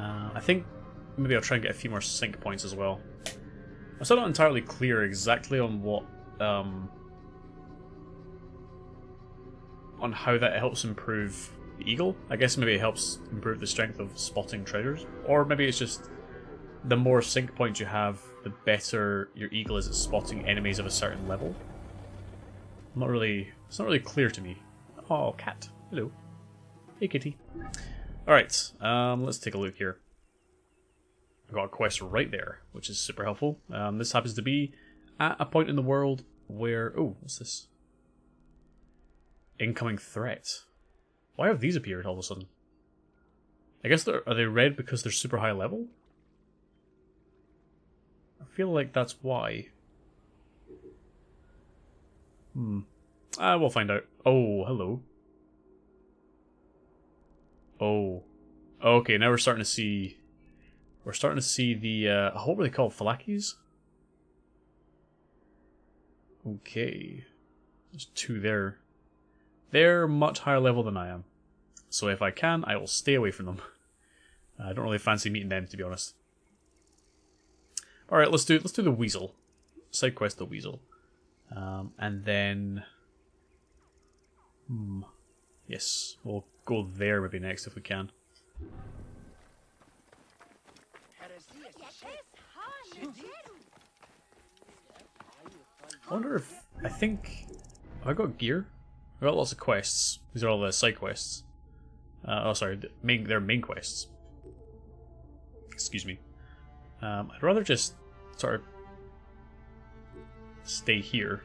I think maybe I'll try and get a few more sync points as well. I'm still not entirely clear exactly on what on how that helps improve the eagle. I guess maybe it helps improve the strength of spotting treasures, or maybe it's just the more sync points you have, the better your eagle is at spotting enemies of a certain level. It's not really clear to me. Oh, cat. Hello. Hey, kitty. Alright, let's take a look here. I've got a quest right there, which is super helpful. This happens to be at a point in the world where... Oh, what's this? Incoming threat. Why have these appeared all of a sudden? I guess are they red because they're super high level? I feel like that's why. We'll find out. Oh, hello. Oh. Okay, now we're starting to see... We're starting to see the... what were they called? Phylakes? Okay. There's two there. They're much higher level than I am. So if I can, I will stay away from them. I don't really fancy meeting them, to be honest. Alright, let's do the weasel. Side quest the weasel. And then... Yes, we'll go there maybe next if we can. I wonder if... I think... Have I got gear? I've got lots of quests. These are all the side quests. Oh, sorry. They're main quests. Excuse me. I'd rather just sort of stay here.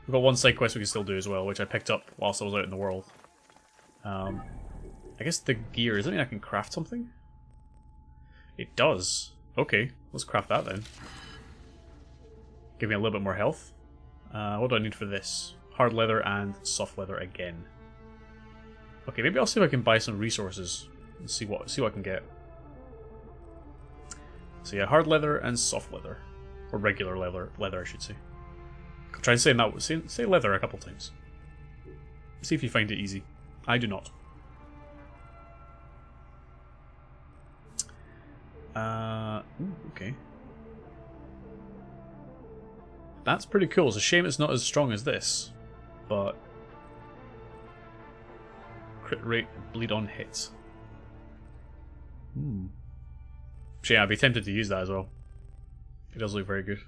We've got one side quest we can still do as well, which I picked up whilst I was out in the world. I guess the gear, does that mean I can craft something? It does. Okay, let's craft that then. Give me a little bit more health. What do I need for this? Hard leather and soft leather again. Okay, maybe I'll see if I can buy some resources and see what I can get. So yeah, hard leather and soft leather, or regular leather I should say. I'll try and say leather a couple times. See if you find it easy. I do not. Okay. That's pretty cool. It's a shame it's not as strong as this, but crit rate, bleed on hits. So yeah, I'd be tempted to use that as well. It does look very good.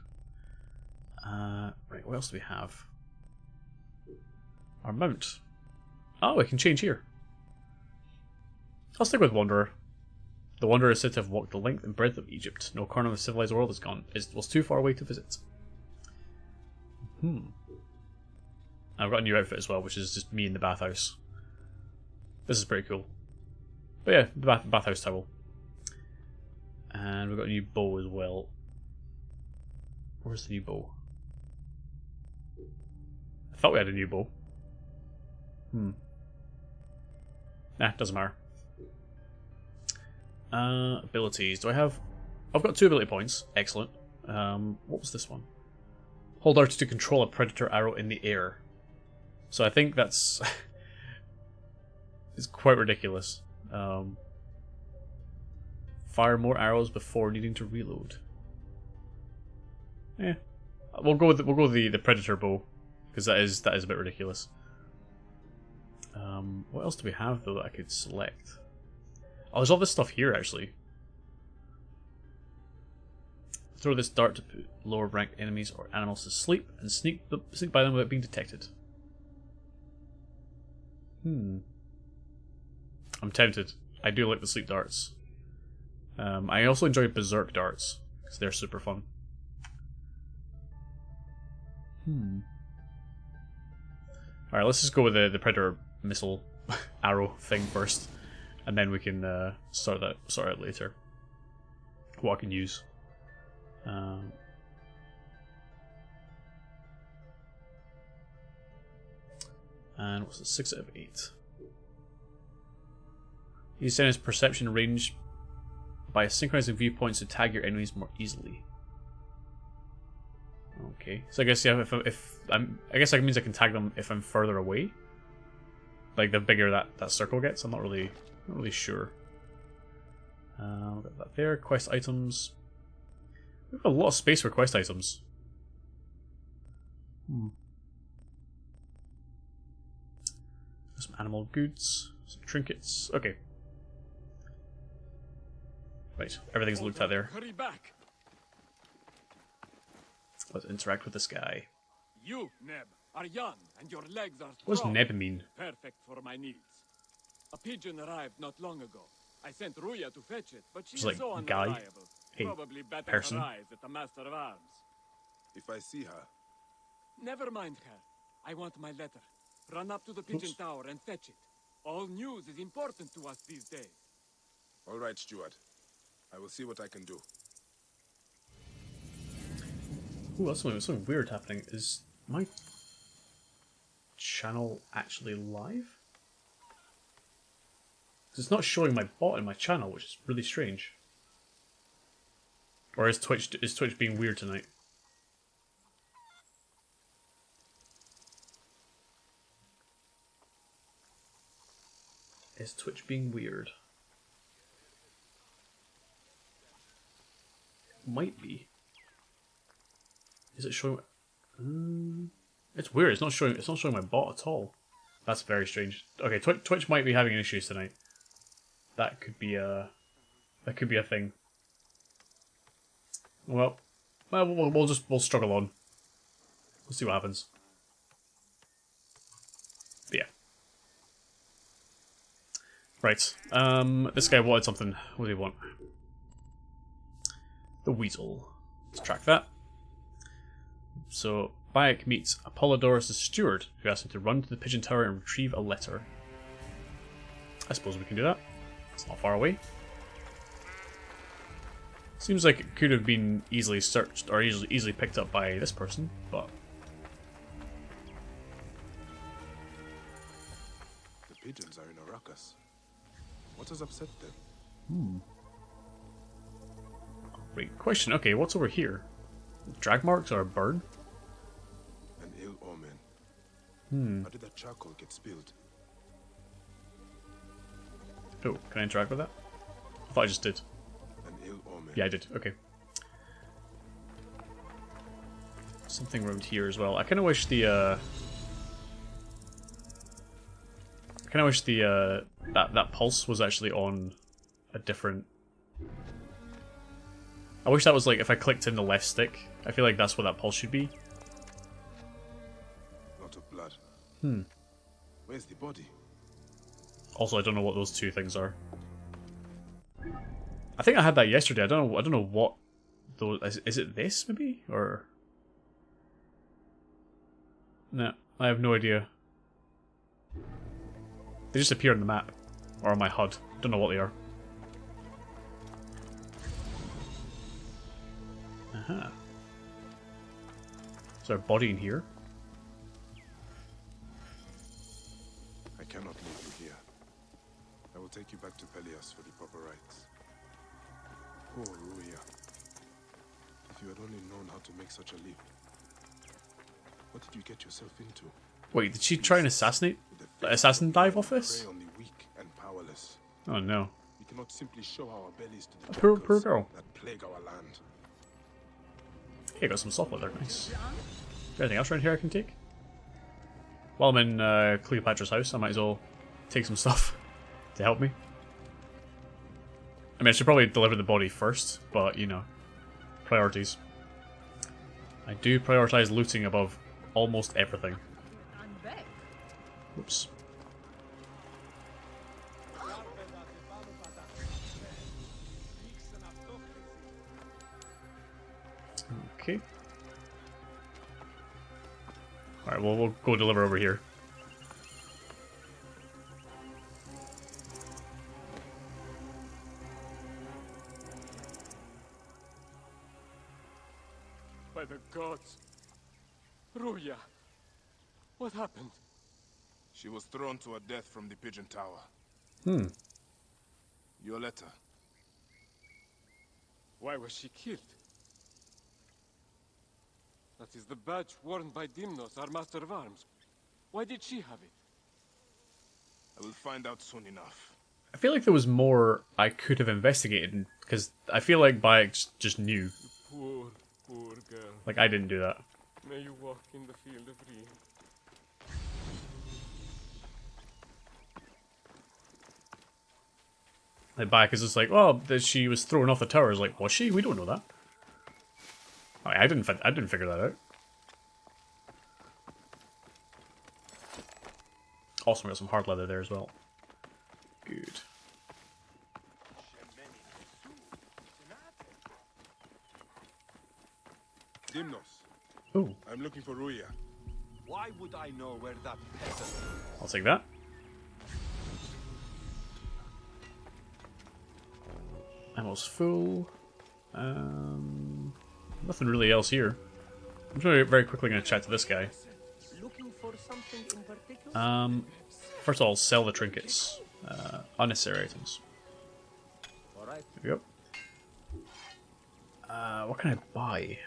Right, what else do we have? Our mount. Oh, we can change here. I'll stick with Wanderer. The Wanderer is said to have walked the length and breadth of Egypt. No corner of the civilized world was too far away to visit. I've got a new outfit as well, which is just me in the bathhouse. This is pretty cool. But yeah, the bathhouse towel. And we've got a new bow as well. Where's the new bow? I thought we had a new bow. Nah, doesn't matter. Abilities. Do I have... I've got 2 ability points. Excellent. What was this one? Hold R2 to control a predator arrow in the air. So I think that's... it's quite ridiculous. Fire more arrows before needing to reload. Yeah. We'll go with the predator bow, because that is a bit ridiculous. What else do we have though that I could select? Oh, there's all this stuff here actually. Throw this dart to put lower ranked enemies or animals to sleep and sneak by them without being detected. I'm tempted. I do like the sleep darts. I also enjoy berserk darts because they're super fun. Alright, let's just go with the predator missile arrow thing first, and then we can sort out later what I can use. And what's it? 6 out of 8. Use Senna's perception range by synchronizing viewpoints to tag your enemies more easily. Okay, so I guess yeah, I guess that means I can tag them if I'm further away. Like the bigger that circle gets. I'm not really sure. We've got that there. Quest items. We've got a lot of space for quest items. Some animal goods, some trinkets. Okay. Right, everything's looked at there. Hurry back. Let's interact with this guy. You, Neb, are young and your legs are What does strong. Neb mean? Perfect for my needs. A pigeon arrived not long ago. I sent Ruya to fetch it, but she Just is like so guy? unreliable. Hey, Probably batting person? her eyes at the Master of Arms. If I see her, Never mind her. I want my letter. Run up to the pigeon Oops. tower and fetch it. All news is important to us these days. all right, Stuart. I will see what I can do. Ooh, that's something weird happening. Is my channel actually live? 'Cause it's not showing my bot in my channel, which is really strange. Or is Twitch being weird tonight? Is Twitch being weird? Might be. Is it showing? It's weird. It's not showing. It's not showing my bot at all. That's very strange. Okay, Twitch might be having issues tonight. That could be a. That could be a thing. Well, we'll struggle on. We'll see what happens. But yeah. Right. This guy wanted something. What do he want? The weasel. Let's track that. So, Bayek meets Apollodorus' steward, who asks him to run to the pigeon tower and retrieve a letter. I suppose we can do that. It's not far away. Seems like it could have been easily searched or easily picked up by this person, but The pigeons are in a ruckus. What has upset them? great question. Okay, what's over here? Drag marks or a bird? An ill omen. How did that charcoal get spilled? Oh, can I interact with that? I thought I just did. An ill omen. Yeah, I did. Okay. Something around here as well. I kind of wish the that pulse was actually on a different. I wish that was like if I clicked in the left stick. I feel like that's what that pulse should be. Lot of blood. Where's the body? Also, I don't know what those two things are. I think I had that yesterday. I don't know what those. Is it this maybe or? No, I have no idea. They just appear on the map or on my HUD. Don't know what they are. Aha. Is there a body in here? I cannot leave you here. I will take you back to Pelias for the proper rites. Poor Ruya. If you had only known how to make such a leap. What did you get yourself into? Wait, did she try and assassinate? With the Assassin dive off this? prey on the weak and powerless. Oh no. We cannot simply show our bellies to the Poor jackals girl. that plague our land. Hey, got some soft leather. Nice. Is there anything else around here I can take? While I'm in Cleopatra's house, I might as well take some stuff to help me. I mean, I should probably deliver the body first, but you know, priorities. I do prioritize looting above almost everything. Oops. Okay. Alright, well, we'll go deliver over here. By the gods. Ruya. What happened? She was thrown to her death from the pigeon tower. Your letter. Why was she killed? That is the badge worn by Dimnos, our master of arms. Why did she have it? I will find out soon enough. feel like there was more I could have investigated, because I feel like Bayek just knew. Poor, poor girl. Like, I didn't do that. May you walk in the field of dreams. Like, Bayek is just like, well, that she was thrown off the tower. Is like, was she? We don't know that. I didn't figure that out. Awesome, we got some hard leather there as well. Good. Dimnos, Ooh, I'm looking for Ruya. Why would I know where that peasant is? I'll take that. Ammo's full. Nothing really else here. I'm very quickly going to chat to this guy. Looking for something in particular? First of all, sell the trinkets. Unnecessary items. Alright. There we go. What can I buy?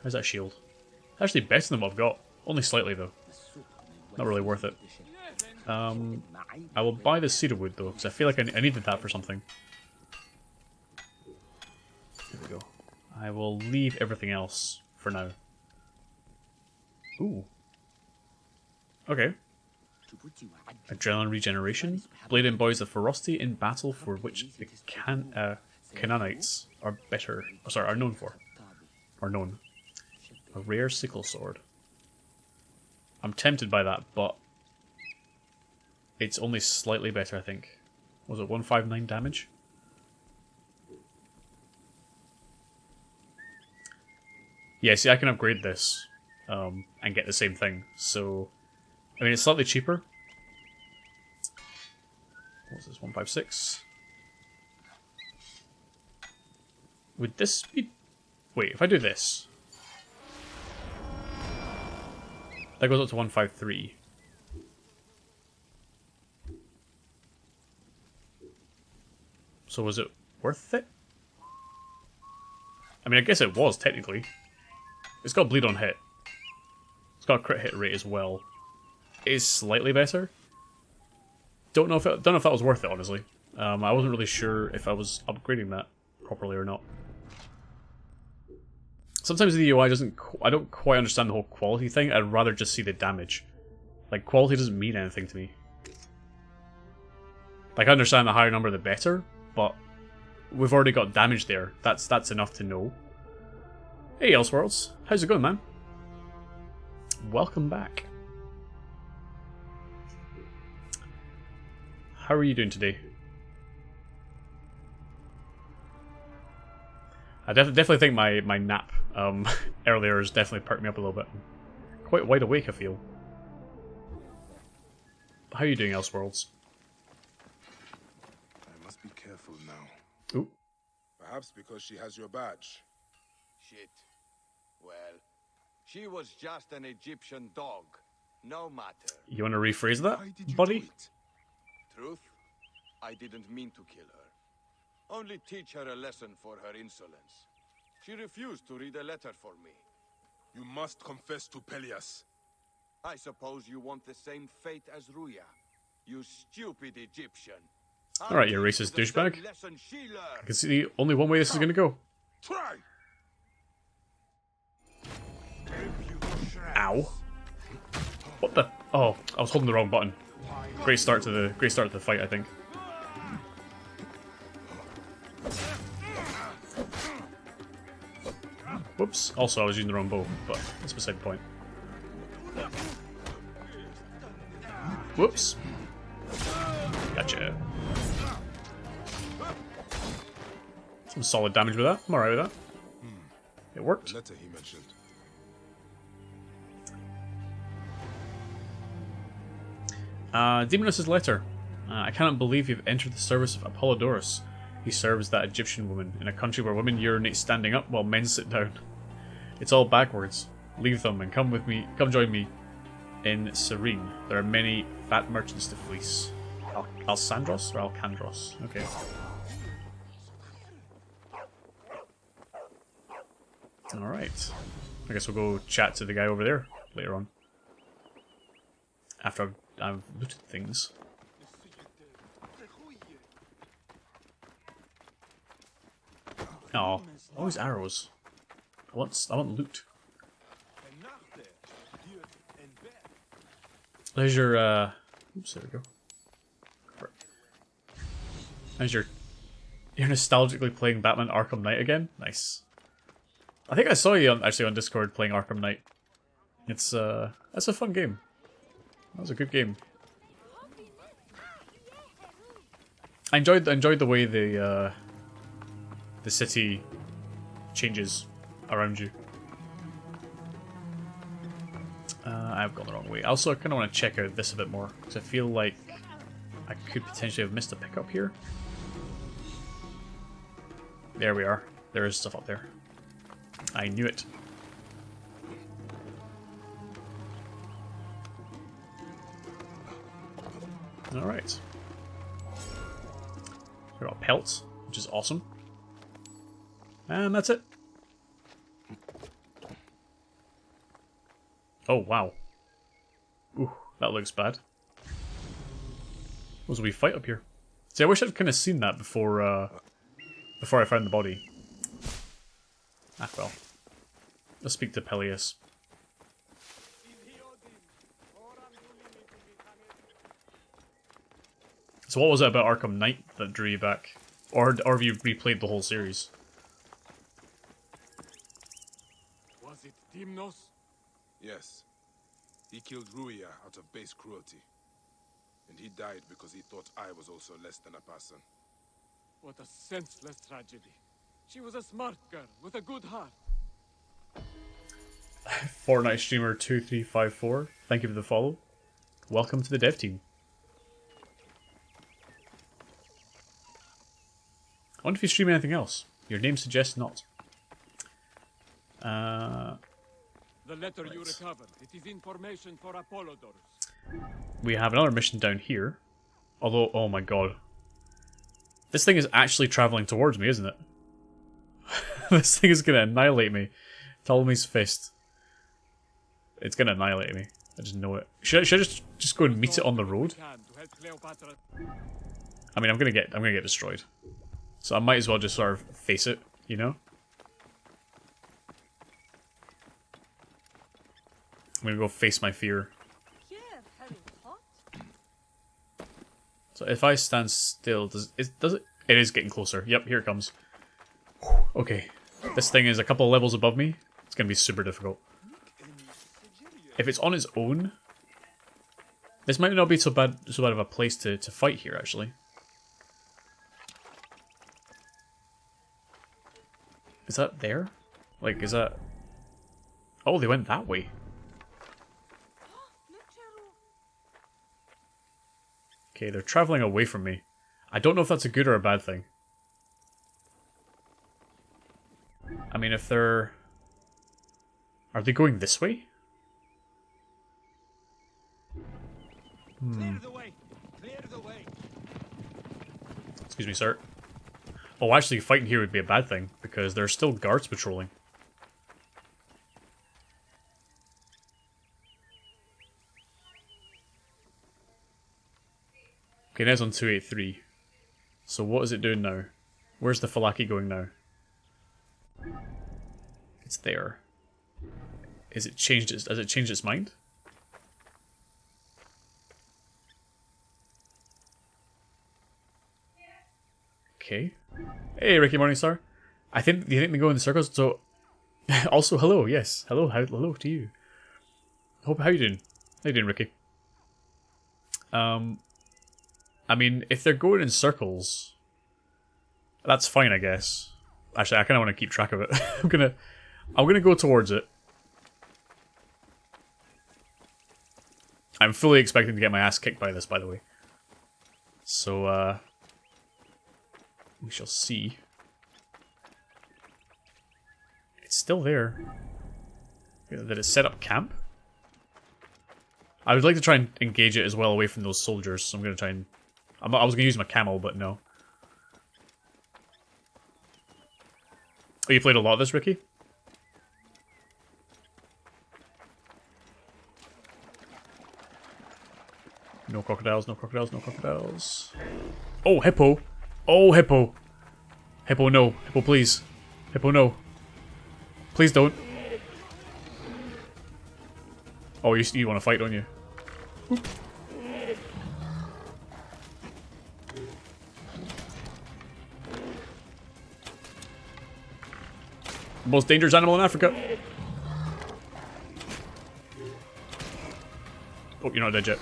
How's that shield? Actually better than what I've got. Only slightly though. Not really worth it. I will buy the cedar wood though, because I feel like I needed that for something. There we go. I will leave everything else for now. Ooh. Okay. Adrenaline regeneration. Blade embodies the ferocity in battle for which the Canaanites are better. Oh, sorry, are known for. Are known. A rare sickle sword. I'm tempted by that, but it's only slightly better, I think. Was it 159 damage? Yeah, see, I can upgrade this and get the same thing. So, I mean, it's slightly cheaper. What's this? 156. Would this be? Wait, if I do this, that goes up to 153. So was it worth it? I mean, I guess it was technically. It's got bleed on hit. It's got a crit hit rate as well. It is slightly better. Don't know if that was worth it, honestly. I wasn't really sure if I was upgrading that properly or not. Sometimes the UI doesn't. I don't quite understand the whole quality thing. I'd rather just see the damage. Like, quality doesn't mean anything to me. Like, I understand the higher number the better, but we've already got damage there. That's enough to know. Hey, Elseworlds. How's it going, man? Welcome back. How are you doing today? I definitely think my nap earlier has definitely perked me up a little bit. Quite wide awake, I feel. How are you doing, Elseworlds? I must be careful now. Ooh. Perhaps because she has your badge. Shit. Well, she was just an Egyptian dog. No matter. You want to rephrase that, Why did you buddy? do it? Truth? I didn't mean to kill her. Only teach her a lesson for her insolence. She refused to read a letter for me. You must confess to Pelias. I suppose you want the same fate as Ruya. You stupid Egyptian. Alright, you racist douchebag. I can see only one way this is going to go. Try! Ow. What the? Oh, I was holding the wrong button. Great start to the fight, I think. Whoops. Also, I was using the wrong bow, but that's beside the point. Whoops. Gotcha. Some solid damage with that. I'm alright with that. It worked. The letter he mentioned. Demonos' letter. I cannot believe you've entered the service of Apollodorus. He serves that Egyptian woman in a country where women urinate standing up while men sit down. It's all backwards. Leave them and come with me. Come join me in Serene. There are many fat merchants to fleece. Alsandros or Alcandros? Okay. Alright. I guess we'll go chat to the guy over there later on. After I've looted things. Oh, always arrows. I want loot. There's your, oops, there we go. There's your... You're nostalgically playing Batman Arkham Knight again? Nice. I think I saw you actually on Discord playing Arkham Knight. It's, that's a fun game. That was a good game. I enjoyed the way the city changes around you. I've gone the wrong way. Also, I kind of want to check out this a bit more, because I feel like I could potentially have missed a pickup here. There we are. There is stuff up there. I knew it. Alright. We got pelts, which is awesome. And that's it. Oh, wow. Ooh, that looks bad. Was a wee fight up here. See, I wish I'd kind of seen that before, before I found the body. Ah, well. Let's speak to Peleus. So what was it about Arkham Knight that drew you back? Or have you replayed the whole series? Was it Dimnos? Yes. He killed Ruia out of base cruelty. And he died because he thought I was also less than a person. What a senseless tragedy. She was a smart girl with a good heart. Fortnite streamer 2354, thank you for the follow. Welcome to the dev team. I wonder if you stream anything else. Your name suggests not. The letter you recovered, it is information for Apollodorus. We have another mission down here. Although, oh my god. This thing is actually travelling towards me, isn't it? This thing is going to annihilate me. Ptolemy's fist. It's going to annihilate me. I just know it. Should I just go and meet it on the road? I mean, I'm gonna get destroyed. So I might as well just sort of face it, you know? I'm gonna go face my fear. So if I stand still, does it? It is getting closer. Yep, here it comes. Okay, this thing is a couple of levels above me. It's gonna be super difficult. If it's on its own, this might not be so bad of a place to fight here, actually. Is that there? Like, is that... Oh, they went that way. Okay, they're traveling away from me. I don't know if that's a good or a bad thing. I mean, if they're... Are they going this way? Clear the way. Clear the way. Excuse me, sir. Oh, actually, fighting here would be a bad thing, because there are still guards patrolling. Okay, now it's on 283. So what is it doing now? Where's the Falaki going now? It's there. Has it changed its mind? Okay. Hey, Ricky Morningstar. Do you think they go in circles? So, also hello. Yes, hello. Hello to you. How you doing? How you doing, Ricky? I mean, if they're going in circles, that's fine, I guess. Actually, I kind of want to keep track of it. I'm gonna go towards it. I'm fully expecting to get my ass kicked by this, by the way. So, we shall see. It's still there. Did it set up camp? I would like to try and engage it as well away from those soldiers, so I'm going to try and... I was going to use my camel, but no. Oh, you played a lot of this, Ricky? No crocodiles, no crocodiles, no crocodiles. Oh, hippo! Oh, hippo! Hippo, no. Hippo, please. Hippo, no. Please don't. Oh, you want to fight, don't you? Oop. Most dangerous animal in Africa. Oh, you're not dead yet.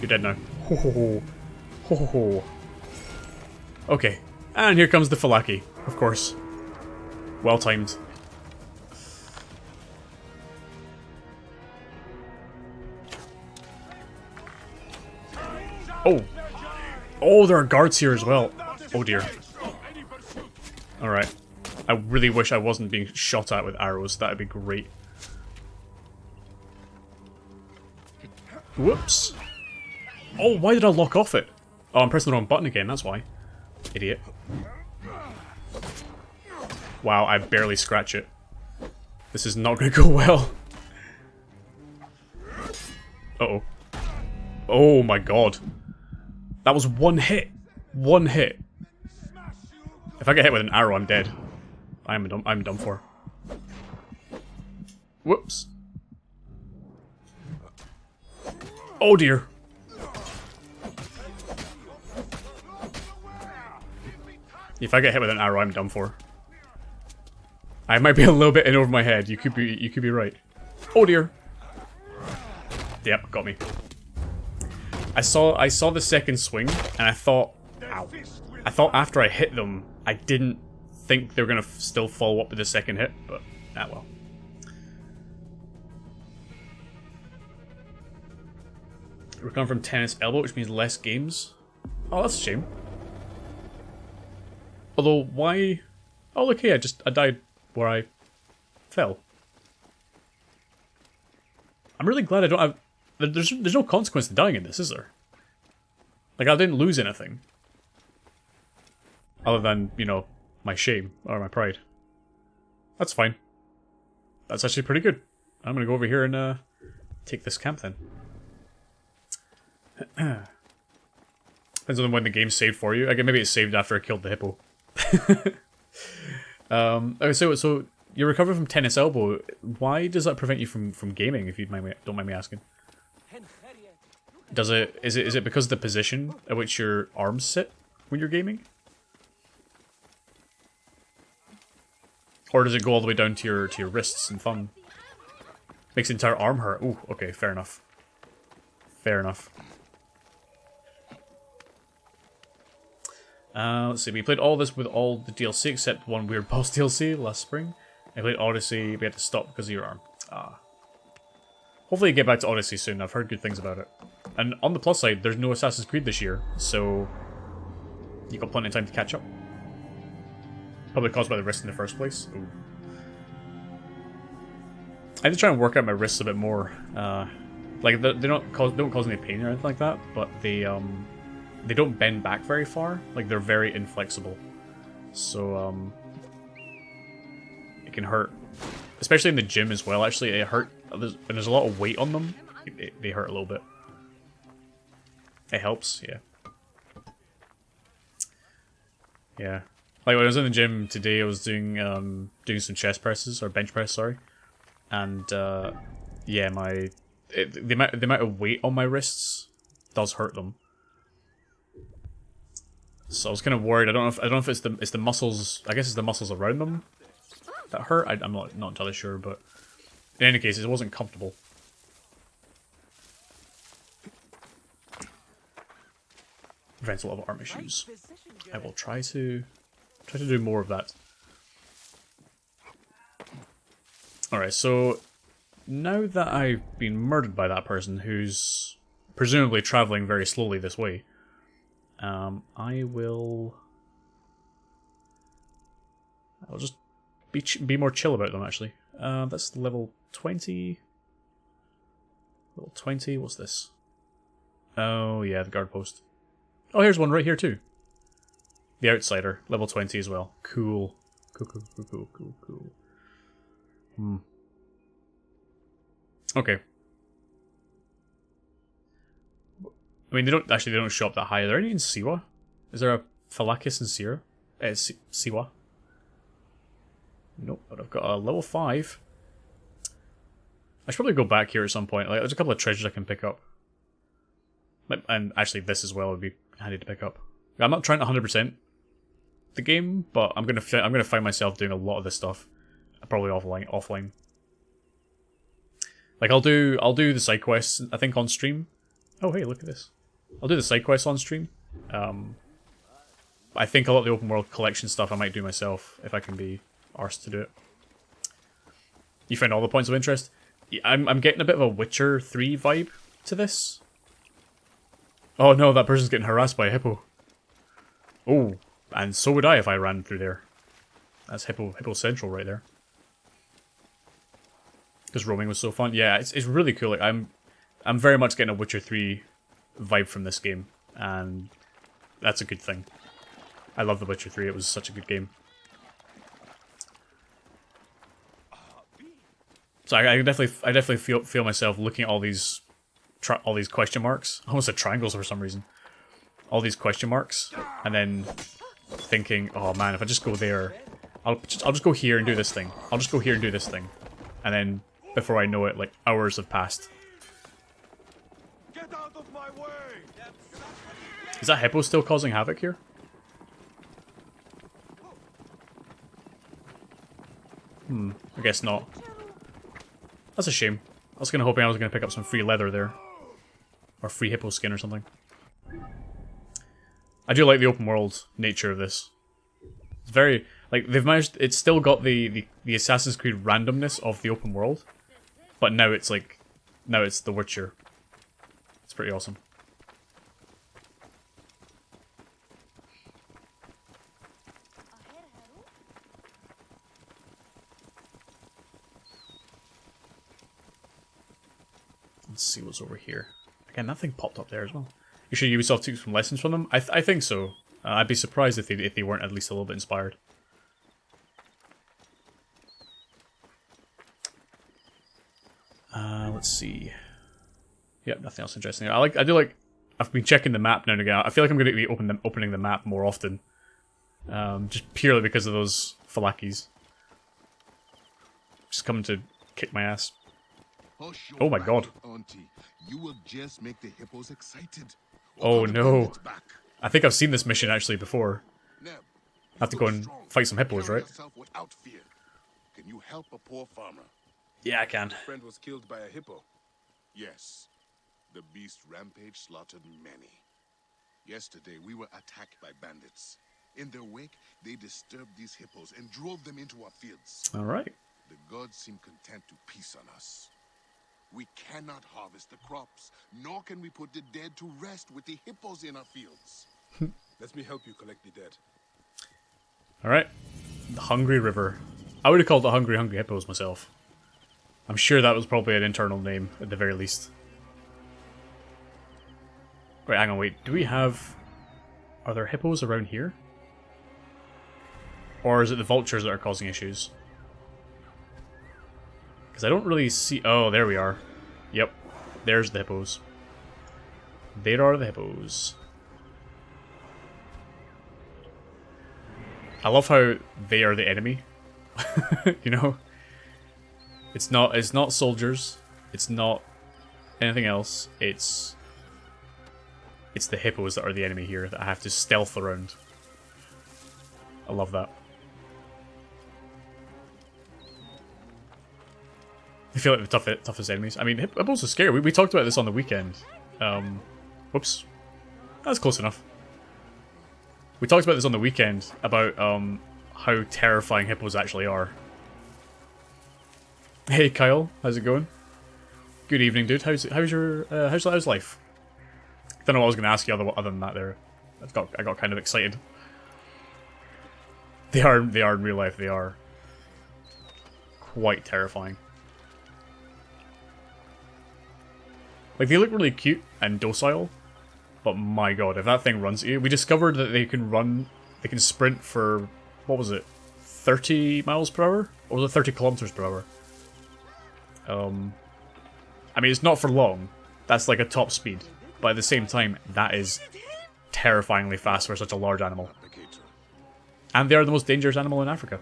You're dead now. Ho ho ho. Ho ho ho. Okay. And here comes the Falaki, of course. Well timed. Oh. Oh, there are guards here as well. Oh dear. Alright. I really wish I wasn't being shot at with arrows. That would be great. Whoops. Oh, why did I lock off it? Oh, I'm pressing the wrong button again, that's why. Idiot. Wow, I barely scratch it. This is not going to go well. Uh-oh. Oh my god. That was one hit. One hit. If I get hit with an arrow, I'm dead. I'm done for. Whoops. Oh dear. If I get hit with an arrow, I'm done for. I might be a little bit in over my head. You could be right. Oh dear. Yep, got me. I saw the second swing and I thought, ow. I thought after I hit them, I didn't think they were gonna still follow up with the second hit, but well. We're coming from tennis elbow, which means less games. Oh, that's a shame. Although, why? Oh, okay, I died where I fell. I'm really glad I don't have. There's no consequence to dying in this, is there? Like, I didn't lose anything. Other than, you know, my shame, or my pride. That's fine. That's actually pretty good. I'm gonna go over here and take this camp then. Depends on when the game's saved for you. Again, maybe it's saved after I killed the hippo. Okay, so you recover from tennis elbow. Why does that prevent you from gaming? If you don't mind me asking. Is it because of the position at which your arms sit when you're gaming? Or does it go all the way down to your wrists and thumb? Makes the entire arm hurt. Ooh, okay, fair enough. Fair enough. Let's see, we played all this with all the DLC except one weird boss DLC last spring. I played Odyssey, we had to stop because of your arm. Ah. Hopefully you get back to Odyssey soon, I've heard good things about it. And on the plus side, there's no Assassin's Creed this year, so you got plenty of time to catch up. Probably caused by the wrist in the first place. Ooh. I need to try and work out my wrists a bit more. Like they don't cause any pain or anything like that, but they don't bend back very far. Like they're very inflexible, so it can hurt, especially in the gym as well. Actually, it hurt. There's a lot of weight on them. They hurt a little bit. It helps, yeah. Yeah. Like when I was in the gym today, I was doing some chest presses or bench press, sorry, and yeah, the amount of weight on my wrists does hurt them. So I was kind of worried. I don't know if it's the muscles. I guess it's the muscles around them that hurt. I'm not entirely sure, but in any case, it wasn't comfortable. Prevents a lot of arm issues. I will try to do more of that. Alright, so now that I've been murdered by that person who's presumably traveling very slowly this way, I'll just be more chill about them, actually. That's level 20. Level 20, what's this? Oh yeah, the guard post. Oh, here's one right here too. The Outsider, level 20 as well. Cool. Cool. Okay. I mean, they don't show up that high. Are there any in Siwa? Is there a Phalakis in Siwa? Siwa? Nope, but I've got a level 5. I should probably go back here at some point. Like, there's a couple of treasures I can pick up. And actually, this as well would be handy to pick up. I'm not trying to 100% the game, but I'm gonna find myself doing a lot of this stuff, probably offline. Like I'll do the side quests I think on stream. Oh hey, look at this. I'll do the side quests on stream. I think a lot of the open world collection stuff I might do myself if I can be arsed to do it. You find all the points of interest. I'm getting a bit of a Witcher 3 vibe to this. Oh no, that person's getting harassed by a hippo. Oh, and so would I if I ran through there. That's Hippo Central right there. Because roaming was so fun. Yeah, it's really cool. Like, I'm very much getting a Witcher 3 vibe from this game, and that's a good thing. I love The Witcher 3. It was such a good game. So I definitely feel myself looking at all these question marks. I almost said triangles for some reason. All these question marks, and then thinking, oh man, if I just go there, I'll just go here and do this thing. I'll just go here and do this thing, and then before I know it, like hours have passed. Get out of my way! Is that hippo still causing havoc here? I guess not. That's a shame. I was kind of hoping I was going to pick up some free leather there. Or free hippo skin or something. I do like the open world nature of this. It's very... like, they've managed... it's still got the Assassin's Creed randomness of the open world. But now it's like... now it's The Witcher. It's pretty awesome. Let's see what's over here. Again, that thing popped up there as well. You sure Ubisoft took some lessons from them? I think so. I'd be surprised if they weren't at least a little bit inspired. Let's see. Yep, nothing else interesting. I do like. I've been checking the map now and again. I feel like I'm going to be opening the map more often, just purely because of those falakis. Just coming to kick my ass. Oh my god. Auntie. You will just make the hippos excited. Oh no. I think I've seen this mission actually before. Neb, I have to go and fight some hippos, carry right? yourself without fear. Can you help a poor farmer? Yeah, I can. Friend was killed by a hippo. Yes. The beast rampage slaughtered many. Yesterday, we were attacked by bandits. In their wake, they disturbed these hippos and drove them into our fields. Alright. The gods seem content to peace on us. We cannot harvest the crops, nor can we put the dead to rest with the hippos in our fields. Let me help you collect the dead. Alright. The Hungry River. I would have called it Hungry Hippos myself. I'm sure that was probably an internal name, at the very least. Wait, hang on, wait. Do we have... are there hippos around here? Or is it the vultures that are causing issues? Because I don't really see... oh, there we are. Yep. There's the hippos. There are the hippos. I love how they are the enemy. You know? It's not soldiers. It's not anything else. It's the hippos that are the enemy here that I have to stealth around. I love that. I feel like the toughest enemies. I mean, hippos are scary. We talked about this on the weekend. Whoops. That's close enough. We talked about this on the weekend about how terrifying hippos actually are. Hey Kyle, how's it going? Good evening, dude. How's life? Don't know what I was going to ask you other than that. There, I got kind of excited. They are in real life. They are quite terrifying. Like, they look really cute and docile, but my god, if that thing runs at you... we discovered that they can sprint for, what was it, 30 miles per hour? Or was it 30 kilometers per hour? I mean, it's not for long. That's like a top speed. But at the same time, that is terrifyingly fast for such a large animal. And they are the most dangerous animal in Africa.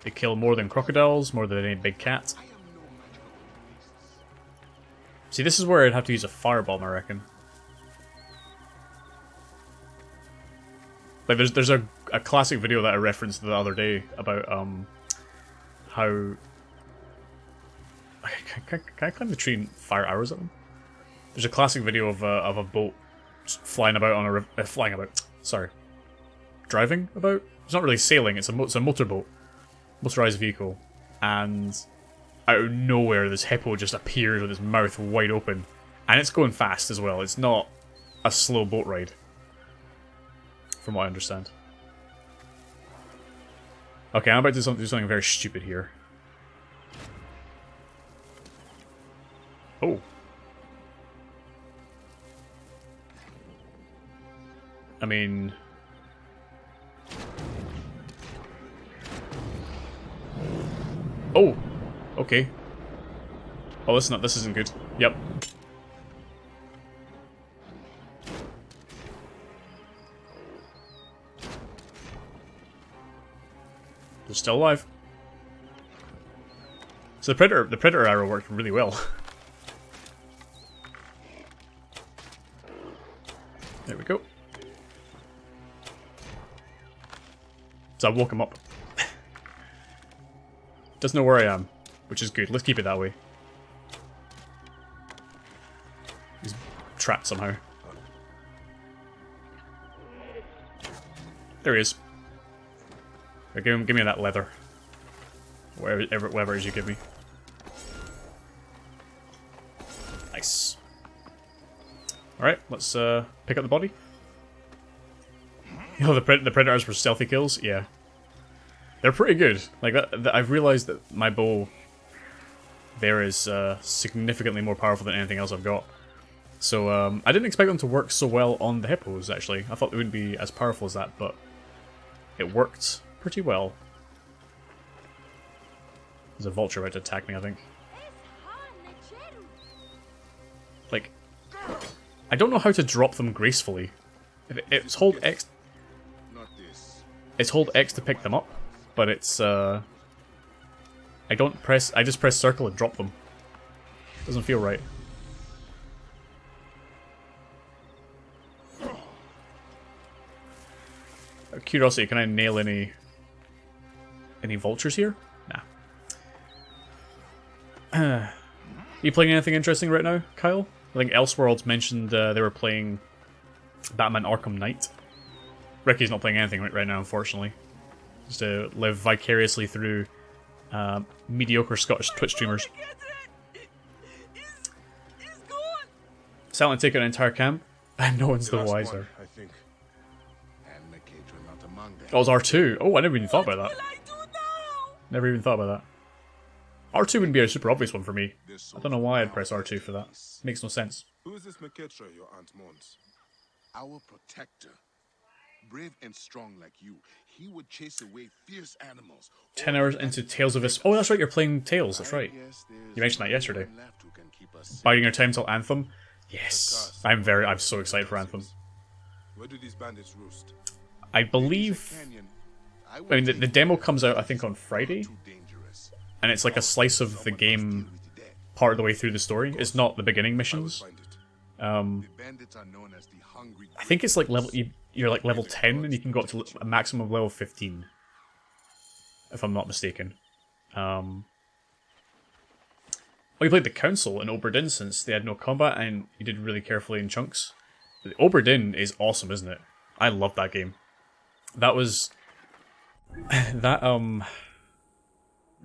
They kill more than crocodiles, more than any big cat. See, this is where I'd have to use a firebomb, I reckon. Like, there's a classic video that I referenced the other day about how... Can I climb the tree and fire arrows at them? There's a classic video of a boat flying about on a river... sorry. Driving about? It's not really sailing, it's a motorboat. Motorized vehicle. And out of nowhere, this hippo just appears with its mouth wide open. And it's going fast as well. It's not a slow boat ride. From what I understand. Okay, I'm about to do something very stupid here. Oh. I mean... Oh! Okay. Oh, this isn't good. Yep. They're still alive. So the predator arrow worked really well. There we go. So I woke him up. Doesn't know where I am, which is good. Let's keep it that way. He's trapped somehow. There he is. Give me that leather. Whatever it is you give me. Nice. Alright, let's pick up the body. Oh, the predators were stealthy kills? Yeah. They're pretty good. Like, I've realized that my bow there is significantly more powerful than anything else I've got. So, I didn't expect them to work so well on the hippos, actually. I thought they wouldn't be as powerful as that, but it worked pretty well. There's a vulture about to attack me, I think. Like, I don't know how to drop them gracefully. It's hold X. It's hold X to pick them up, but it's I just press circle and drop them. Doesn't feel right. Out of curiosity, can I nail any vultures here? Nah. You playing anything interesting right now, Kyle? I think Elseworlds mentioned they were playing Batman Arkham Knight. Ricky's not playing anything right now, unfortunately. Just to live vicariously through mediocre Scottish Twitch streamers. Silently take out an entire camp, and no one's the wiser. I think. Oh, it was R2. Oh, I never even thought about that. Never even thought about that. R2 wouldn't be a super obvious one for me. I don't know why I'd press R2 for that. Makes no sense. Who is this Maketra your aunt mourns? Our protector. Brave and strong like you, he would chase away fierce animals. 10 hours into Tales of Vis. Oh, that's right, you're playing Tales, that's right. You mentioned that yesterday. Biding your time till Anthem. Yes. I'm so excited for Anthem. Where do these bandits roost? I believe... I mean, the demo comes out, I think, on Friday. And it's like a slice of the game part of the way through the story. It's not the beginning missions. I think it's like you're like level 10 and you can go up to a maximum of level 15. If I'm not mistaken. Oh, you played the Council in Oberdin since they had no combat and you did really carefully in chunks. The Oberdin is awesome, isn't it? I love that game. That was...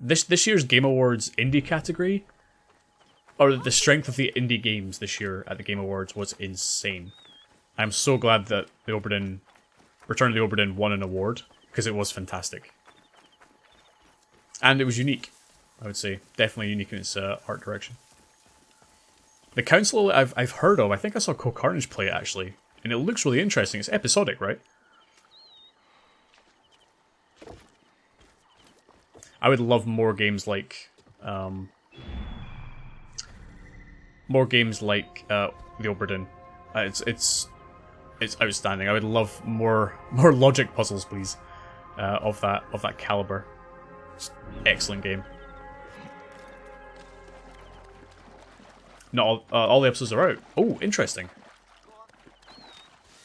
This year's Game Awards indie category, or the strength of the indie games this year at the Game Awards was insane. I'm so glad that the Return of the Oberdin won an award, because it was fantastic. And it was unique, I would say. Definitely unique in its art direction. The Council I've heard of, I think I saw Co-Carnage play it actually, and it looks really interesting. It's episodic, right? I would love more games like the Oberdin. It's outstanding. I would love more logic puzzles, please, of that caliber. Excellent game. Not all the episodes are out. Oh, interesting.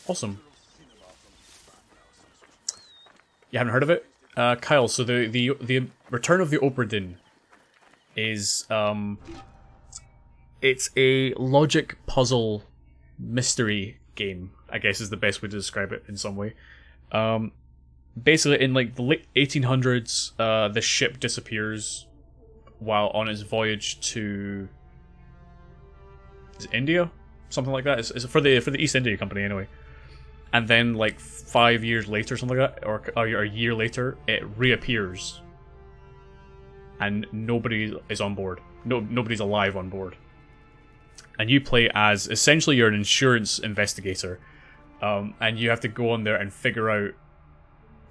Awesome. You haven't heard of it? Kyle, so the Return of the Obra Dinn is it's a logic puzzle mystery game, I guess is the best way to describe it in some way. Basically in like the late 1800s, the ship disappears while on its voyage to India? Something like that. It's for the East India Company anyway. And then like 5 years later, something like that, or a year later, it reappears. And nobody is on board. Nobody's alive on board. And you play as, essentially you're an insurance investigator. And you have to go on there and figure out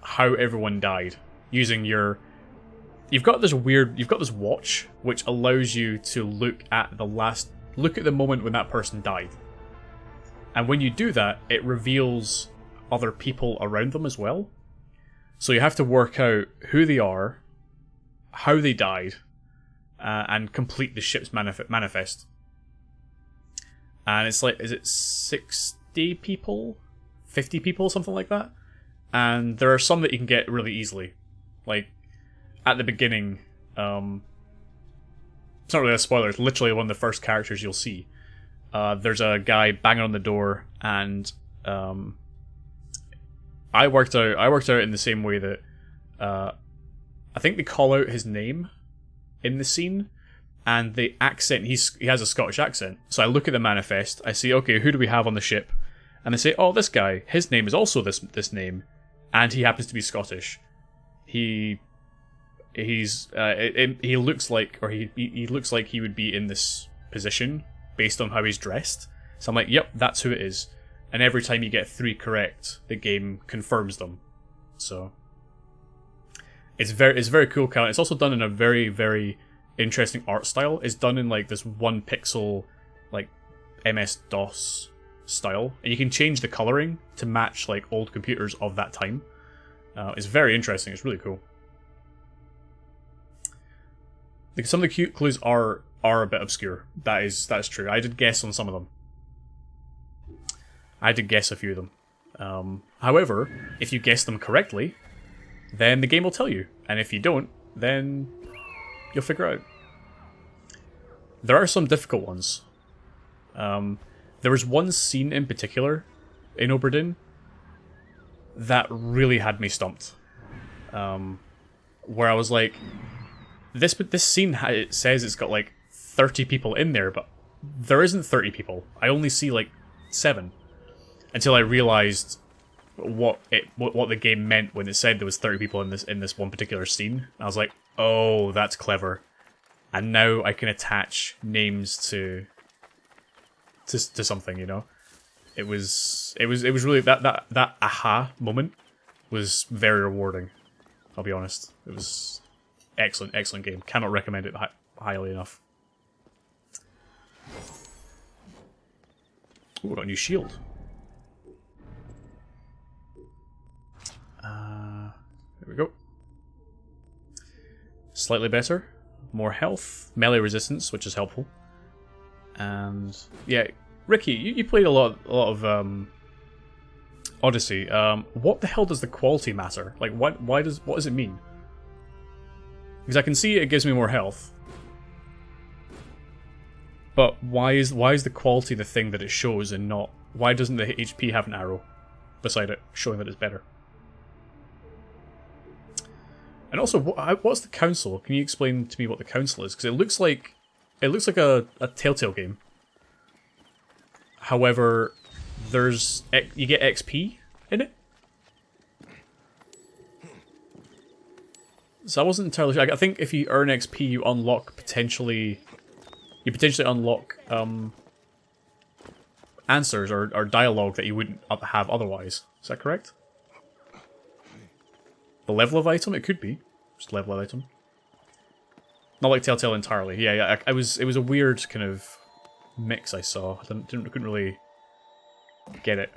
how everyone died. Using your... You've got this watch, which allows you to look at the moment when that person died. And when you do that, it reveals other people around them as well. So you have to work out who they are, how they died, and complete the ship's manifest. And it's like, is it 60 people? 50 people? Something like that? And there are some that you can get really easily. Like, at the beginning, it's not really a spoiler, it's literally one of the first characters you'll see. There's a guy banging on the door, and I worked out in the same way that I think they call out his name in the scene, and the accent, he has a Scottish accent. So I look at the manifest, I see, okay, who do we have on the ship? And I say, oh, this guy, his name is also this name, and he happens to be Scottish. He looks like, or he looks like he would be in this position based on how he's dressed. So I'm like, yep, that's who it is. And every time you get 3 correct, the game confirms them. So it's very cool, Cal. It's also done in a very, very interesting art style. It's done in like this 1 pixel, like MS-DOS style, and you can change the coloring to match like old computers of that time. It's very interesting. It's really cool. Like, some of the cute clues are a bit obscure. That's true. I did guess on some of them. I did guess a few of them. However, if you guess them correctly, then the game will tell you. And if you don't, then you'll figure out. There are some difficult ones. There was one scene in particular in Obra Dinn that really had me stumped. Where I was like, this scene, it says it's got like 30 people in there, but there isn't 30 people. I only see like 7. Until I realized what the game meant when it said there was 30 people in this one particular scene. I was like, oh, that's clever. And now I can attach names to something, you know. It was really that aha moment was very rewarding. I'll be honest. It was excellent game. Cannot recommend it highly enough. Ooh, we got a new shield. There we go. Slightly better. More health. Melee resistance, which is helpful. And yeah, Ricky, you played a lot of Odyssey. What the hell does the quality matter? Like, what does it mean? Because I can see it gives me more health, but why is the quality the thing that it shows and not? Why doesn't the HP have an arrow beside it showing that it's better? And also, what's the council? Can you explain to me what the council is? Because it looks like a Telltale game. However, you get XP in it. So I wasn't entirely sure. I think if you earn XP, you potentially unlock answers or dialogue that you wouldn't have otherwise. Is that correct? The level of item? It could be. Just level of item. Not like Telltale entirely. Yeah. It was a weird kind of mix I saw. I couldn't really get it.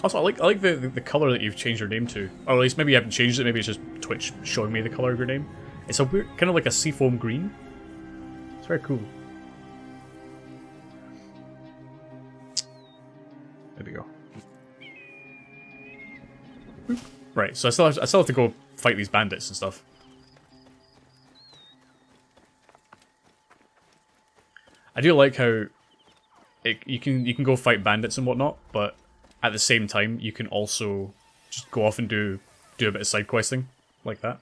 Also, I like the color that you've changed your name to. Or at least maybe you haven't changed it, maybe it's just Twitch showing me the color of your name. It's a weird, kind of like a seafoam green. It's very cool. There we go. Right, so I still have to go fight these bandits and stuff. I do like how you can go fight bandits and whatnot, but at the same time you can also just go off and do a bit of side questing like that.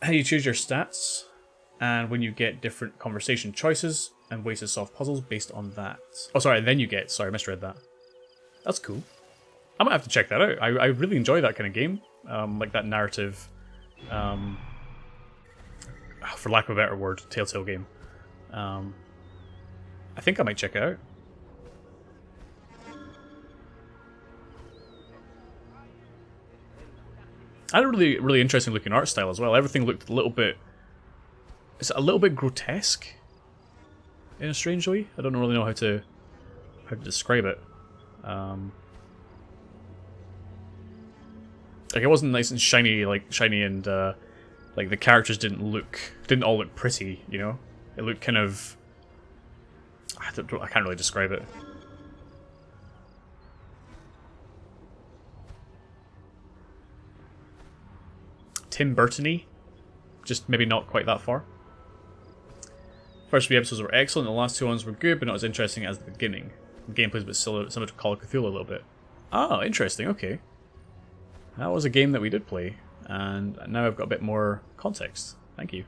How you choose your stats, and when you get different conversation choices and ways to solve puzzles based on that. Oh, sorry, and then you get. Sorry, I misread that. That's cool. I might have to check that out. I really enjoy that kind of game, like that narrative. For lack of a better word, Telltale game. I think I might check it out. I had a really interesting looking art style as well. Everything looked a little bit... It's a little bit grotesque in a strange way. I don't really know how to describe it. Like it wasn't nice and shiny, and like the characters didn't all look pretty, you know. It looked kind of... I can't really describe it. Tim Burton-y, just maybe not quite that far. First 3 episodes were excellent, the last 2 ones were good, but not as interesting as the beginning. The gameplay's a bit similar to Call of Cthulhu a little bit. Oh, interesting, okay. That was a game that we did play, and now I've got a bit more context. Thank you.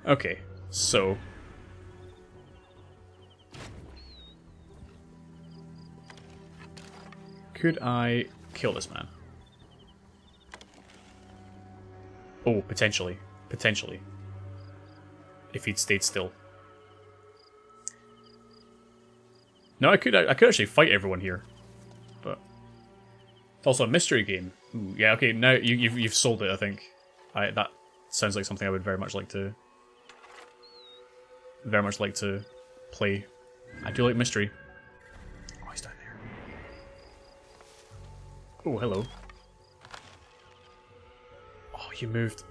Okay, so... Could I kill this man? Oh, potentially. Potentially. If he'd stayed still. No, I could actually fight everyone here. But it's also a mystery game. Ooh, yeah, okay, now you've sold it, I think. That sounds like something I would very much like to play. I do like mystery. Oh, he's down there. Oh, hello. Oh, you moved.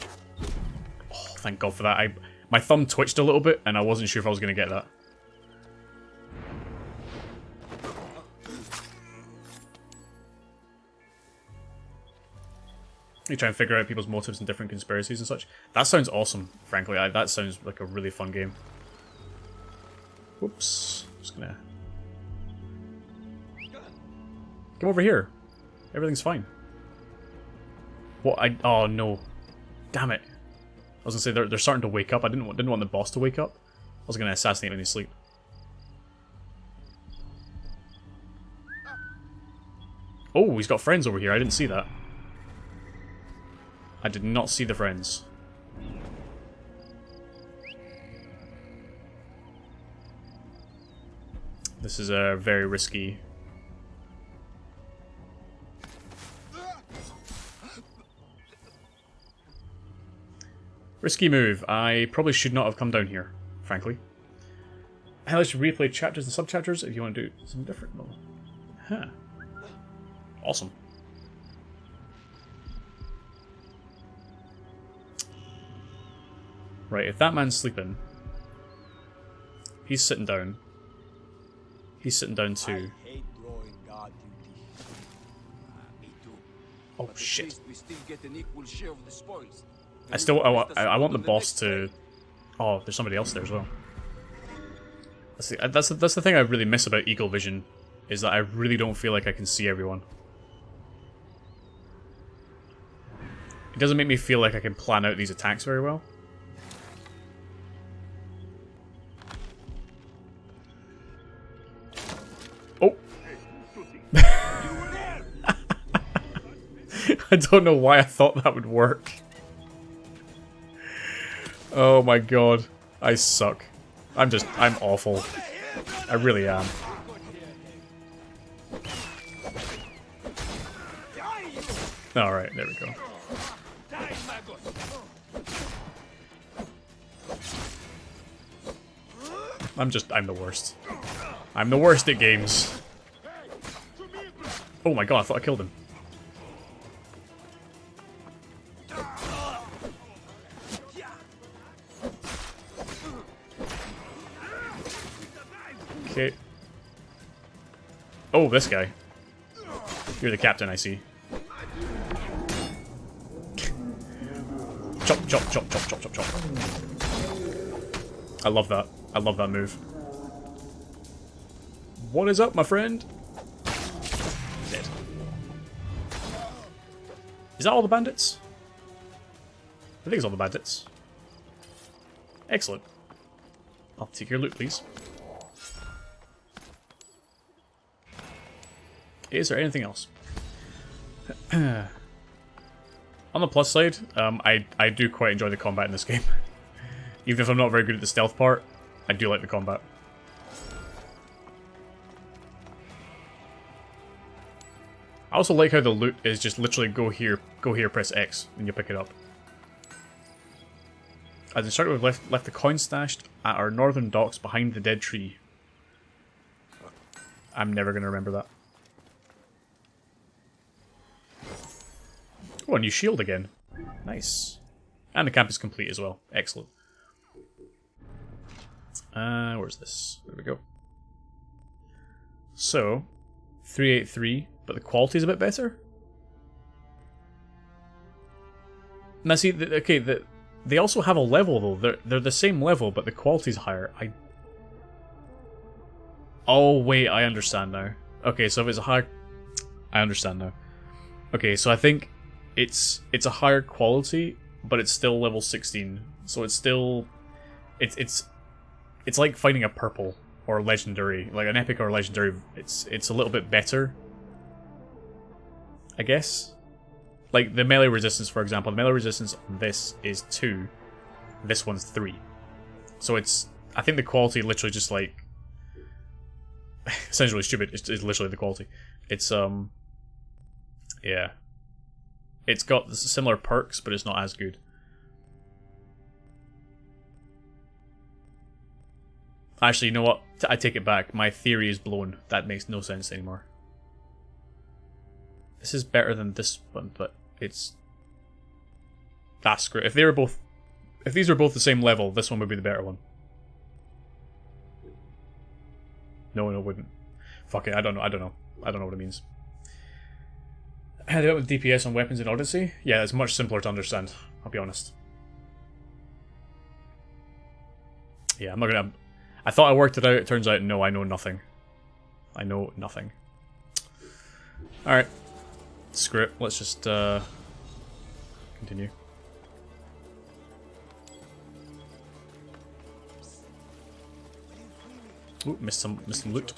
Oh, thank God for that. My thumb twitched a little bit, and I wasn't sure if I was going to get that. You try and figure out people's motives and different conspiracies and such. That sounds awesome, frankly. That sounds like a really fun game. Whoops. Just gonna... Come over here. Everything's fine. What? Oh, no. Damn it. I was gonna say, they're starting to wake up. I didn't want the boss to wake up. I was gonna assassinate him in his sleep. Oh, he's got friends over here. I didn't see that. I did not see the friends. This is a very risky... Risky move. I probably should not have come down here, frankly. Hell, I should replay chapters and sub-chapters if you want to do something different. No. Huh. Awesome. Right, if that man's sleeping, he's sitting down. He's sitting down too. Oh shit! I want the boss to. Oh, there's somebody else there as well. That's the thing I really miss about Eagle Vision, is that I really don't feel like I can see everyone. It doesn't make me feel like I can plan out these attacks very well. Oh! I don't know why I thought that would work. Oh my god. I suck. I'm awful. I really am. Alright, there we go. I'm the worst. I'm the worst at games. Oh my god, I thought I killed him. Okay. Oh, this guy. You're the captain, I see. Chop, chop, chop, chop, chop, chop, chop. I love that. I love that move. What is up, my friend? Dead. Is that all the bandits? I think it's all the bandits. Excellent. I'll take your loot, please. Is there anything else? On the plus side, I do quite enjoy the combat in this game. Even if I'm not very good at the stealth part, I do like the combat. I also like how the loot is just literally go here, press X, and you pick it up. As instructed, we've left the coin stashed at our northern docks behind the dead tree. I'm never going to remember that. Oh, a new shield again. Nice. And the camp is complete as well. Excellent. Where's this? There we go. So, 383, but the quality's a bit better? Now see, they also have a level though. They're the same level, but the quality's higher. Oh wait, I understand now. Okay, so if it's a higher... I understand now. Okay, so I think it's a higher quality, but it's still level 16. So it's still... It's like fighting a purple or legendary, like an epic or legendary. It's a little bit better, I guess. Like the melee resistance, for example, the melee resistance on this is 2, this one's 3. So it's, I think the quality literally just like, sounds really stupid, it's literally the quality. It's, yeah. It's got similar perks, but it's not as good. Actually, you know what? I take it back. My theory is blown. That makes no sense anymore. This is better than this one, but it's... That's great. If they were both... If these were both the same level, this one would be the better one. No, it wouldn't. Fuck it, I don't know. I don't know what it means. How do it with DPS on weapons in Odyssey? Yeah, it's much simpler to understand. I'll be honest. Yeah, I'm not gonna... I thought I worked it out, it turns out, no, I know nothing. I know nothing. Alright. Screw it, let's just, continue. Ooh, missed some loot.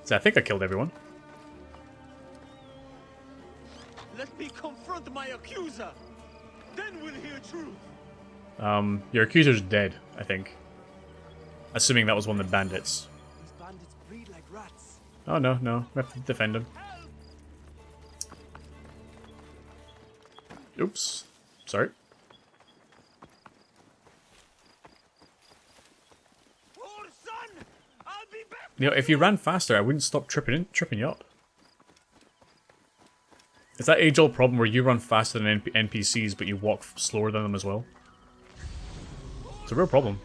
So I think I killed everyone. Let me confront my accuser. Then we'll hear truth. Your accuser's dead, I think. Assuming that was one of the bandits. These bandits breed like rats. Oh no, we have to defend him. Oops. Sorry. Oh, son! I'll be back. You know, if you ran faster, I wouldn't stop tripping you up. It's that age-old problem where you run faster than NPCs, but you walk slower than them as well. It's a real problem.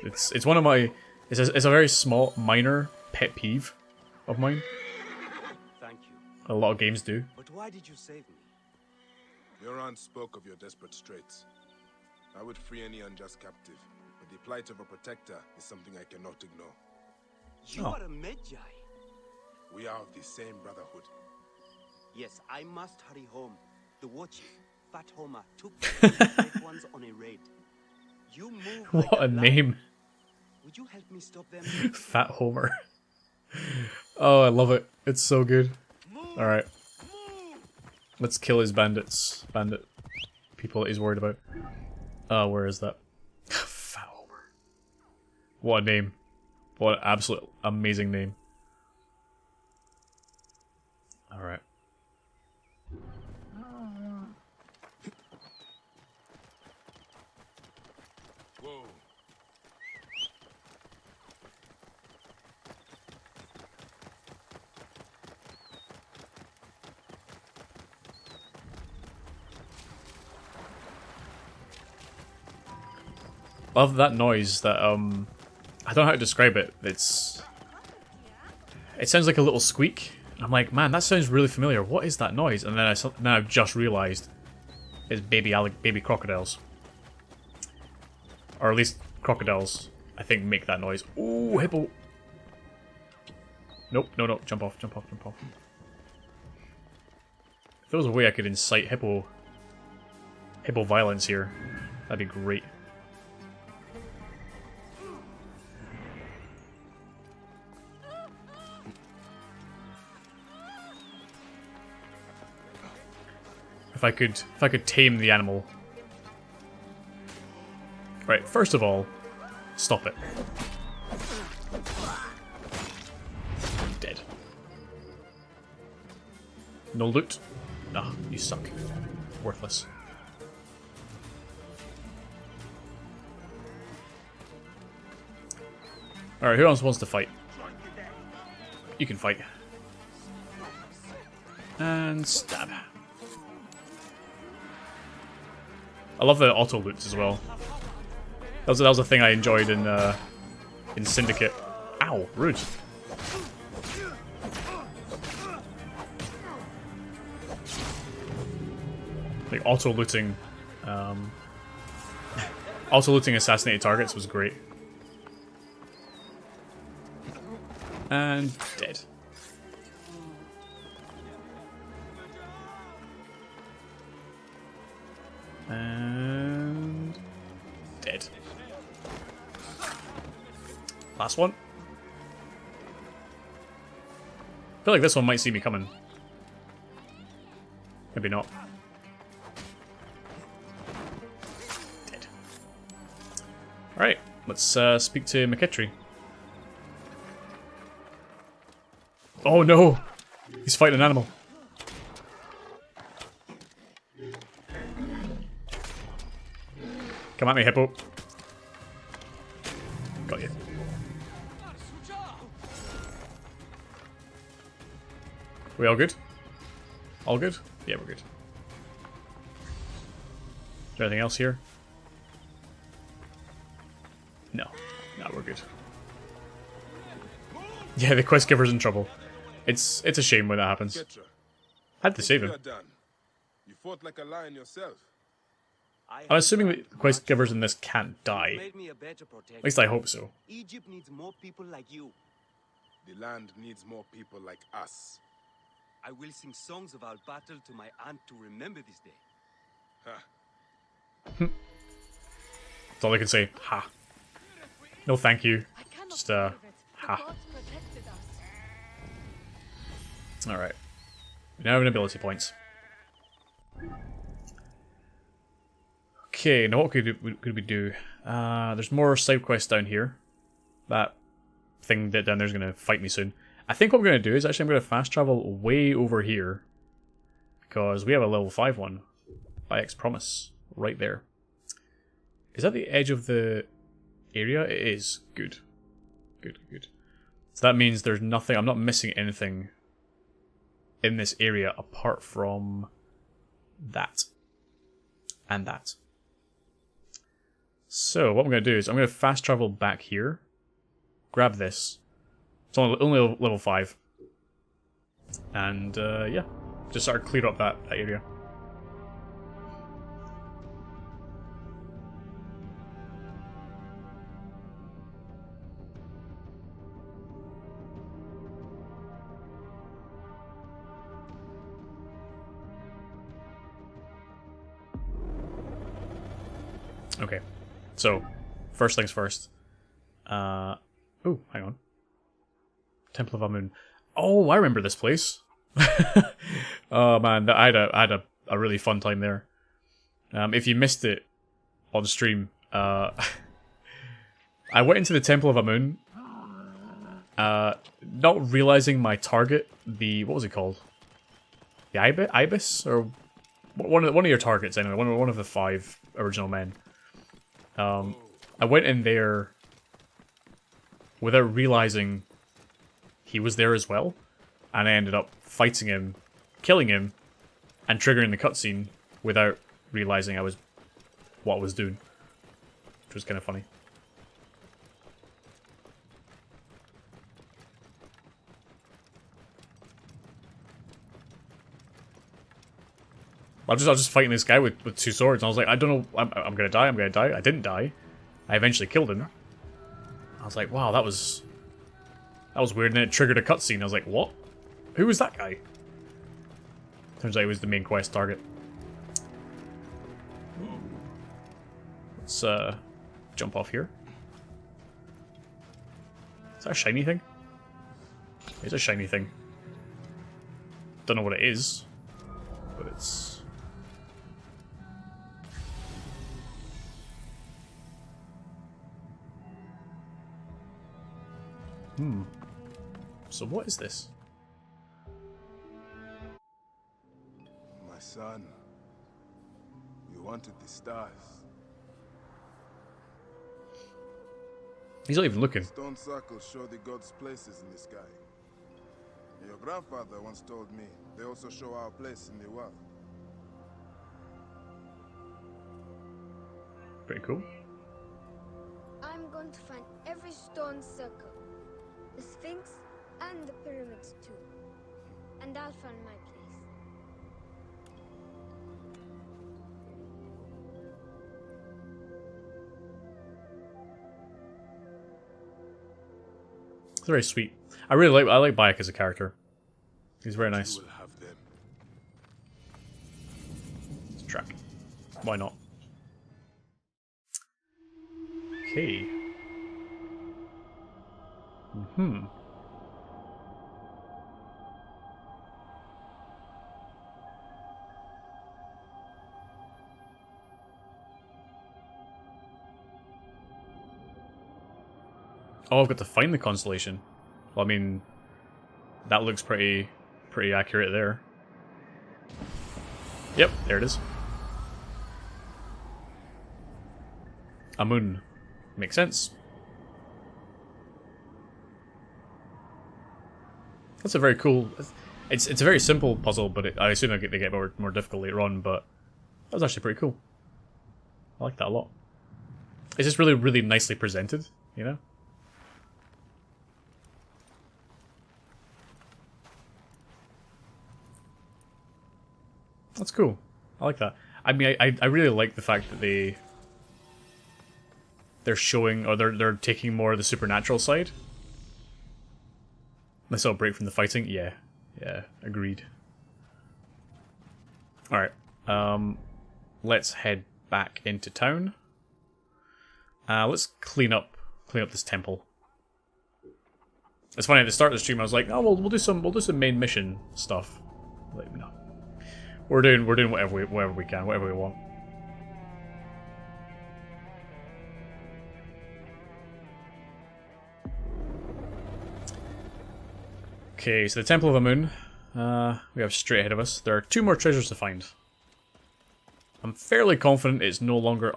It's one of my... It's a very small, minor pet peeve of mine. Thank you. A lot of games do. But why did you save me? Your aunt spoke of your desperate straits. I would free any unjust captive, but the plight of a protector is something I cannot ignore. You are a Medjay. We are of the same brotherhood. Yes, I must hurry home. The watchers, Fat Homer, took the great ones on a raid. You move like What a name. Would you help me stop them? Fat Homer. Oh, I love it. It's so good. Alright. Let's kill his bandits. Bandit people that he's worried about. Where is that? Fat Homer. What a name. What an absolute amazing name. Alright. Whoa. love that noise that, I don't know how to describe it. It sounds like a little squeak. I'm like, man, that sounds really familiar. What is that noise? And then I've just realised it's baby crocodiles. Or at least crocodiles, I think, make that noise. Ooh, hippo. Nope, no, jump off. If there was a way I could incite hippo violence here, that'd be great. If I could tame the animal. Right, first of all, stop it. Dead. No loot? Nah, you suck. Worthless. Alright, who else wants to fight? You can fight. And stab. I love the auto loots as well. That was a thing I enjoyed in Syndicate. Ow, rude. Like auto looting assassinated targets was great. And dead. And dead. Last one. I feel like this one might see me coming. Maybe not. Dead. Alright, let's speak to McKittree. Oh no! He's fighting an animal. Come at me, hippo. Got you. We all good? All good? Yeah, we're good. Is there anything else here? No. No, we're good. Yeah, the quest giver's in trouble. It's a shame when that happens. Had to save him. You fought like a lion yourself. I'm assuming that the quest givers in this can't die. At least I hope so. Egypt needs more people like you. The land needs more people like us. I will sing songs of our battle to my aunt to remember this day. Ha. That's all I can say. Ha. No thank you. Just, ha. Alright. We now have ability points. Okay, now what could we do? There's more side quests down here. That thing that down there is going to fight me soon. I think what we're going to do is actually I'm going to fast travel way over here. Because we have a level 5 one. By X Promise. Right there. Is that the edge of the area? It is. Good. Good, good. So that means there's nothing, I'm not missing anything in this area apart from that. And that. So what I'm going to do is I'm going to fast travel back here. Grab this. It's only level 5. And yeah, just sort of clear up that area. Okay, so first things first. Oh, hang on. Temple of Amun. Oh, I remember this place. Oh man, I had a really fun time there. If you missed it on stream, I went into the Temple of Amun, not realizing my target. What was it called? The Ibis, or one of your targets anyway. One of the 5 original men. I went in there without realizing he was there as well, and I ended up fighting him, killing him, and triggering the cutscene without realizing what I was doing. Which was kind of funny. I was just fighting this guy with 2 swords, and I was like, I don't know, I'm gonna die, I'm gonna die. I didn't die. I eventually killed him. I was like, wow, that was weird, and then it triggered a cutscene. I was like, what? Who was that guy? Turns out he was the main quest target. Let's jump off here. Is that a shiny thing? It's a shiny thing. Don't know what it is, but it's... So what is this? My son, you wanted the stars. He's not even looking. Stone circles show the gods' places in the sky. Your grandfather once told me they also show our place in the world. Pretty cool. I'm going to find every stone circle, the Sphinx, and the pyramids too. And I'll find my place. It's very sweet. I like Bayek as a character. He's very nice. You will have them. It's a track. Why not? Okay. Oh, I've got to find the constellation. Well, I mean, that looks pretty accurate there. Yep, there it is. A moon. Makes sense. That's a very cool... It's a very simple puzzle, but I assume they get more difficult later on, but that was actually pretty cool. I like that a lot. It's just really nicely presented, you know? That's cool. I like that. I mean, I really like the fact that they're showing, or they're taking more of the supernatural side. I saw a break from the fighting. Yeah, agreed. All right, let's head back into town. Let's clean up this temple. It's funny, at the start of the stream I was like, oh, we'll do some main mission stuff. Like, no. We're doing whatever we can, whatever we want. Okay, so the Temple of the Moon, we have straight ahead of us. There are 2 more treasures to find. I'm fairly confident it's no longer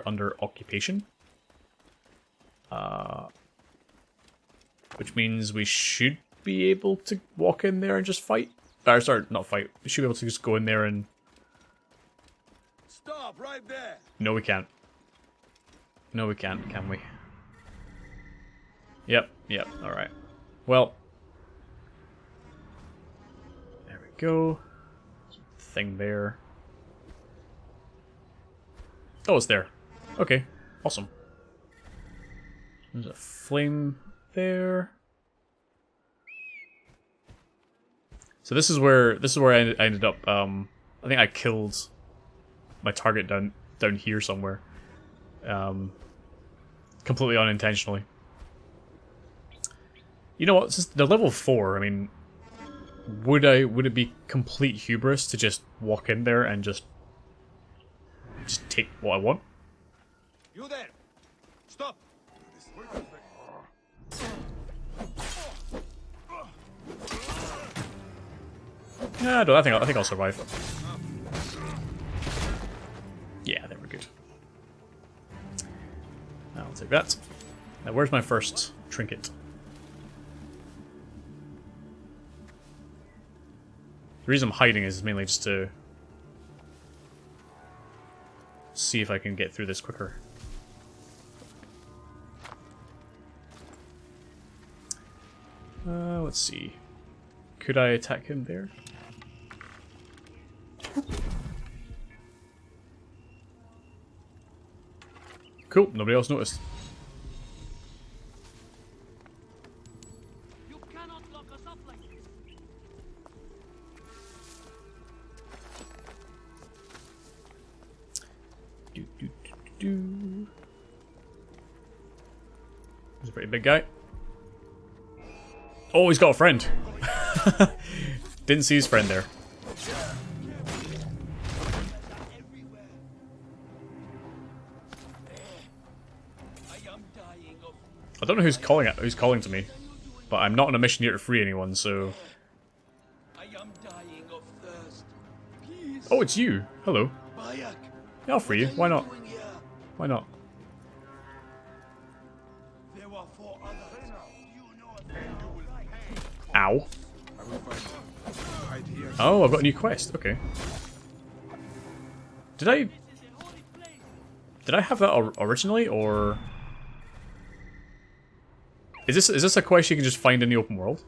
under occupation. Which means we should be able to walk in there and just fight. Sorry, not fight. We should be able to just go in there and... Stop right there! No, we can't. No, we can't, can we? Yep, alright. Well... There we go. Thing there. Oh, it's there. Okay, awesome. There's a flame there. So this is where I ended up. I think I killed my target down here somewhere, completely unintentionally. You know what? Since they're level 4, I mean, would it be complete hubris to just walk in there and just take what I want? You there! Stop! Yeah, I think I'll survive. Yeah, there we're good. I'll take that. Now, where's my first trinket? The reason I'm hiding is mainly just to see if I can get through this quicker. Let's see. Could I attack him there? Cool, nobody else noticed. You cannot lock us up like this. He's a pretty big guy. Oh, he's got a friend. Didn't see his friend there. I don't know who's calling to me, but I'm not on a mission here to free anyone, so. I am dying of thirst. Please. Oh, it's you. Hello. Bayek, Yeah, I'll free you. Why not? doing here? Why not? There were 4 others. You know if they will pay. Ow. I will find you. Hide here. Oh, I've got a new quest. Okay. Did I have that originally, or is this a quest you can just find in the open world?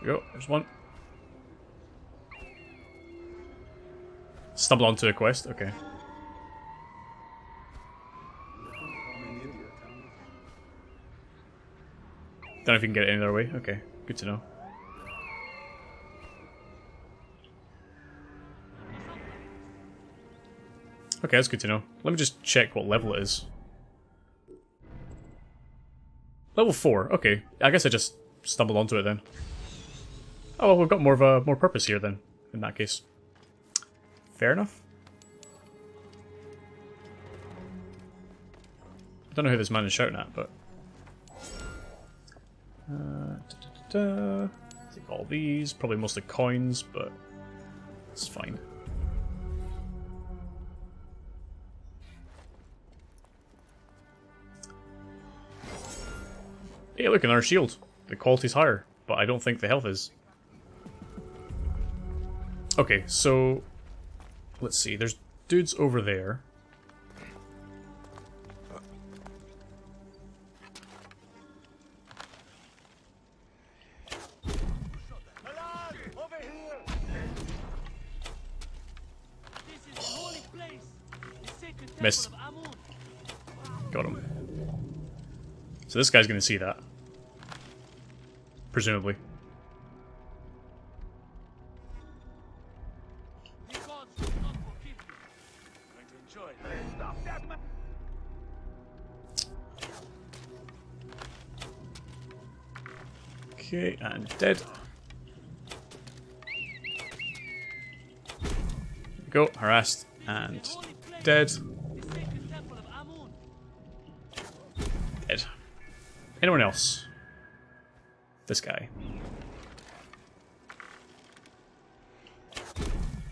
There we go. There's one. Stumble onto a quest. Okay. Don't know if you can get it any other way. Okay, good to know. Okay, that's good to know. Let me just check what level it is. Level 4. Okay, I guess I just stumbled onto it then. Oh, well, we've got more purpose here then. In that case, fair enough. I don't know who this man is shouting at, but. Take all these, probably mostly coins, but it's fine. Hey, look, another shield. The quality's higher, but I don't think the health is. Okay, so let's see. There's dudes over there. Missed. Got him. So this guy's gonna see that. Presumably. Okay, and dead. There we go, harassed and dead. Dead. Anyone else? This guy.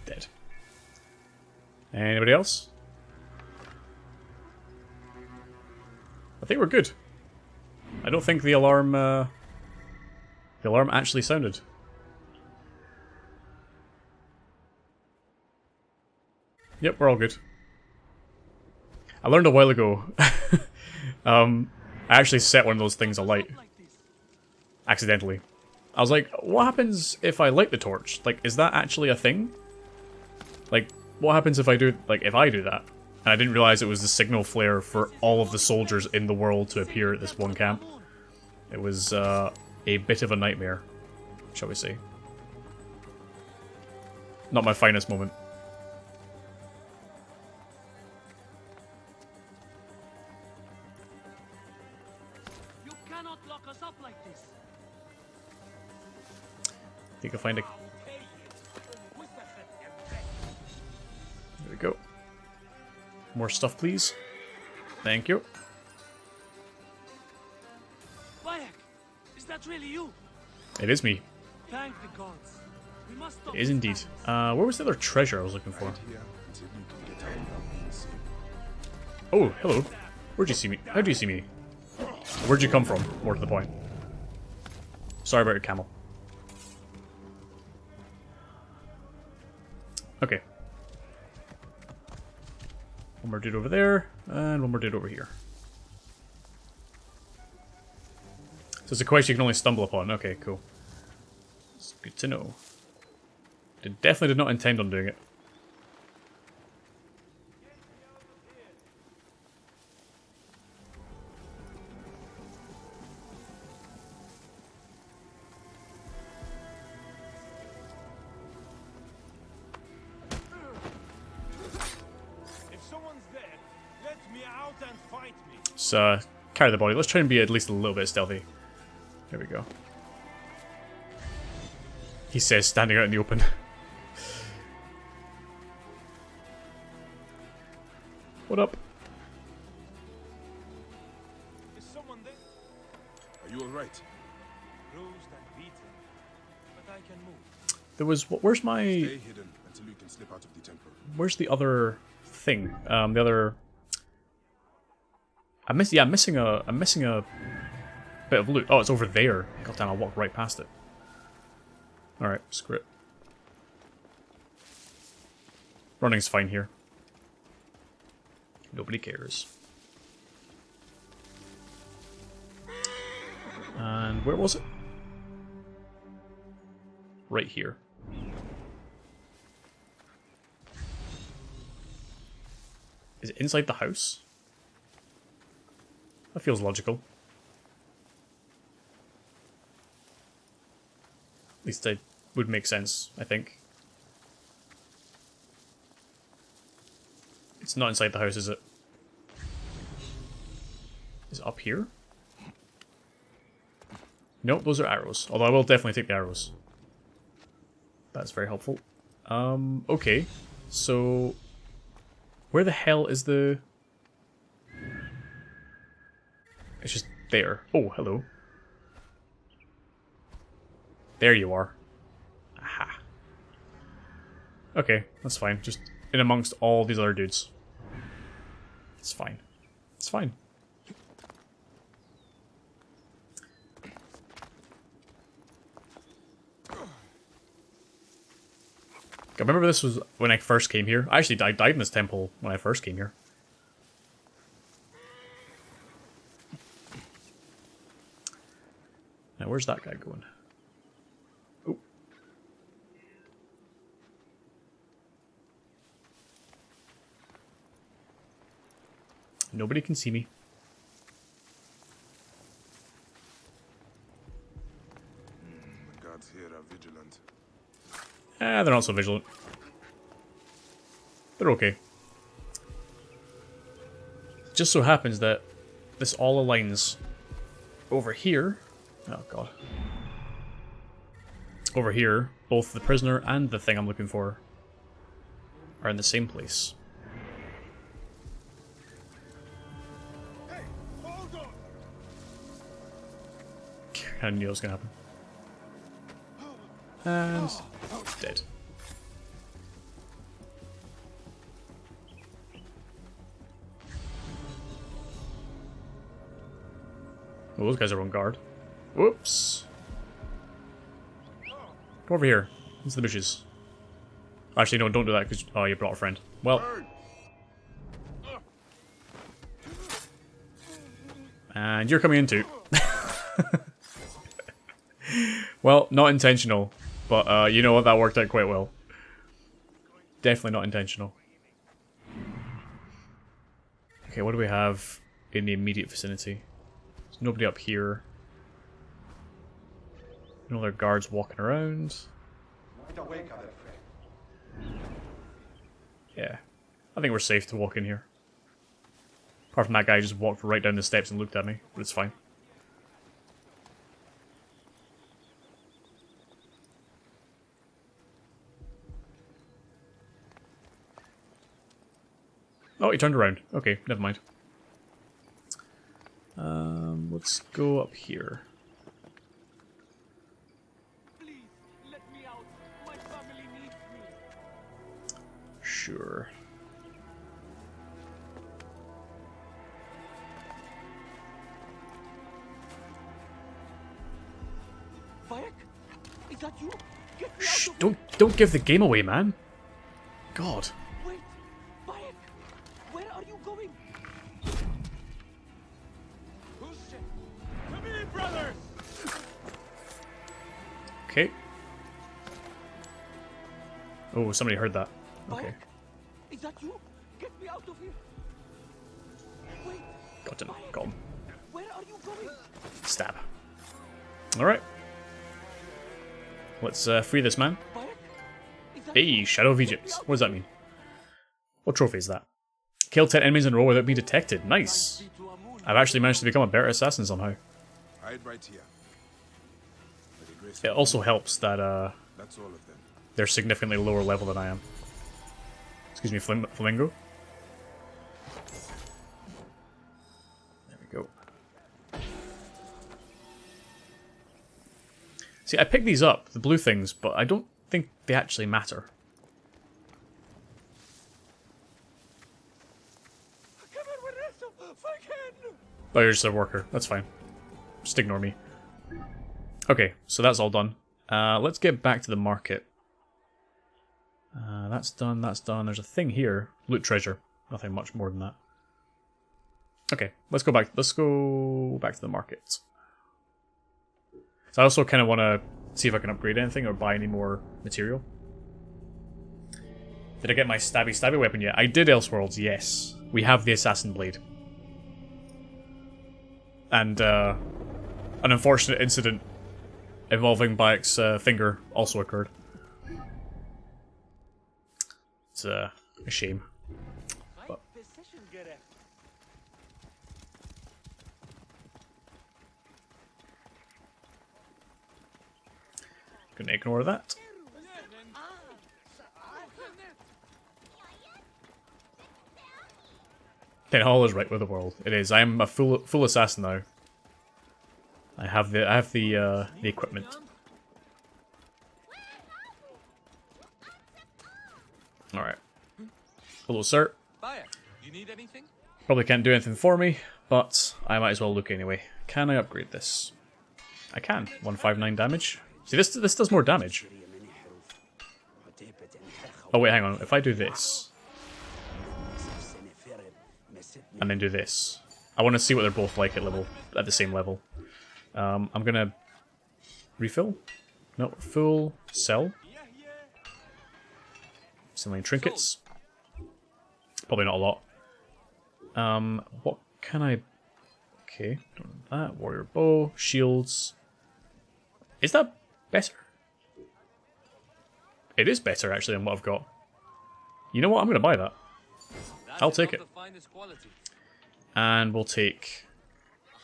Dead. Anybody else? I think we're good. I don't think the alarm actually sounded. Yep, we're all good. I learned a while ago. I actually set one of those things alight. Accidentally. I was like, what happens if I light the torch? Like, is that actually a thing? Like, what happens if I do, if I do that? And I didn't realize it was the signal flare for all of the soldiers in the world to appear at this one camp. It was, a bit of a nightmare, shall we say. Not my finest moment. You cannot lock us up like this. I think I'll find a... There we go. More stuff, please. Thank you. Bayek, is that really you? It is me. Thank the gods. We must stop It is indeed. Where was the other treasure I was looking for? Here until you can get out without being seen. Oh, hello. Where'd you see me? How do you see me? Where'd you come from? More to the point. Sorry about your camel. Okay. One more dude over there, and one more dude over here. So it's a quest you can only stumble upon. Okay, cool. It's good to know. Definitely did not intend on doing it. If someone's dead, let me out and fight me. So, carry the body. Let's try and be at least a little bit stealthy. There we go. He says, standing out in the open. What up? Is someone there? Are you alright? Bruised and beaten, but I can move. There was... Where's my... Stay hidden until you can slip out of the temple. Where's the other thing? The other... I'm missing a bit of loot. Oh, it's over there. God damn, I walked right past it. Alright, screw it. Running's fine here. Nobody cares. And where was it? Right here. Is it inside the house? That feels logical. At least it would make sense, I think. It's not inside the house, is it? Is it up here? Nope, those are arrows. Although I will definitely take the arrows. That's very helpful. Okay. So... where the hell is the... It's just there. Oh, hello. There you are. Aha. Okay, that's fine. Just in amongst all these other dudes. It's fine. It's fine. I remember this was when I first came here. Actually, I died in this temple when I first came here. Now, where's that guy going? Oh. Nobody can see me. The guards here are vigilant. They're not so vigilant. They're okay. Just so happens that this all aligns over here. Oh god. Over here, both the prisoner and the thing I'm looking for are in the same place. Hey, hold on! I knew it was gonna happen. And dead. Well, those guys are on guard. Whoops. Go over here. Into the bushes. Actually, no, don't do that because oh, you brought a friend. Well. And you're coming in too. Well, not intentional. But you know what, that worked out quite well. Definitely not intentional. Okay, what do we have in the immediate vicinity? There's nobody up here. No other guards walking around. Yeah. I think we're safe to walk in here. Apart from that guy who just walked right down the steps and looked at me, but it's fine. Oh, he turned around. Okay, never mind. Let's go up here. Please, let me out. My family needs me. Sure. Bayek? Is that you? Get me Shh, out of don't give the game away, man. God. Wait! Bayek! Where are you going? Who's Come here, brothers! Okay. Oh, somebody heard that. Okay. Bayek? Is that you? Get me out of here! Wait! Got him. Got him. Where are you going? Stab. Alright. Let's free this man. Bayek? Is that Hey, you? Shadow of Egypt. What does that mean? What trophy is that? Kill 10 enemies in a row without being detected. Nice. I've actually managed to become a better assassin somehow. Hide right here. Very It graceful. also helps that That's all of them. they're significantly lower level than I am. Excuse me, Flamingo. There we go. See, I picked these up, the blue things, but I don't think they actually matter. Oh, you're just a worker. That's fine. Just ignore me. Okay, so that's all done. Let's get back to the market. That's done, that's done. There's a thing here. Loot treasure. Nothing much more than that. Okay, let's go back to the market. So I also kind of want to see if I can upgrade anything or buy any more material. Did I get my stabby weapon yet? I did Elseworlds, yes. We have the Assassin Blade. And an unfortunate incident involving Bayek's finger also occurred. It's a shame. But gonna ignore that. Ken Hall is right with the world. It is. I am a full assassin now. I have the equipment. All right. Hello, sir. Bayek, you need anything? Probably can't do anything for me, but I might as well look anyway. Can I upgrade this? I can. 159 damage. See, this does more damage. Oh wait, hang on. If I do this and then do this, I want to see what they're both like at the same level. I'm gonna refill. No, full sell. Selling trinkets. Probably not a lot. What can I? Okay, don't want that. Warrior bow, shields. Is that better? It is better actually than what I've got. You know what? I'm gonna buy that. I'll take it. And we'll take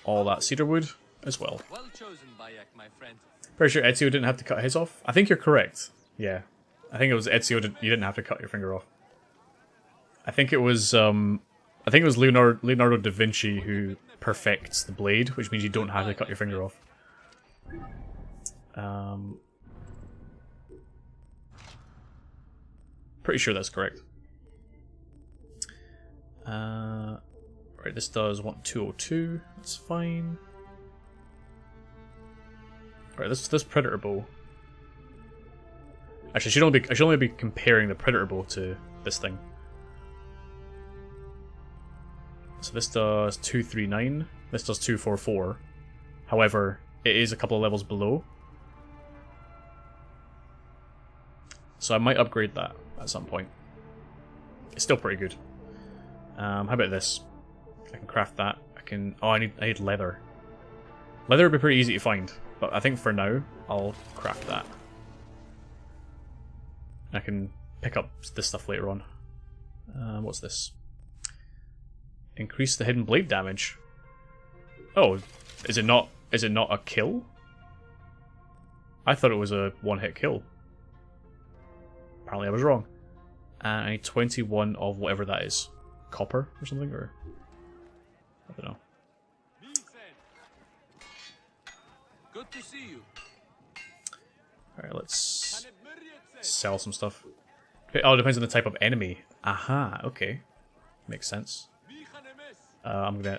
all that cedar wood as well. Well chosen, Bayek, my friend. Pretty sure Ezio didn't have to cut his off. I think you're correct. Yeah. I think it was Ezio, you didn't have to cut your finger off. I think it was Leonardo da Vinci who perfects the blade, which means you don't have to cut your finger off. Pretty sure that's correct. Right, this does 202. That's fine. Right, this predator bow. Actually, I should only be comparing the predator bow to this thing. So this does 239. This does 244. However, it is a couple of levels below. So I might upgrade that at some point. It's still pretty good. How about this? I can craft that. I can. Oh, I need leather. Leather would be pretty easy to find, but I think for now I'll craft that. I can pick up this stuff later on. What's this? Increase the hidden blade damage. Oh, is it not a kill? I thought it was a one-hit kill. Apparently I was wrong. And I need 21 of whatever that is. Copper or something, or I don't know. Good to see you. Alright, let's sell some stuff. Oh, it depends on the type of enemy. Aha, okay. Makes sense. I'm gonna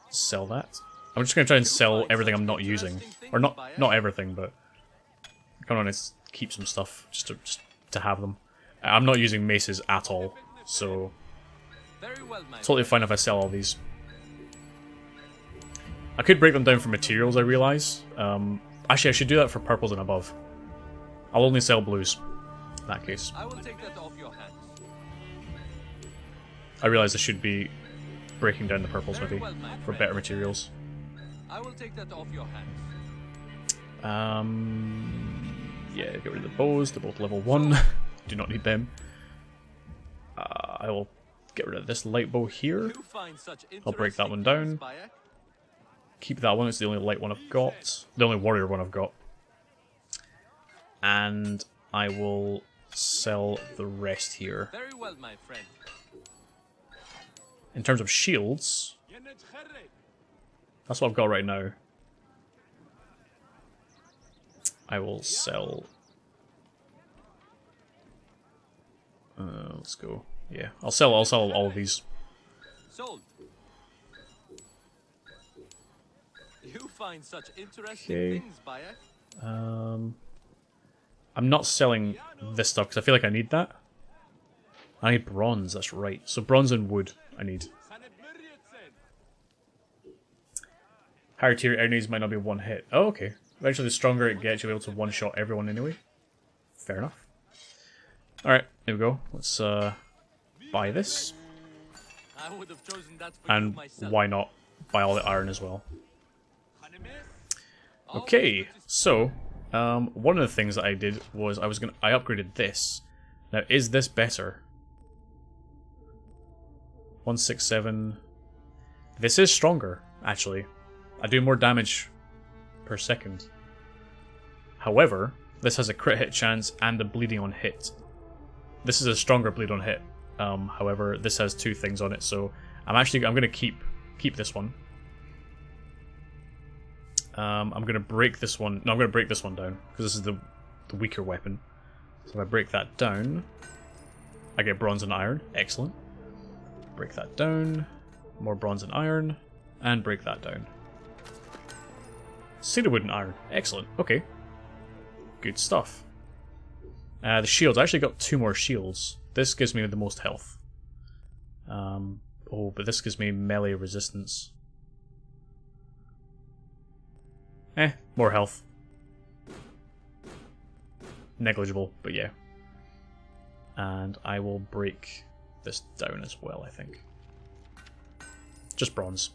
sell that. I'm just gonna try and sell everything I'm not using. Or not everything, but I kind of want to keep some stuff just to have them. I'm not using maces at all, so Very well, my totally fine if I sell all these. I could break them down for materials, I realise. Actually, I should do that for purples and above. I'll only sell blues in that case. I will take that off your hands. I realise I should be breaking down the purples Very maybe well, my for friend. better materials. I will take that off your hands. Yeah, get rid of the bows. They're both level 1. Do not need them. I will get rid of this light bow here. You find such I'll break that one interesting down. things, Bayek? Keep that one. It's the only light one I've got. The only warrior one I've got. And I will sell the rest here. Very well, my friend. In terms of shields, that's what I've got right now. I will sell... let's go. Yeah, I'll sell all of these. Sold. You find such interesting Okay. things, Bayek? I'm not selling this stuff because I feel like I need that. I need bronze, that's right. So bronze and wood I need. Higher tier enemies might not be one hit. Oh, okay. Eventually the stronger it gets, you'll be able to one-shot everyone anyway. Fair enough. Alright, here we go. Let's buy this. I would have chosen that for you And myself. why not buy all the iron as well. Always Okay, good to so one of the things that I did was I upgraded this. Now, is this better? 167. This is stronger, actually. I do more damage per second. However, this has a crit hit chance and a bleeding on hit. This is a stronger bleed on hit. However, this has 2 things on it, so I'm gonna keep this one. I'm gonna break this one. No, I'm gonna break this one down because this is the weaker weapon. So if I break that down, I get bronze and iron. Excellent. Break that down. More bronze and iron, and break that down. Cedarwood and iron. Excellent. Okay. Good stuff. The shields. I actually got 2 more shields. This gives me the most health. Oh, but this gives me melee resistance. More health. Negligible, but yeah. And I will break this down as well, I think. Just bronze.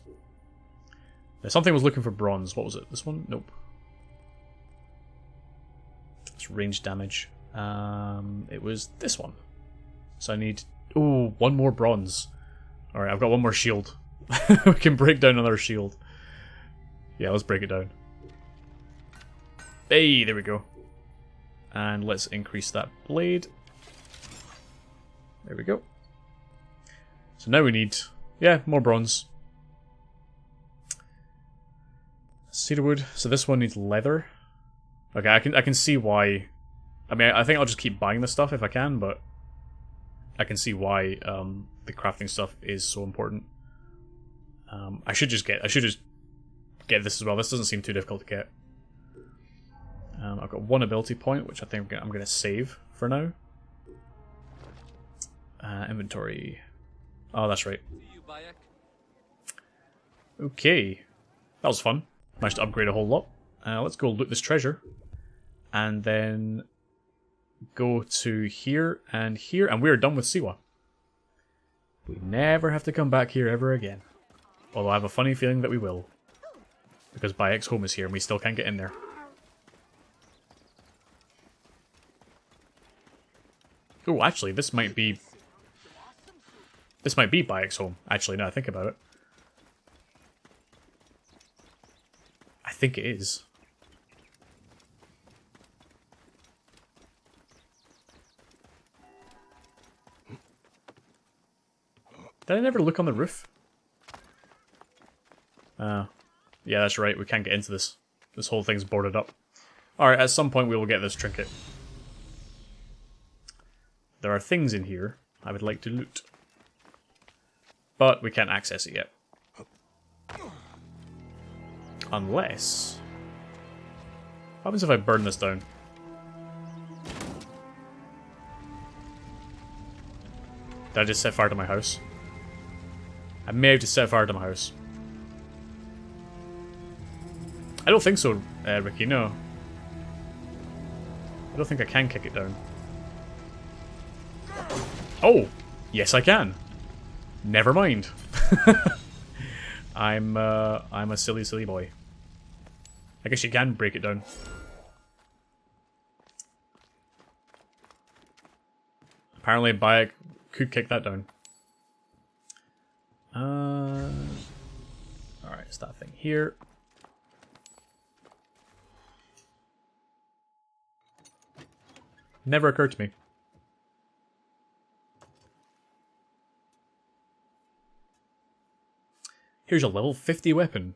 Now, something was looking for bronze. What was it? This one? Nope. It's range damage. It was this one. So I need... Ooh, 1 more bronze. Alright, I've got 1 more shield. We can break down another shield. Yeah, let's break it down. Hey, there we go. And let's increase that blade. There we go. So now we need... Yeah, more bronze. Cedarwood. So this one needs leather. Okay, I can see why... I mean, I think I'll just keep buying this stuff if I can, but... I can see why the crafting stuff is so important. I should just get this as well. This doesn't seem too difficult to get. I've got 1 ability point, which I think I'm going to save for now. Inventory. Oh, that's right. See you, Bayek. Okay. That was fun. Managed to upgrade a whole lot. Let's go loot this treasure. And then go to here, and we're done with Siwa. We never have to come back here ever again. Although I have a funny feeling that we will. Because Bayek's home is here, and we still can't get in there. Oh, actually, this might be Bayek's home, actually, now I think about it. I think it is. Did I never look on the roof? Yeah, that's right, we can't get into this. This whole thing's boarded up. Alright, at some point we will get this trinket. There are things in here I would like to loot. But we can't access it yet. Unless... What happens if I burn this down? Did I just set fire to my house? I may have just set fire to my house. I don't think so, Ricky, no. I don't think I can kick it down. Oh! Yes, I can. Never mind. I'm a silly, silly boy. I guess you can break it down. Apparently, Bayek could kick that down. Alright, it's that thing here. Never occurred to me. Here's a level 50 weapon.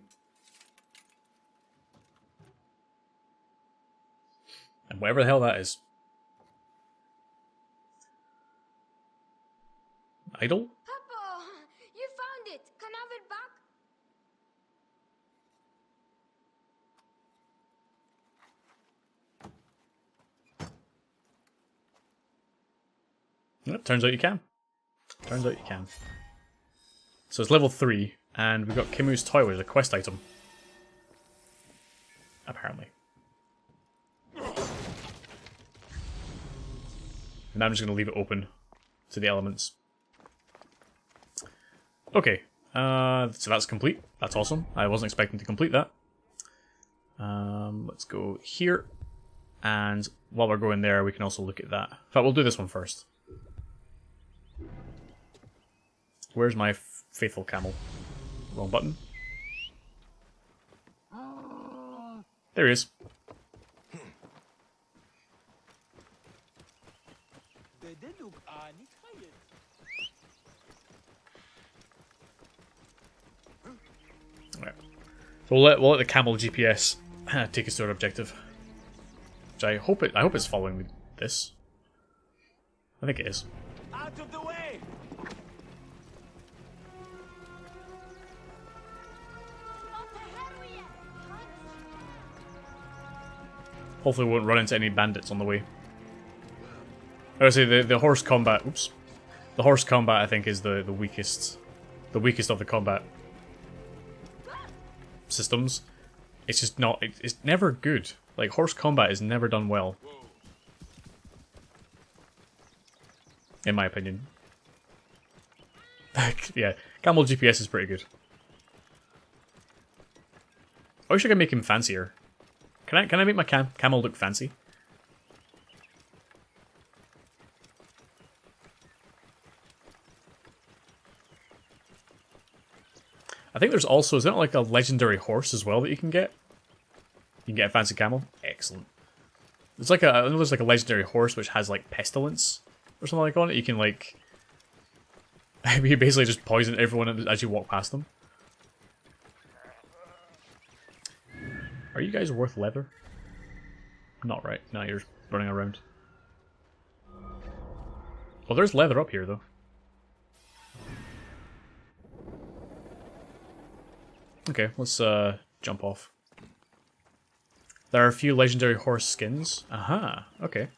And whatever the hell that is. Idol? Papa, you found it. Can I have it back? Yep, turns out you can. Turns out you can. So it's level 3, and we've got Kimu's toy, which is a quest item. Apparently. And now I'm just going to leave it open to the elements. Okay, so that's complete. That's awesome. I wasn't expecting to complete that. Let's go here. And while we're going there, we can also look at that. In fact, we'll do this one first. Where's my faithful camel? Wrong button. There he is. Right. So we'll let the camel GPS take us to our objective. Which I hope it's following this. I think it is. Out of the way! Hopefully we won't run into any bandits on the way. I would say the horse combat, oops. The horse combat I think is the weakest of the combat systems. It's just not, it's never good. Like, horse combat is never done well. In my opinion. Yeah, camel GPS is pretty good. I wish I could make him fancier. Can I make my camel look fancy? I think there's also, is there not like a legendary horse as well that you can get? You can get a fancy camel? Excellent. There's like I know there's like a legendary horse which has like pestilence or something like on it. You can like, you basically just poison everyone as you walk past them. Are you guys worth leather? Not right. No, you're running around. Well, there's leather up here, though. Okay, let's jump off. There are a few legendary horse skins. Aha, okay.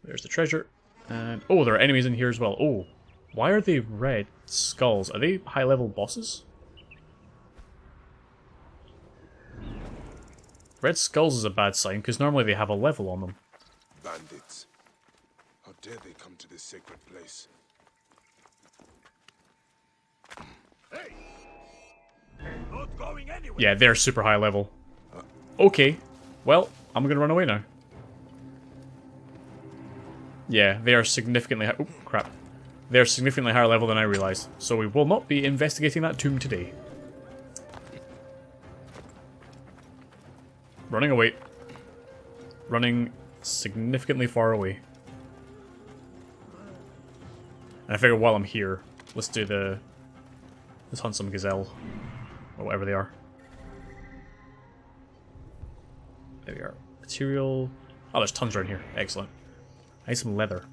There's the treasure. And oh, there are enemies in here as well. Oh. Why are they red skulls? Are they high-level bosses? Red skulls is a bad sign, because normally they have a level on them. Bandits. How dare they come to this sacred place? Hey! Not going anywhere! Yeah, they're super high level. Okay. Well, I'm going to run away now. Yeah, they are significantly high... Oh, crap. They're significantly higher level than I realised, so we will not be investigating that tomb today. Running away. Running significantly far away. And I figure while I'm here, let's hunt some gazelle. Or whatever they are. There we are. Material... Oh, there's tons around here. Excellent. I need some leather.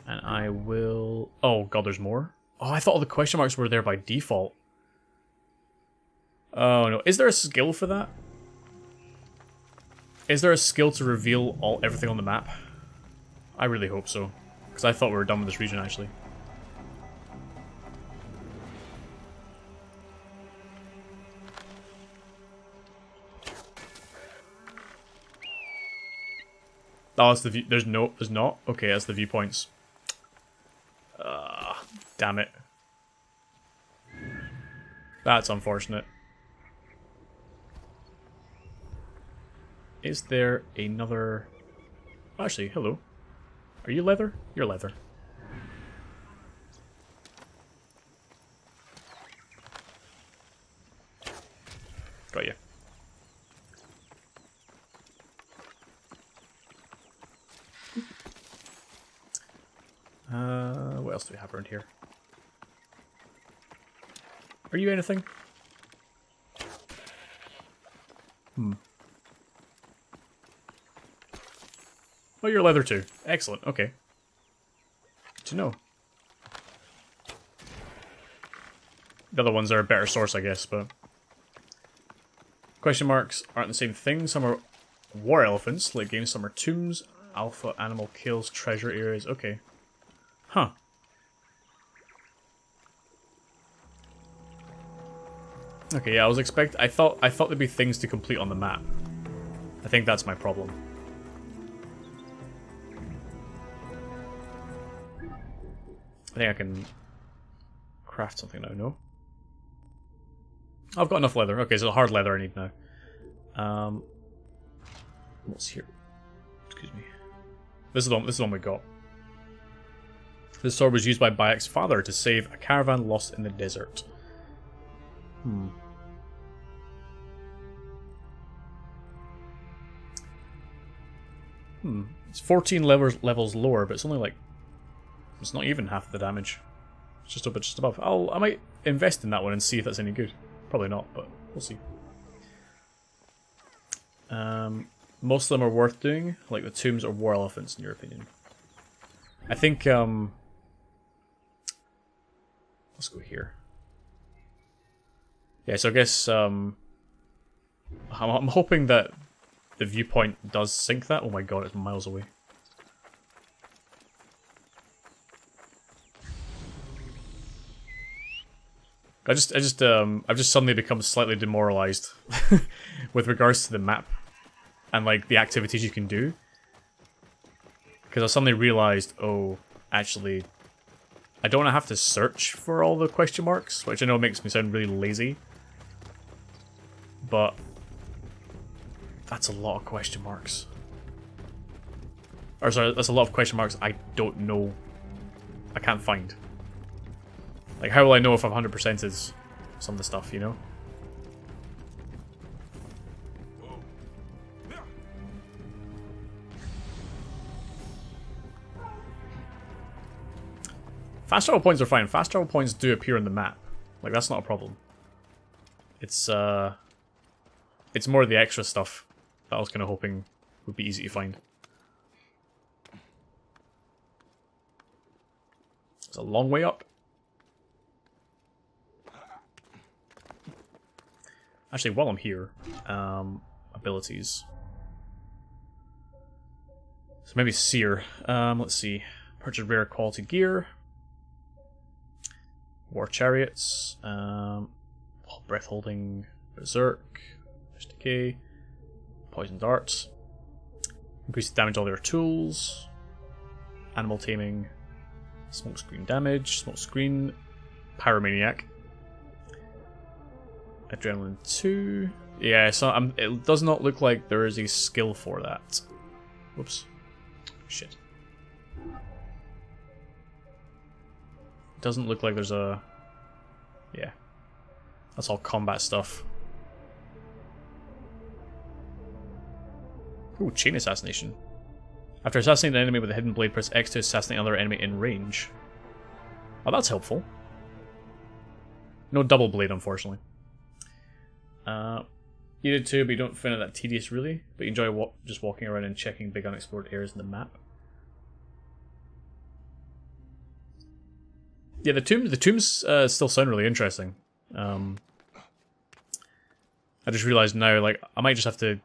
And I will... Oh god, there's more? Oh, I thought all the question marks were there by default. Oh no, is there a skill for that? Is there a skill to reveal everything on the map? I really hope so. Because I thought we were done with this region, actually. Oh, that's the view. There's not? Okay, that's the viewpoints. Damn it. That's unfortunate. Is there another... Actually, hello. Are you leather? You're leather. Got you. What else do we have around here? Are you anything? Oh, you're leather too. Excellent. Okay. Good to know. The other ones are a better source, I guess, but... Question marks aren't the same thing. Some are war elephants, like games. Some are tombs. Alpha animal kills, treasure areas. Okay. Huh. Okay, yeah, I thought there'd be things to complete on the map. I think that's my problem. I think I can craft something now, no? I've got enough leather. Okay, so hard leather I need now. What's here? Excuse me. This is the one we got. This sword was used by Bayek's father to save a caravan lost in the desert. It's 14 levels lower, but it's only like... It's not even half the damage. It's just above. I might invest in that one and see if that's any good. Probably not, but we'll see. Most of them are worth doing, like the tombs or war elephants, in your opinion. I think, let's go here. Yeah, so I guess, I'm hoping that the viewpoint does sync that. Oh my god, it's miles away. I've just suddenly become slightly demoralized with regards to the map and like the activities you can do. Because I suddenly realized, oh, actually, I don't have to search for all the question marks, which I know makes me sound really lazy. But that's a lot of question marks. Or sorry, that's a lot of question marks I don't know. I can't find. Like, how will I know if I've 100%ed some of the stuff, you know? Fast travel points are fine. Fast travel points do appear on the map. Like, that's not a problem. It's more the extra stuff that I was kind of hoping would be easy to find. It's a long way up. Actually, while I'm here, abilities. So maybe Seer. Let's see. Purchase rare quality gear. War chariots. Breath holding. Berserk. Decay. Poison darts. Increase the damage of all their tools. Animal taming. Smoke screen damage. Smoke screen. Pyromaniac. Adrenaline 2. Yeah, so it does not look like there is a skill for that. Whoops. Shit. Doesn't look like there's a... Yeah. That's all combat stuff. Ooh, chain assassination. After assassinating an enemy with a hidden blade, press X to assassinate another enemy in range. Oh, that's helpful. No double blade, unfortunately. You did too, but you don't find it that tedious, really. But you enjoy just walking around and checking big unexplored areas in the map. Yeah, the tombs still sound really interesting. I just realized now, like, I might just have to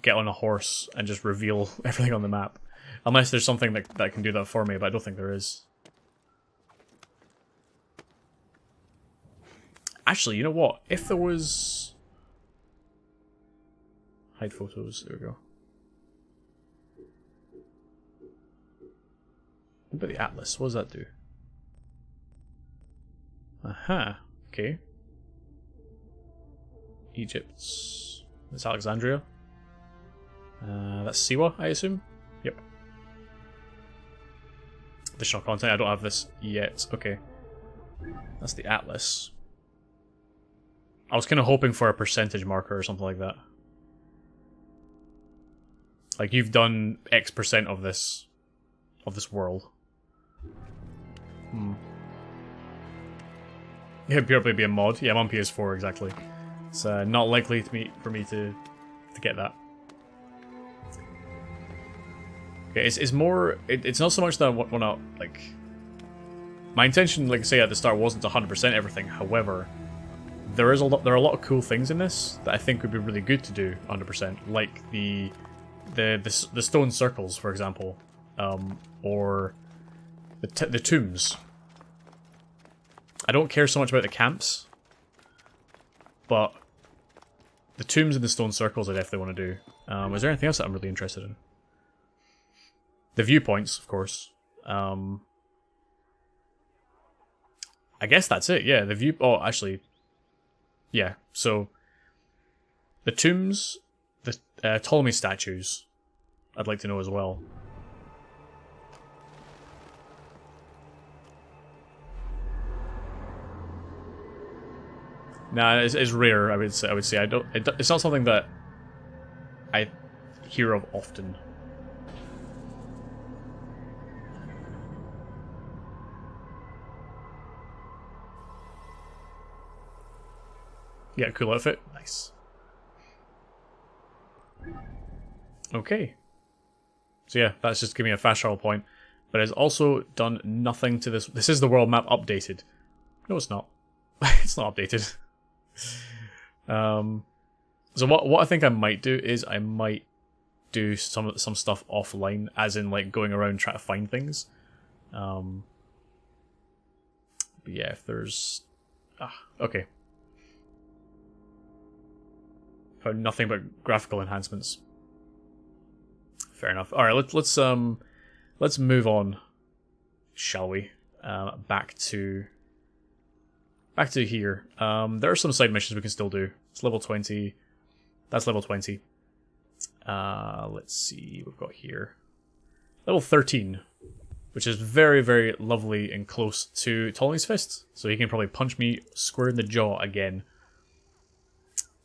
get on a horse and just reveal everything on the map. Unless there's something that can do that for me, but I don't think there is. Actually, you know what? If there was... Hide photos, there we go. What about the atlas? What does that do? Aha, okay. Egypt's... That's Alexandria. That's Siwa, I assume? Yep. Additional content, I don't have this yet. Okay. That's the atlas. I was kind of hoping for a percentage marker or something like that. Like, you've done X% of this world. Yeah, it'd probably be a mod. Yeah, I'm on PS4, exactly. It's not likely for me to get that. Okay, it's more... It's not so much that I want to, like... My intention, like I say at the start, wasn't 100% everything. However, there are a lot of cool things in this that I think would be really good to do 100%. Like the stone circles, for example. Or the tombs. I don't care so much about the camps, but the tombs and the stone circles I definitely want to do. Is there anything else that I'm really interested in? The viewpoints, of course. I guess that's it, yeah. The view... Oh, actually... Yeah, so... The tombs, the Ptolemy statues, I'd like to know as well. Nah, it's rare. I would say. I don't. It's not something that I hear of often. Yeah, cool outfit. Nice. Okay. So yeah, that's just giving me a fast travel point, but it's also done nothing to this. This is the world map updated. No, it's not. It's not updated. So what I think I might do is I might do some stuff offline, as in like going around trying to find things. But yeah, if there's okay. Found nothing but graphical enhancements. Fair enough. All right, let's move on, shall we? Back to here. There are some side missions we can still do. It's level 20. That's level 20. Let's see what we've got here. Level 13, which is very, very lovely and close to Ptolemy's Fist. So he can probably punch me square in the jaw again.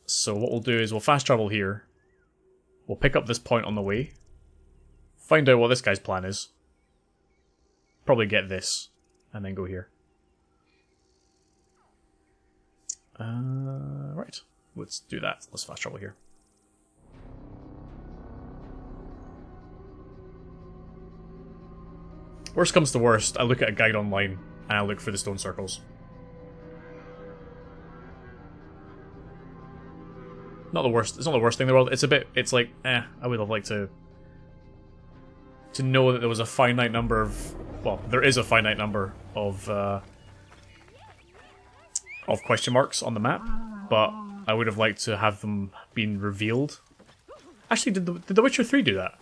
So what we'll do is we'll fast travel here. We'll pick up this point on the way. Find out what this guy's plan is. Probably get this. And then go here. Right. Let's do that. Let's fast travel here. Worst comes to worst, I look at a guide online and I look for the stone circles. Not the worst. It's not the worst thing in the world. It's a bit. It's like, I would have liked to know that there was a finite number of. Well, there is a finite number of question marks on the map, but I would have liked to have them been revealed. Actually, did The Witcher 3 do that?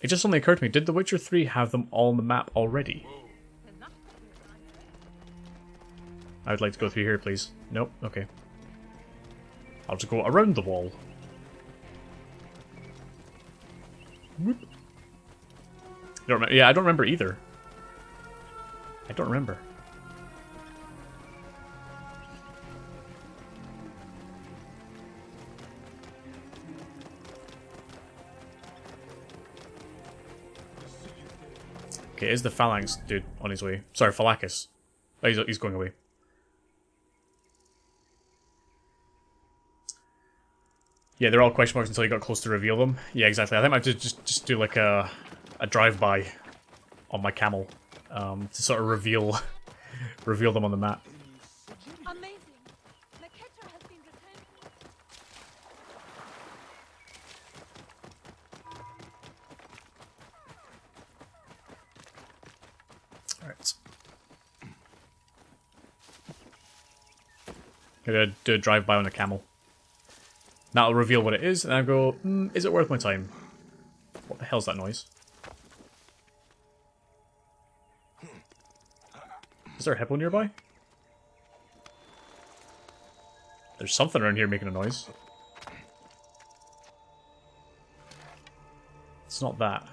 It just suddenly occurred to me. Did The Witcher 3 have them all on the map already? I would like to go through here, please. Nope. Okay. I'll just go around the wall. Whoop. Don't remember. Yeah, I don't remember either. I don't remember. Okay, is the Phalanx dude on his way? Sorry, Phylakis. Oh, he's going away. Yeah, they're all question marks until you got close to reveal them. Yeah, exactly. I think I might just do like a drive-by on my camel to sort of reveal them on the map. Amazing. Gonna do a drive-by on a camel. That'll reveal what it is, and I go, is it worth my time? What the hell's that noise? Is there a hippo nearby? There's something around here making a noise. It's not that.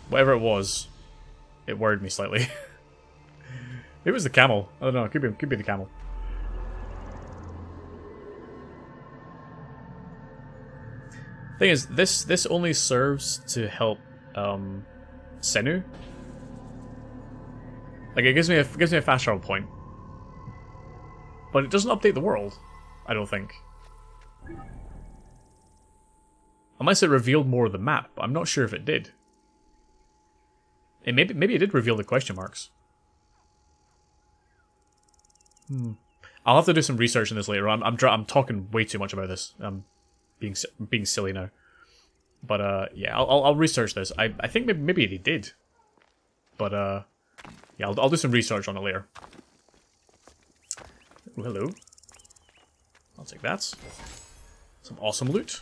Whatever it was, it worried me slightly. It was the camel. I don't know. It could be the camel. Thing is, this only serves to help Senu. Like it gives me a fast travel point, but it doesn't update the world. I don't think. Unless it revealed more of the map, but I'm not sure if it did. Maybe it did reveal the question marks. I'll have to do some research on this later on. I'm talking way too much about this. I'm being silly now. But yeah, I'll research this. I think maybe they did. But yeah, I'll do some research on it later. Ooh, hello. I'll take that. Some awesome loot.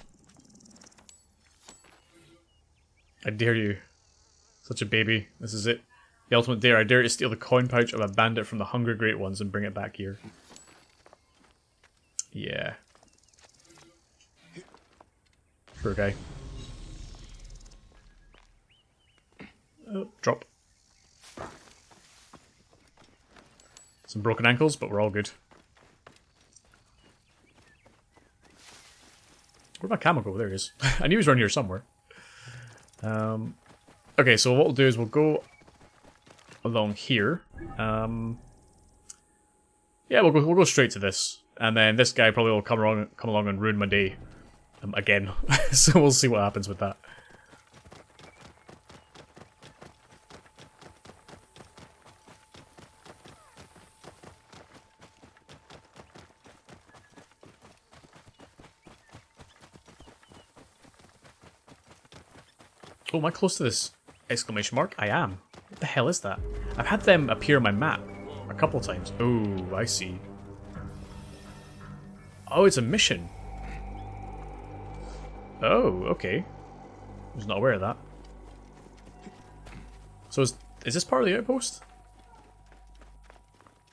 I dare you. Such a baby. This is it. The ultimate dare. I dare to steal the coin pouch of a bandit from the Hunger Great Ones and bring it back here. Yeah. Poor guy. Oh, drop. Some broken ankles, but we're all good. Where'd my camel go? There he is. I knew he was around here somewhere. Okay, so what we'll do is we'll go along here. Yeah, we'll go straight to this, and then this guy probably will come along and ruin my day again. So we'll see what happens with that. Oh, am I close to this exclamation mark? I am. What the hell is that? I've had them appear on my map a couple times. Oh, I see. Oh, it's a mission. Oh, okay. I was not aware of that. So is this part of the outpost?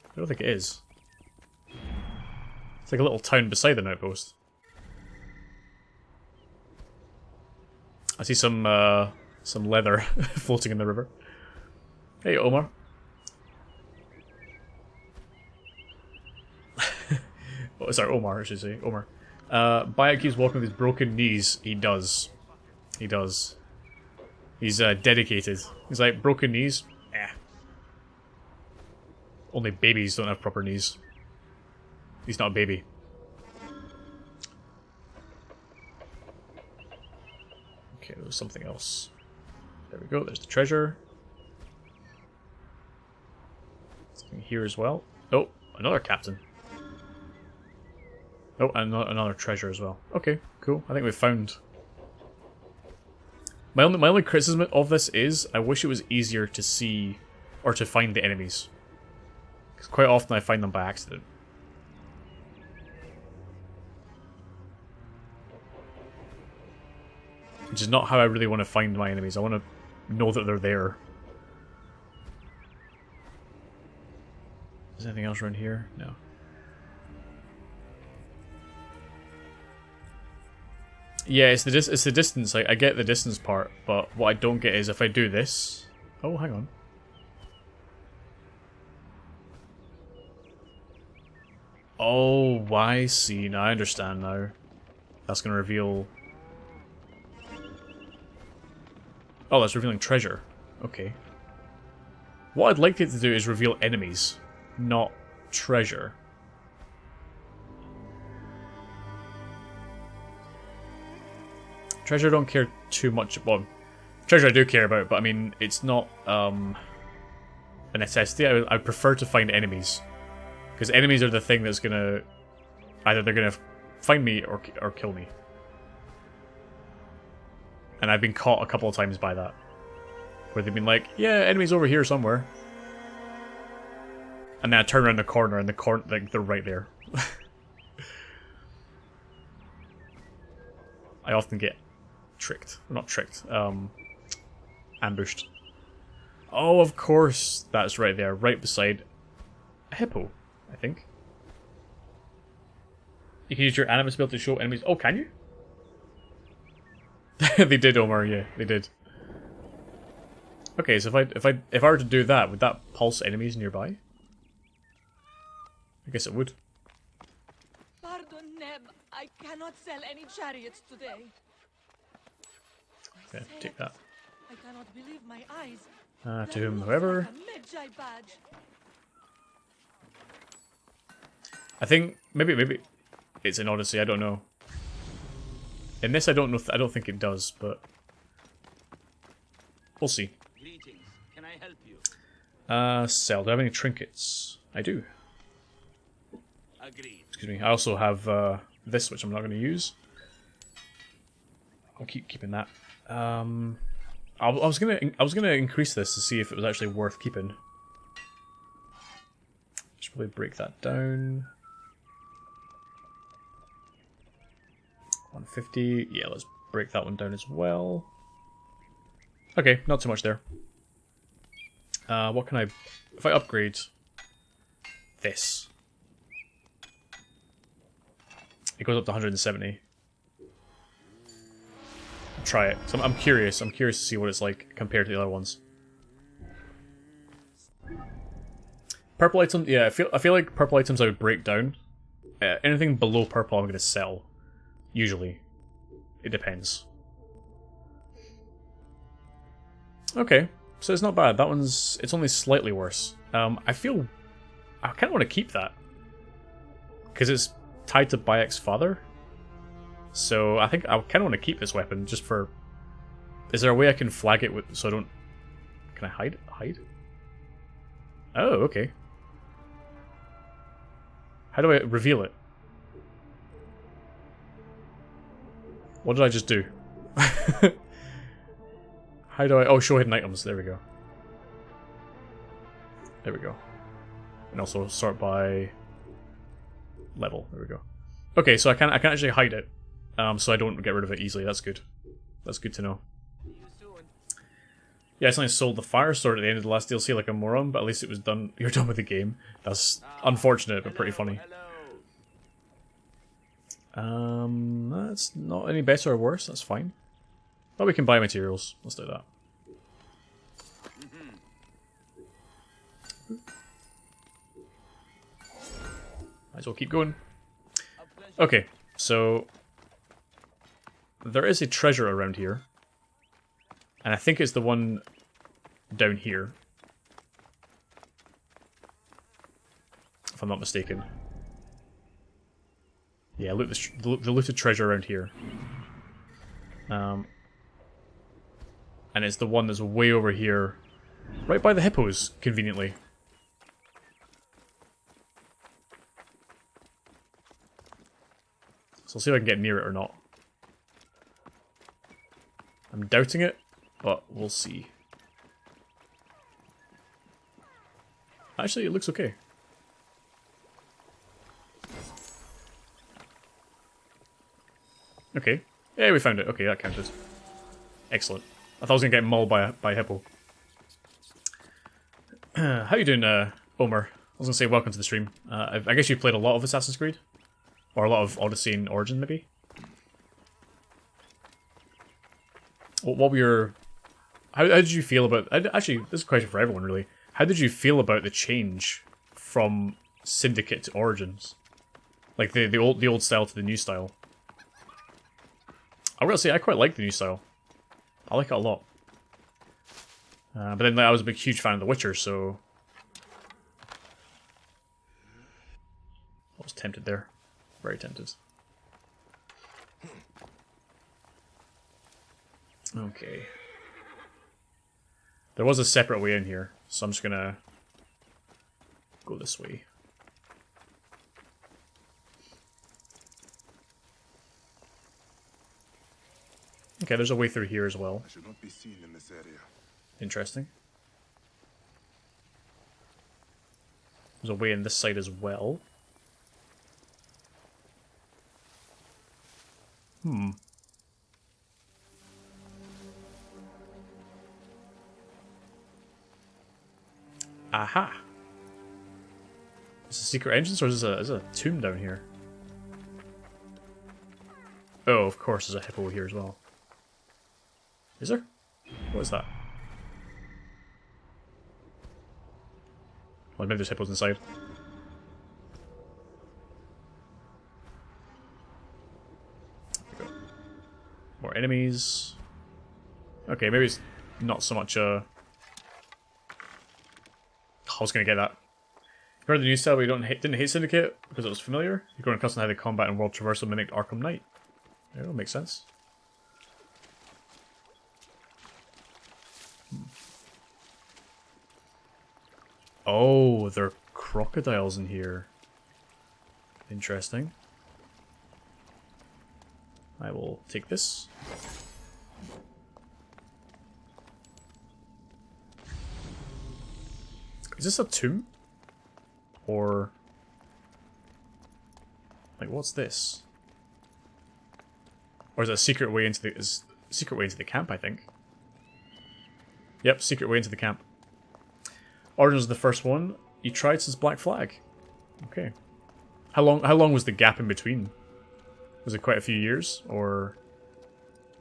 I don't think it is. It's like a little town beside an outpost. I see some leather floating in the river. Hey, Omar. Oh, sorry, Omar, I should say. Omar. Bayek keeps walking with his broken knees. He does. He does. He's dedicated. He's like, broken knees? Eh. Only babies don't have proper knees. He's not a baby. Okay, there was something else. There we go, there's the treasure. Something here as well. Oh, another captain. Oh, and another treasure as well. Okay, cool. I think we've found... My only criticism of this is, I wish it was easier to see, or to find the enemies. Because quite often I find them by accident. Which is not how I really want to find my enemies. I want to know that they're there. Is there anything else around here? No. Yeah, it's the distance. I get the distance part, but what I don't get is if I do this... Oh, hang on. Oh, I see. Now I understand now. That's going to reveal... Oh, that's revealing treasure. Okay. What I'd like it to do is reveal enemies, not treasure. Treasure I don't care too much about. Well, treasure I do care about, but I mean, it's not a necessity. I prefer to find enemies. Because enemies are the thing that's gonna... Either they're gonna find me or kill me. And I've been caught a couple of times by that. Where they've been like, yeah, enemies over here somewhere. And then I turn around the corner, and like they're right there. I often get tricked. Not tricked. Ambushed. Oh, of course. That's right there, right beside a hippo, I think. You can use your animus ability to show enemies. Oh, can you? They did, Omar. Yeah, they did. Okay, so if I were to do that, would that pulse enemies nearby? I guess it would. Pardon, Neb. I cannot sell any chariots today. Okay, take that. I cannot believe my eyes. To whom, however. Like a Medjay badge. I think maybe it's an Odyssey. I don't know. In this, I don't know. I don't think it does, but we'll see. Greetings. Can I help you? Sell. Do I have any trinkets? I do. Agreed. Excuse me. I also have this, which I'm not going to use. I'll keep keeping that. I was gonna increase this to see if it was actually worth keeping. Should probably break that down. 150. Yeah, let's break that one down as well. Okay, not too much there. What can I... If I upgrade this, it goes up to 170. Try it. So I'm curious. I'm curious to see what it's like compared to the other ones. Purple items, yeah. I feel like purple items I would break down. Anything below purple, I'm going to sell. Usually, it depends. Okay, so it's not bad. That one's it's only slightly worse. I kind of want to keep that because it's tied to Bayek's father. So I think I kind of want to keep this weapon just for... Is there a way I can flag it with so I don't... Can I hide? Hide? Oh, okay. How do I reveal it? What did I just do? How do I... Oh, show hidden items. There we go. There we go. And also sort by level. There we go. Okay, so I can actually hide it. So I don't get rid of it easily. That's good. That's good to know. Yeah, I suddenly sold the fire sword at the end of the last DLC like a moron, but at least it was done. You're done with the game. That's unfortunate, but pretty funny. That's not any better or worse. That's fine. But we can buy materials. Let's do that. Might as well keep going. Okay, so there is a treasure around here. And I think it's the one down here. If I'm not mistaken. Yeah, loot the looted treasure around here. And it's the one that's way over here. Right by the hippos, conveniently. So I'll see if I can get near it or not. I'm doubting it, but we'll see. Actually, it looks okay. Okay. Yeah, we found it. Okay, that counted. Excellent. I thought I was going to get mauled by a hippo. How you doing, Omer? I was going to say welcome to the stream. I guess you played a lot of Assassin's Creed? Or a lot of Odyssey and Origin, maybe? What were your... How did you feel about... Actually, this is a question for everyone, really. How did you feel about the change from Syndicate to Origins? Like, the old style to the new style. I gotta say, I quite like the new style. I like it a lot. But then I was a big, huge fan of The Witcher, so... I was tempted there. Very tempted. Okay. There was a separate way in here, so I'm just gonna go this way. Okay, there's a way through here as well. I should not be seen in this area. Interesting. There's a way in this side as well. Aha! Is this a secret entrance or is this a tomb down here? Oh, of course there's a hippo here as well. Is there? What is that? Well, maybe there's hippos inside. There we go. More enemies. Okay, maybe it's not so much I was gonna get that. Remember the new style where you didn't hate Syndicate because it was familiar? You're going to custom how the combat and world traversal mimicked Arkham Knight. Yeah, that makes sense. Oh, there are crocodiles in here. Interesting. I will take this. Is this a tomb? Or... like, what's this? Or is it a secret way into the camp, I think. Yep, secret way into the camp. Origins is the first one. You tried since Black Flag. Okay. How long was the gap in between? Was it quite a few years? Or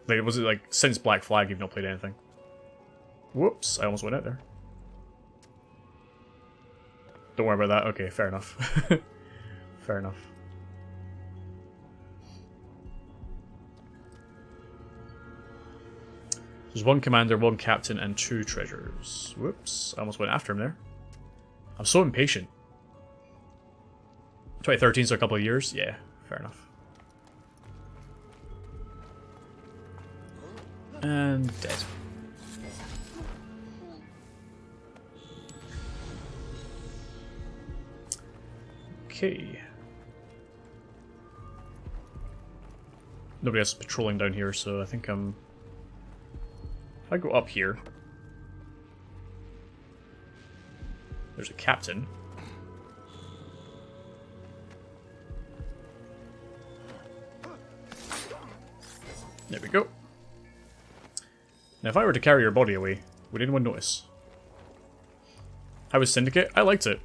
like, was it like since Black Flag you've not played anything? Whoops, I almost went out there. Don't worry about that. Okay, fair enough. Fair enough. There's one commander, one captain, and 2 treasures. Whoops, I almost went after him there. I'm so impatient. 2013, so a couple of years? Yeah, fair enough. And dead. Okay. Nobody else is patrolling down here, so I think I'm... if I go up here... there's a captain. There we go. Now if I were to carry your body away, would anyone notice? How was Syndicate? I liked it.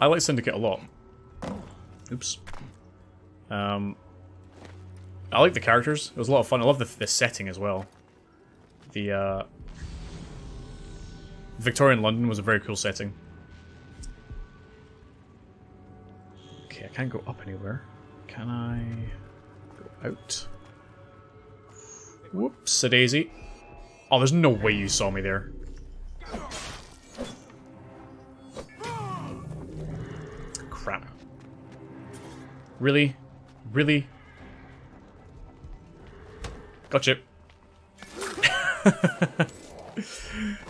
I liked Syndicate a lot. Oops. I like the characters. It was a lot of fun. I love the setting as well. The Victorian London was a very cool setting. Okay, I can't go up anywhere. Can I go out? Whoops, a daisy. Oh, there's no way you saw me there. Crap. Really? Really? Gotcha.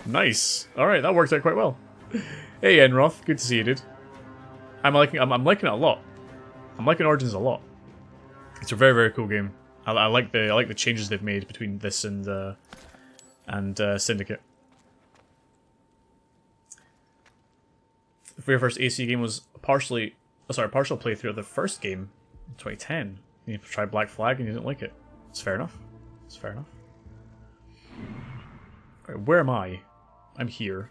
Nice. Alright, that worked out quite well. Hey, Enroth. Good to see you, dude. I'm liking it a lot. I'm liking Origins a lot. It's a very, very cool game. I like the changes they've made between this and Syndicate. The very first AC game was partial playthrough of the first game in 2010. You tried Black Flag and you didn't like it. It's fair enough. It's fair enough. Right, where am I? I'm here.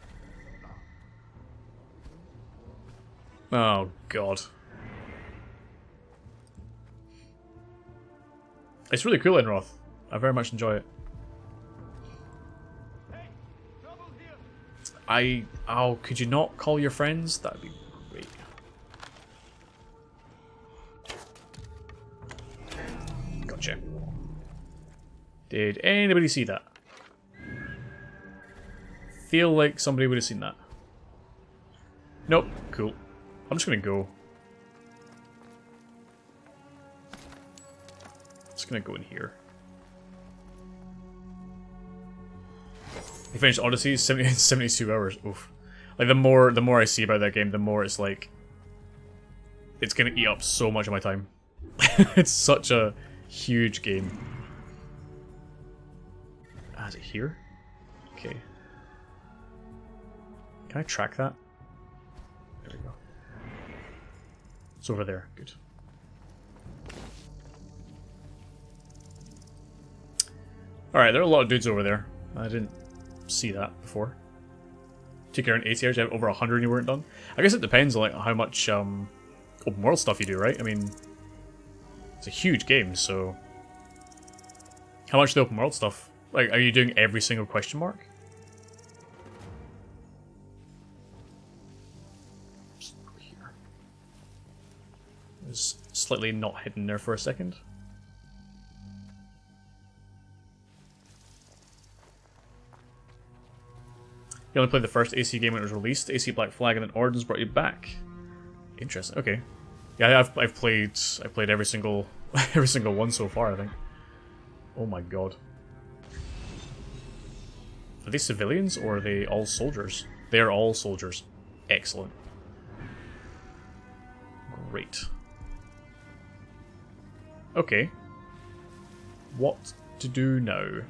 Oh god. It's really cool, Enroth. I very much enjoy it. Oh, could you not call your friends? That'd be great. Gotcha. Did anybody see that? Feel like somebody would have seen that. Nope. Cool. I'm just gonna go. Just gonna go in here. You finished Odyssey, 72 hours. Oof. Like the more I see about that game, the more it's like it's gonna eat up so much of my time. It's such a huge game. Ah, is it here? Okay. Can I track that? There we go. It's over there. Good. Alright, there are a lot of dudes over there. I didn't see that before. Took around 80 hours, you have over 100 and you weren't done. I guess it depends on like how much open world stuff you do, right? I mean, it's a huge game, so... How much of the open world stuff? Like, are you doing every single question mark? Just go here. It was slightly not hidden there for a second. You only played the first AC game when it was released. AC Black Flag and then Origins brought you back. Interesting. Okay. Yeah, I've played every single one so far, I think. Oh my god. Are they civilians or are they all soldiers? They are all soldiers. Excellent. Great. Okay. What to do now?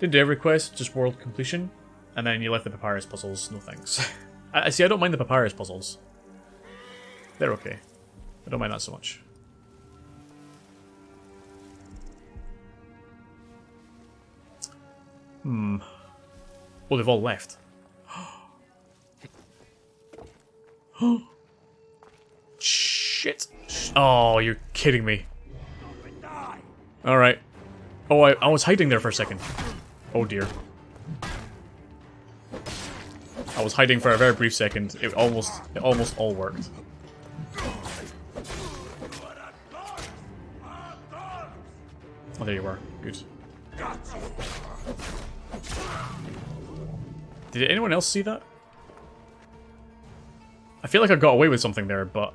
Didn't do every quest, just world completion. And then you left the papyrus puzzles. No thanks. I see, I don't mind the papyrus puzzles. They're okay. I don't mind that so much. Oh, they've all left. Shit. Oh, you're kidding me. Alright. Oh, I was hiding there for a second. Oh dear. I was hiding for a very brief second. It almost all worked. Oh, there you are. Good. Did anyone else see that? I feel like I got away with something there, but...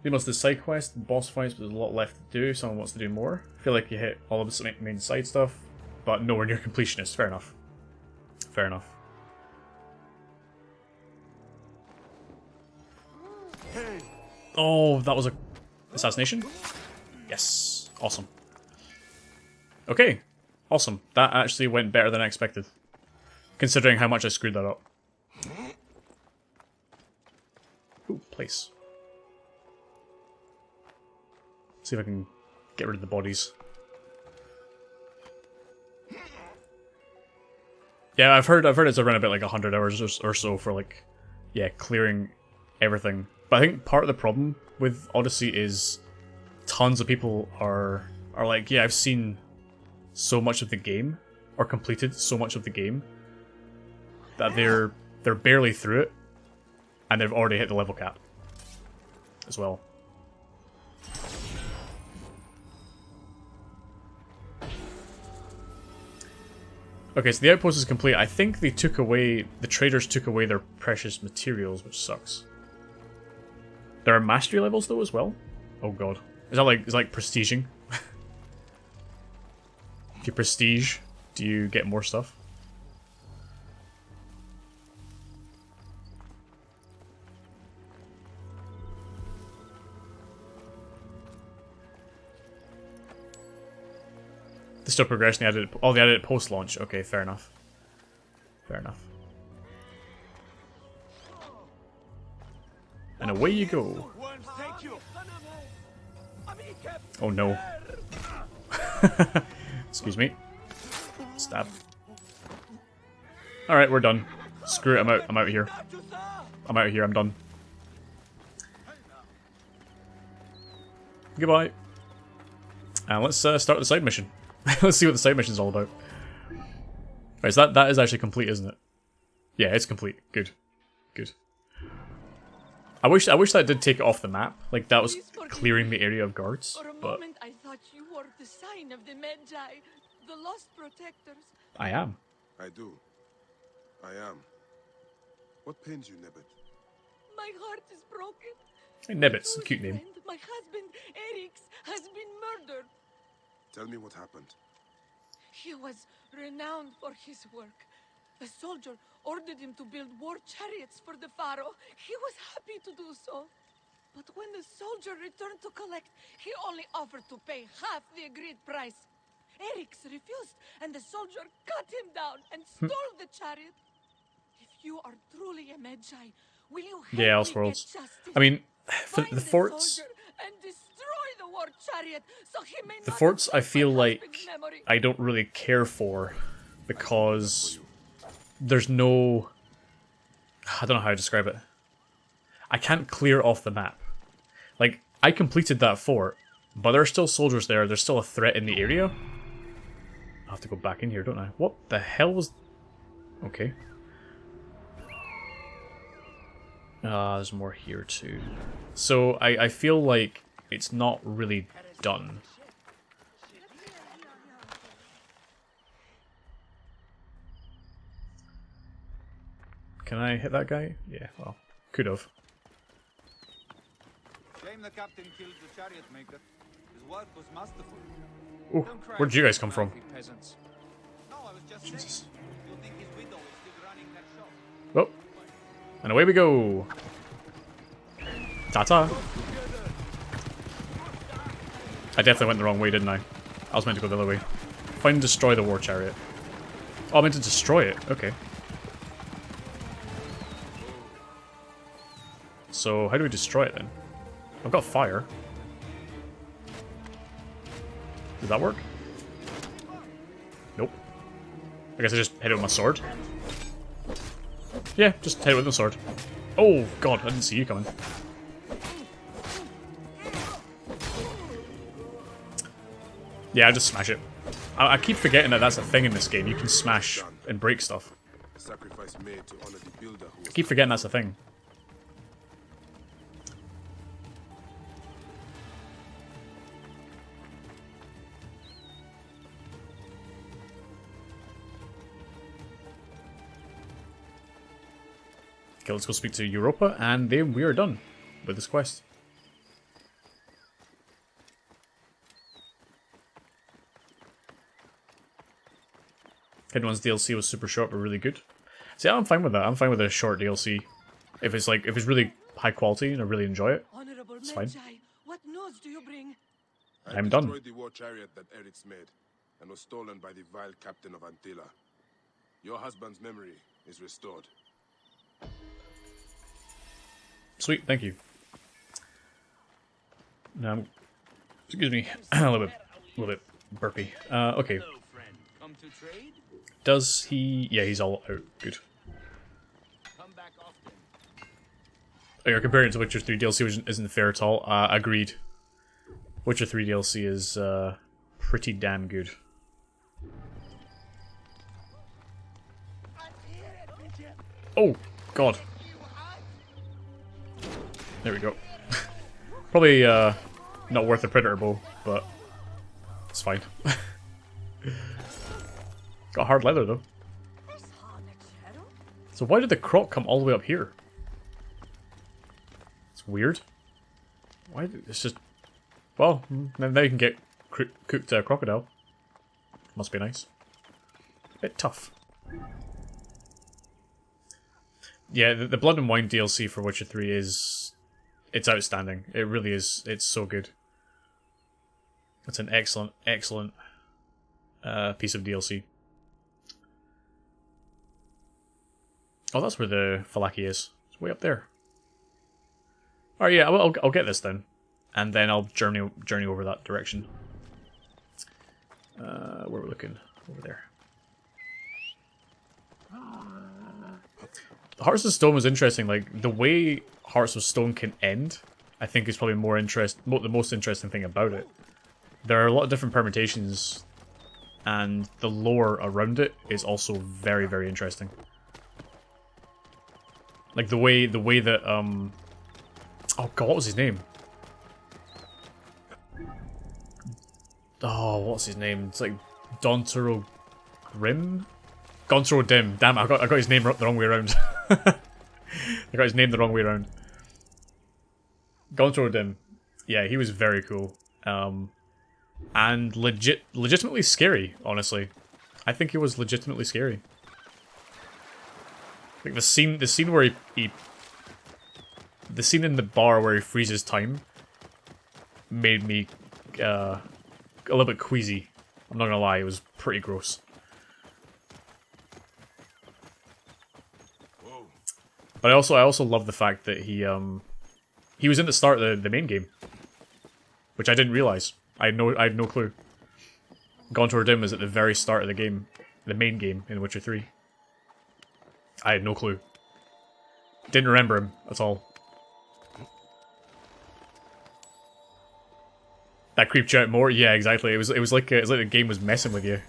You must do side quests, boss fights, but there's a lot left to do. Someone wants to do more. I feel like you hit all of the main side stuff, but nowhere near completionist. Fair enough. Fair enough. Oh, that was a assassination? Yes. Awesome. Okay. Awesome. That actually went better than I expected. Considering how much I screwed that up. Ooh, place. See if I can get rid of the bodies. Yeah, I've heard it's around about like 100 hours or so for like, yeah, clearing everything. But I think part of the problem with Odyssey is tons of people are like, yeah, I've seen so much of the game, or completed so much of the game, that they're barely through it, and they've already hit the level cap as well. Okay, so the outpost is complete. I think they took away, the traders took away their precious materials, which sucks. There are mastery levels though as well? Oh god. Is that like prestiging? If you prestige, do you get more stuff? There's still progression. They added it post-launch. Okay, fair enough. Fair enough. And away you go. Oh no. Excuse me. Stab. Alright, we're done. Screw it, I'm out of here. I'm out of here, I'm done. Goodbye. And let's start the side mission. Let's see what the side mission is all about. Right, so that is actually complete, isn't it? Yeah, it's complete. Good. Good. I wish that did take it off the map. Like, that was clearing the area of guards. For a But moment I thought you were the sign of the Magi, the lost protectors. I am. I do. I am. What pains you, Nebbit? My heart is broken. Hey, Nebbit's a True cute name. friend, my husband, Eric's, has been murdered. Tell me what happened. He was renowned for his work. A soldier ordered him to build war chariots for the pharaoh. He was happy to do so. But when the soldier returned to collect, he only offered to pay half the agreed price. Eric's refused, and the soldier cut him down and stole the chariot. If you are truly a Magi, will you help Yeah, me Elseworlds. get justice? I mean, for Find the forts, soldier and destroy the war chariot so he may the not forts I affect feel my like husband's memory. I don't really care for because there's no, I don't know how to describe it. I can't clear off the map. Like, I completed that fort, but there are still soldiers there. There's still a threat in the area. I have to go back in here, don't I? What the hell was... Okay. There's more here too. So, I feel like it's not really done. Can I hit that guy? Yeah, well, could have. Shame the captain killed the chariot maker. His work was masterful. Ooh, where'd you guys come from? Peasants. No, I was just Jesus. saying. You think his widow is still running that shop? Oh, and away we go. Ta-ta. I definitely went the wrong way, didn't I? I was meant to go the other way. Find and destroy the war chariot. Oh, I meant to destroy it. Okay. So, how do we destroy it then? I've got fire. Does that work? Nope. I guess I just hit it with my sword. Yeah, just hit it with my sword. Oh, God, I didn't see you coming. Yeah, I just smash it. I keep forgetting that that's a thing in this game. You can smash and break stuff. A sacrifice made to honor the builder who I was keep forgetting that's a thing. Okay, let's go speak to Europa, and then we are done with this quest. Headone's DLC was super short but really good. See, I'm fine with that. I'm fine with a short DLC. If it's really high quality and I really enjoy it, Honorable it's fine. Magi, what news do you bring? I'm done. destroyed the war chariot that Eric's made and was stolen by the vile captain of Antilla. Your husband's memory is restored. Sweet, thank you. Now, excuse me, a little bit burpy. Okay. Come to trade? Does he? Yeah, he's all out. Good. Come back often. Oh, you're comparing it to Witcher 3 DLC, which isn't fair at all. Agreed. Witcher 3 DLC is pretty damn good. Oh, God. There we go. Probably not worth a Predator bow, but it's fine. Got hard leather, though. So why did the croc come all the way up here? It's weird. Why? It's just... Well, now you can get cooked crocodile. Must be nice. Bit tough. Yeah, the Blood and Wine DLC for Witcher 3 is... It's outstanding. It really is. It's so good. It's an excellent, excellent piece of DLC. Oh, that's where the Falaki is. It's way up there. Alright, yeah, I'll get this then. And then I'll journey over that direction. Where we're looking? Over there. Hearts of Stone was interesting. Like, the way Hearts of Stone can end, I think is probably the most interesting thing about it. There are a lot of different permutations, and the lore around it is also very, very interesting. Like the way that oh God, what was his name? Oh, what's his name? It's like Dontero Grim? Gontro Dim. Damn it, I got his name the wrong way around. I got his name the wrong way around. Gontro Dim. Yeah, he was very cool. And legitimately scary, honestly. I think he was legitimately scary. Like the scene where the scene in the bar where he freezes time made me a little bit queasy. I'm not gonna lie, it was pretty gross. Whoa. But I also love the fact that he was in the start of the main game, which I didn't realize. I had no clue. Gontor Dim was at the very start of the game, the main game in Witcher 3. I had no clue. Didn't remember him at all. That creeped you out more? Yeah, exactly. It was like the game was messing with you.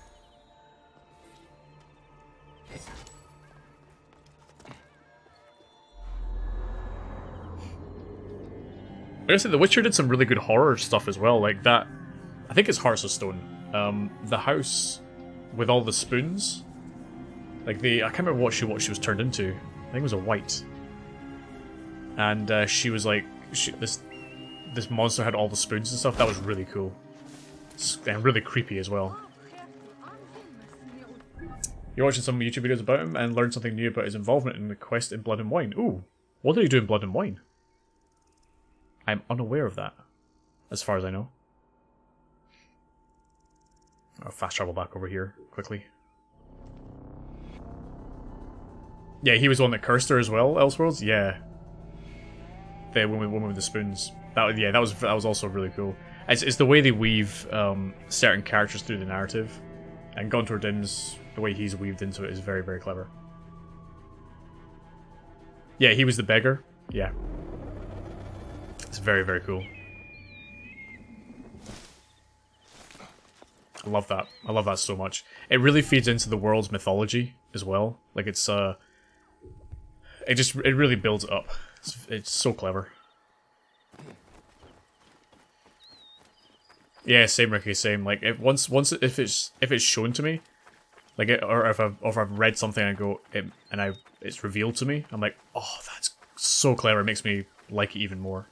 I guess The Witcher did some really good horror stuff as well, like that. I think it's Hearts of Stone. The house with all the spoons. Like I can't remember what she was turned into. I think it was a white. And she was like, this monster had all the spoons and stuff. That was really cool. And really creepy as well. You're watching some YouTube videos about him and learned something new about his involvement in the quest in Blood and Wine. Ooh, what did he do in Blood and Wine? I'm unaware of that, as far as I know. I'll fast travel back over here quickly. Yeah, he was the one that cursed her as well, Elseworlds? Yeah. The woman with the spoons. That was also really cool. It's the way they weave certain characters through the narrative. And Gontor Dim's, the way he's weaved into it is very, very clever. Yeah, he was the beggar. Yeah. It's very, very cool. I love that. I love that so much. It really feeds into the world's mythology as well. Like it really builds it up. It's so clever. Yeah, same Ricky, same. Like if it's shown to me, like or if I've read something and I go it's revealed to me, I'm like, oh, that's so clever. It makes me like it even more.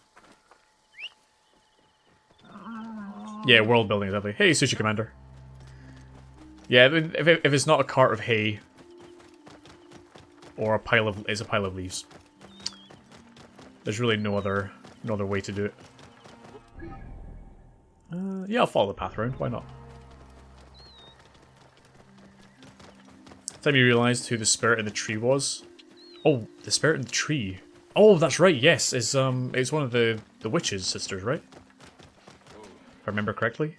Yeah, world building exactly. Hey, Sushi Commander. Yeah, if it's not a cart of hay or it's a pile of leaves. There's really no other way to do it. Yeah, I'll follow the path around. Why not? Time you realised who the spirit in the tree was. Oh, the spirit in the tree. Oh, that's right. Yes, it's one of the witch's sisters, right? If I remember correctly.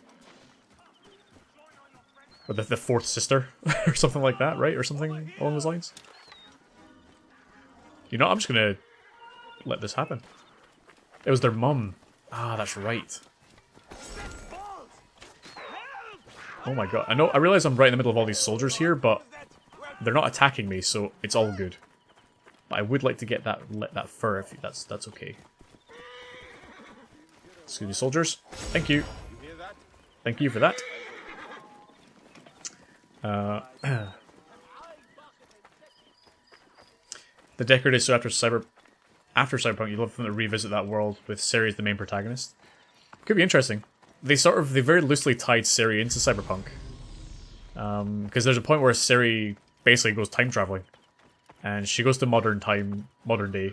Or the fourth sister, or something like that, right? Or something along those lines. You know, I'm just gonna let this happen. It was their mum. Ah, that's right. Oh my god. I realize I'm right in the middle of all these soldiers here, but they're not attacking me, so it's all good. But I would like to get that fur if that's okay. Excuse me, soldiers. Thank you. Thank you for that. The decorated so after Cyberpunk, you'd love them to revisit that world with Ciri as the main protagonist. Could be interesting. They very loosely tied Ciri into Cyberpunk. Because there's a point where Ciri basically goes time traveling. And she goes to modern day.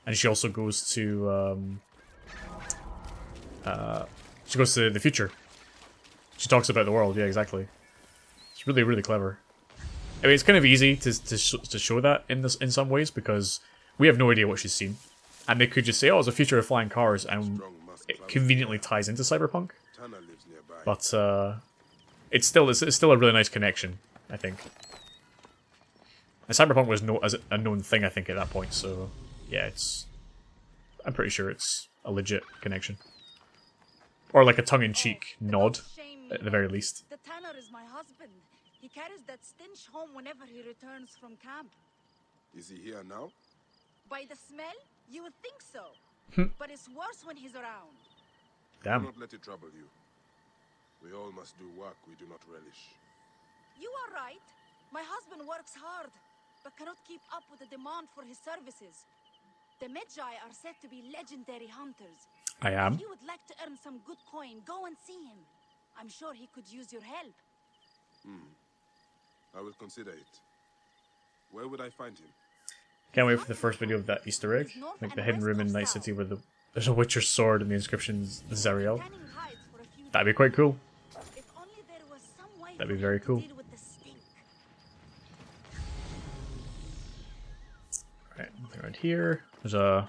And she also goes to the future. She talks about the world, yeah, exactly. It's really, really clever. I mean, it's kind of easy to show that in some ways because we have no idea what she's seen, and they could just say, "Oh, it's a future of flying cars," and it conveniently ties into Cyberpunk. But it's still a really nice connection, I think. And Cyberpunk was as a known thing, I think, at that point. So yeah, I'm pretty sure it's a legit connection, or like a tongue-in-cheek nod, at the very least. The tanner is my husband. He carries that stench home whenever he returns from camp. Is he here now? By the smell, you would think so. But it's worse when he's around. Damn. Do not let it trouble you. We all must do work we do not relish. You are right. My husband works hard, but cannot keep up with the demand for his services. The Medjay are said to be legendary hunters. I am. If you would like to earn some good coin, go and see him. I'm sure he could use your help. I will consider it. Where would I find him? Can't wait for the first video of that Easter egg. Like the hidden room in Night City where there's a Witcher's sword and the inscription's Zariel. That'd be quite cool. That'd be very cool. Right, nothing around around here. There's a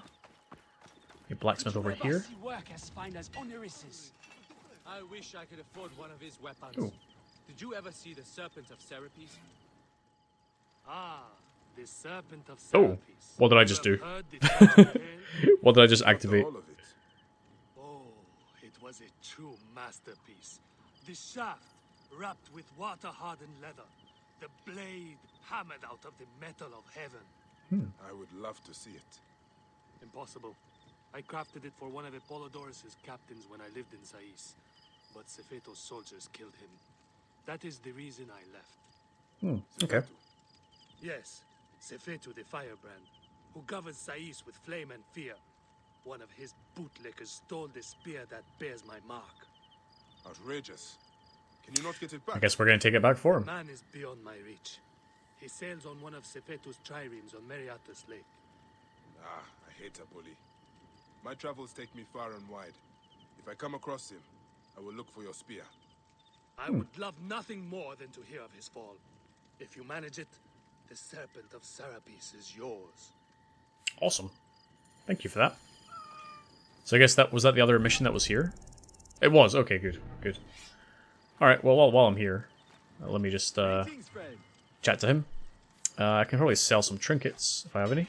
blacksmith over here. I wish I could afford one of his weapons. Ooh. Did you ever see the Serpent of Serapis? Ah, the Serpent of Oh, Serapis. what did I just do? You have heard the tragic tale? What did I just Not activate? all of it. Oh, it was a true masterpiece. The shaft wrapped with water-hardened leather. The blade hammered out of the metal of heaven. I would love to see it. Impossible. I crafted it for one of Apollodorus' captains when I lived in Sais. But Cepheto's soldiers killed him. That is the reason I left. Okay. Yes, Cepheto the Firebrand, who governs Sais with flame and fear. One of his bootlickers stole the spear that bears my mark. Outrageous. Can you not get it back? I guess we're gonna take it back for The him. man is beyond my reach. He sails on one of Cepheto's triremes on Meriatus Lake. Ah, I hate Apolli. My travels take me far and wide. If I come across him, I will look for your spear. I would love nothing more than to hear of his fall. If you manage it, the Serpent of Serapis is yours. Awesome. Thank you for that. So I guess that was that the other mission that was here? It was. Okay, good. Good. Alright, well, while I'm here, let me just chat to him. I can probably sell some trinkets if I have any.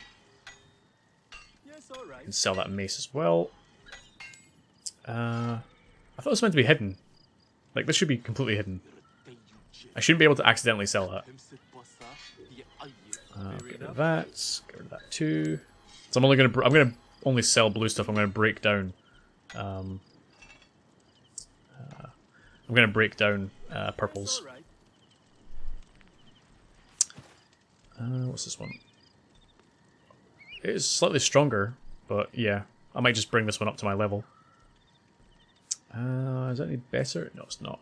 I can sell that mace as well. I thought it was meant to be hidden. Like, this should be completely hidden. I shouldn't be able to accidentally sell that. Get rid of that. Get rid of that too. So I'm gonna only sell blue stuff. I'm gonna break down. I'm gonna break down purples. What's this one? It is slightly stronger, but yeah, I might just bring this one up to my level. Is that any better? No, it's not.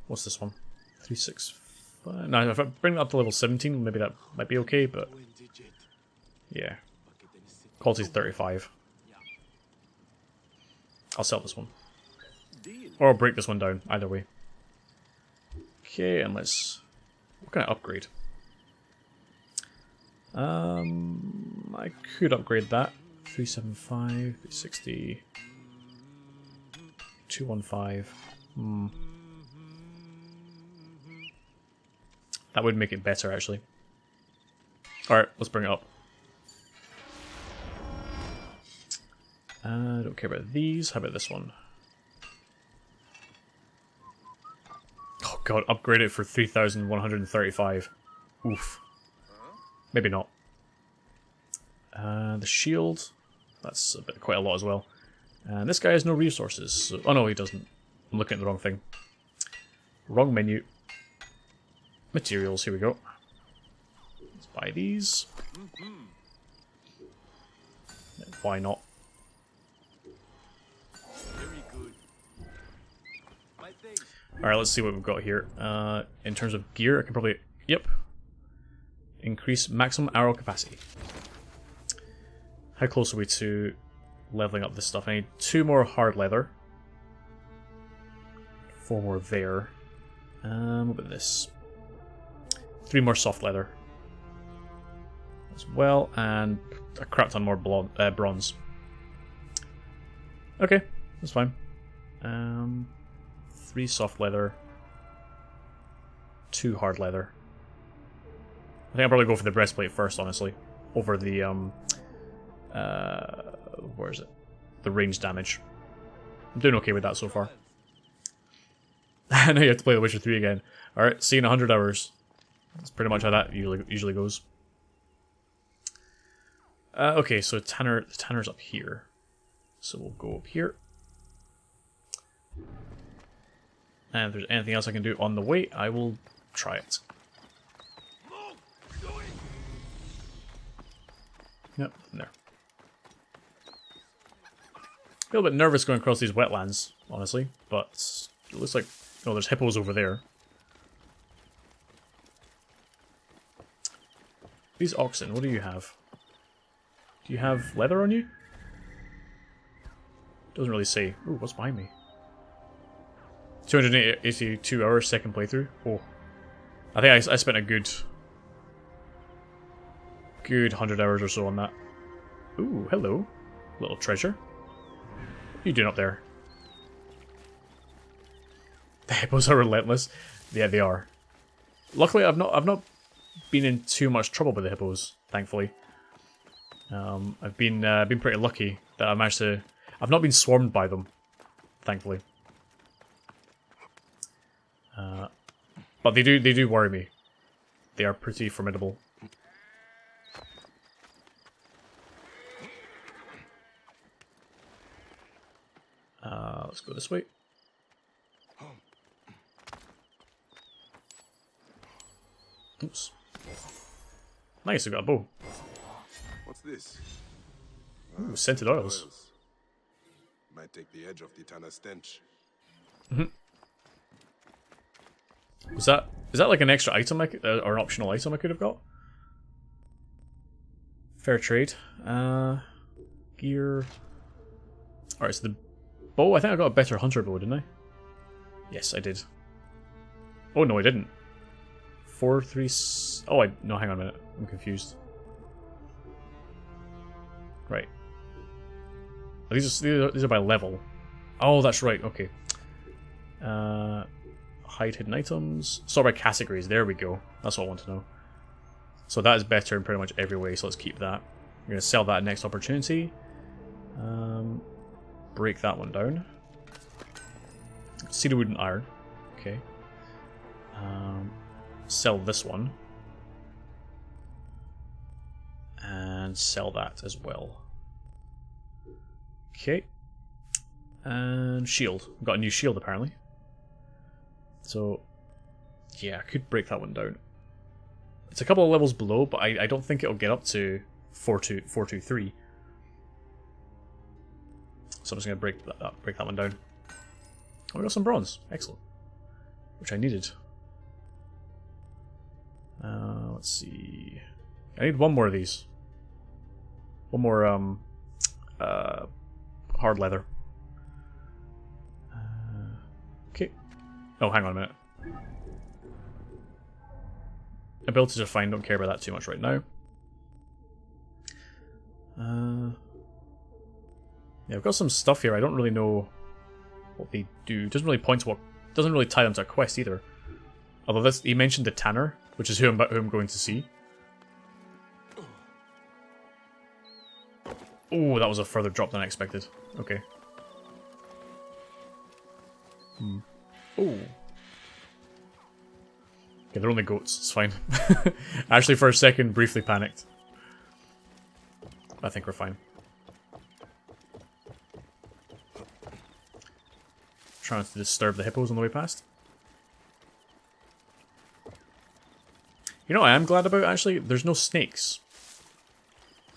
What's this one? 365. No, if I bring it up to level 17, maybe that might be okay, but yeah. Quality's 35. I'll sell this one. Or I'll break this one down, either way. Okay, and let's... What can I upgrade? I could upgrade that. 375, 360, 215. That would make it better, actually. Alright, let's bring it up. I don't care about these. How about this one? Oh god, upgrade it for 3,135. Oof. Maybe not. The shield. That's quite a lot as well. And this guy has no resources. So, oh no, he doesn't. I'm looking at the wrong thing. Wrong menu. Materials, here we go. Let's buy these. Why not? Alright, let's see what we've got here. In terms of gear, I can probably... Yep. Increase maximum arrow capacity. How close are we to leveling up this stuff? I need 2 more hard leather. 4 more there. What about this? 3 more soft leather. As well, and a crap ton more bronze. Okay, that's fine. 3 soft leather. 2 hard leather. I think I'll probably go for the breastplate first, honestly. Over the, where is it? The range damage. I'm doing okay with that so far. I know you have to play The Witcher 3 again. Alright, see you in 100 hours. That's pretty much how that usually goes. Okay, so the Tanner's up here. So we'll go up here. And if there's anything else I can do on the way, I will try it. Yep, there. A little bit nervous going across these wetlands, honestly, but it looks like... Oh, there's hippos over there. These oxen, what do you have? Do you have leather on you? Doesn't really say. Ooh, what's behind me? 282 hours, second playthrough. Oh. I think I spent a good good 100 hours or so on that. Ooh, hello. Little treasure. What are you doing up there? The hippos are relentless. Yeah, they are. Luckily, I've not been in too much trouble with the hippos, thankfully. I've been pretty lucky that I managed to. I've not been swarmed by them, thankfully. But they do worry me. They are pretty formidable. Let's go this way. Oops. Nice, I got a bow. What's this? Ooh, scented oils. Might take the edge off the Tana stench. Is that like an extra item or an optional item I could have got? Fair trade. Gear. Alright, so the bow, I think I got a better hunter bow, didn't I? Yes, I did. Oh no, I didn't. 4, 3... Oh, no, hang on a minute. I'm confused. Right. These are by level. Oh, that's right, okay. Hide hidden items. Sort by categories, there we go. That's what I want to know. So that is better in pretty much every way, so let's keep that. We're going to sell that next opportunity. Break that one down. Cedar, wood, and iron. Okay. Sell this one. And sell that as well. Okay. And shield. We've got a new shield apparently. So, yeah, I could break that one down. It's a couple of levels below, but I don't think it'll get up to 423. So I'm just going to break that one down. Oh, we got some bronze. Excellent. Which I needed. Let's see. I need one more of these. One more hard leather. Okay. Oh, hang on a minute. Abilities are fine, don't care about that too much right now. Yeah, I've got some stuff here, I don't really know what they do. It doesn't really point to what... doesn't really tie them to a quest either. Although this, he mentioned the Tanner, which is who I'm going to see. Oh, that was a further drop than I expected. Okay. Oh. Okay, they're only goats, it's fine. Actually, for a second, briefly panicked. I think we're fine. Trying to disturb the hippos on the way past. You know what I am glad about, actually? There's no snakes.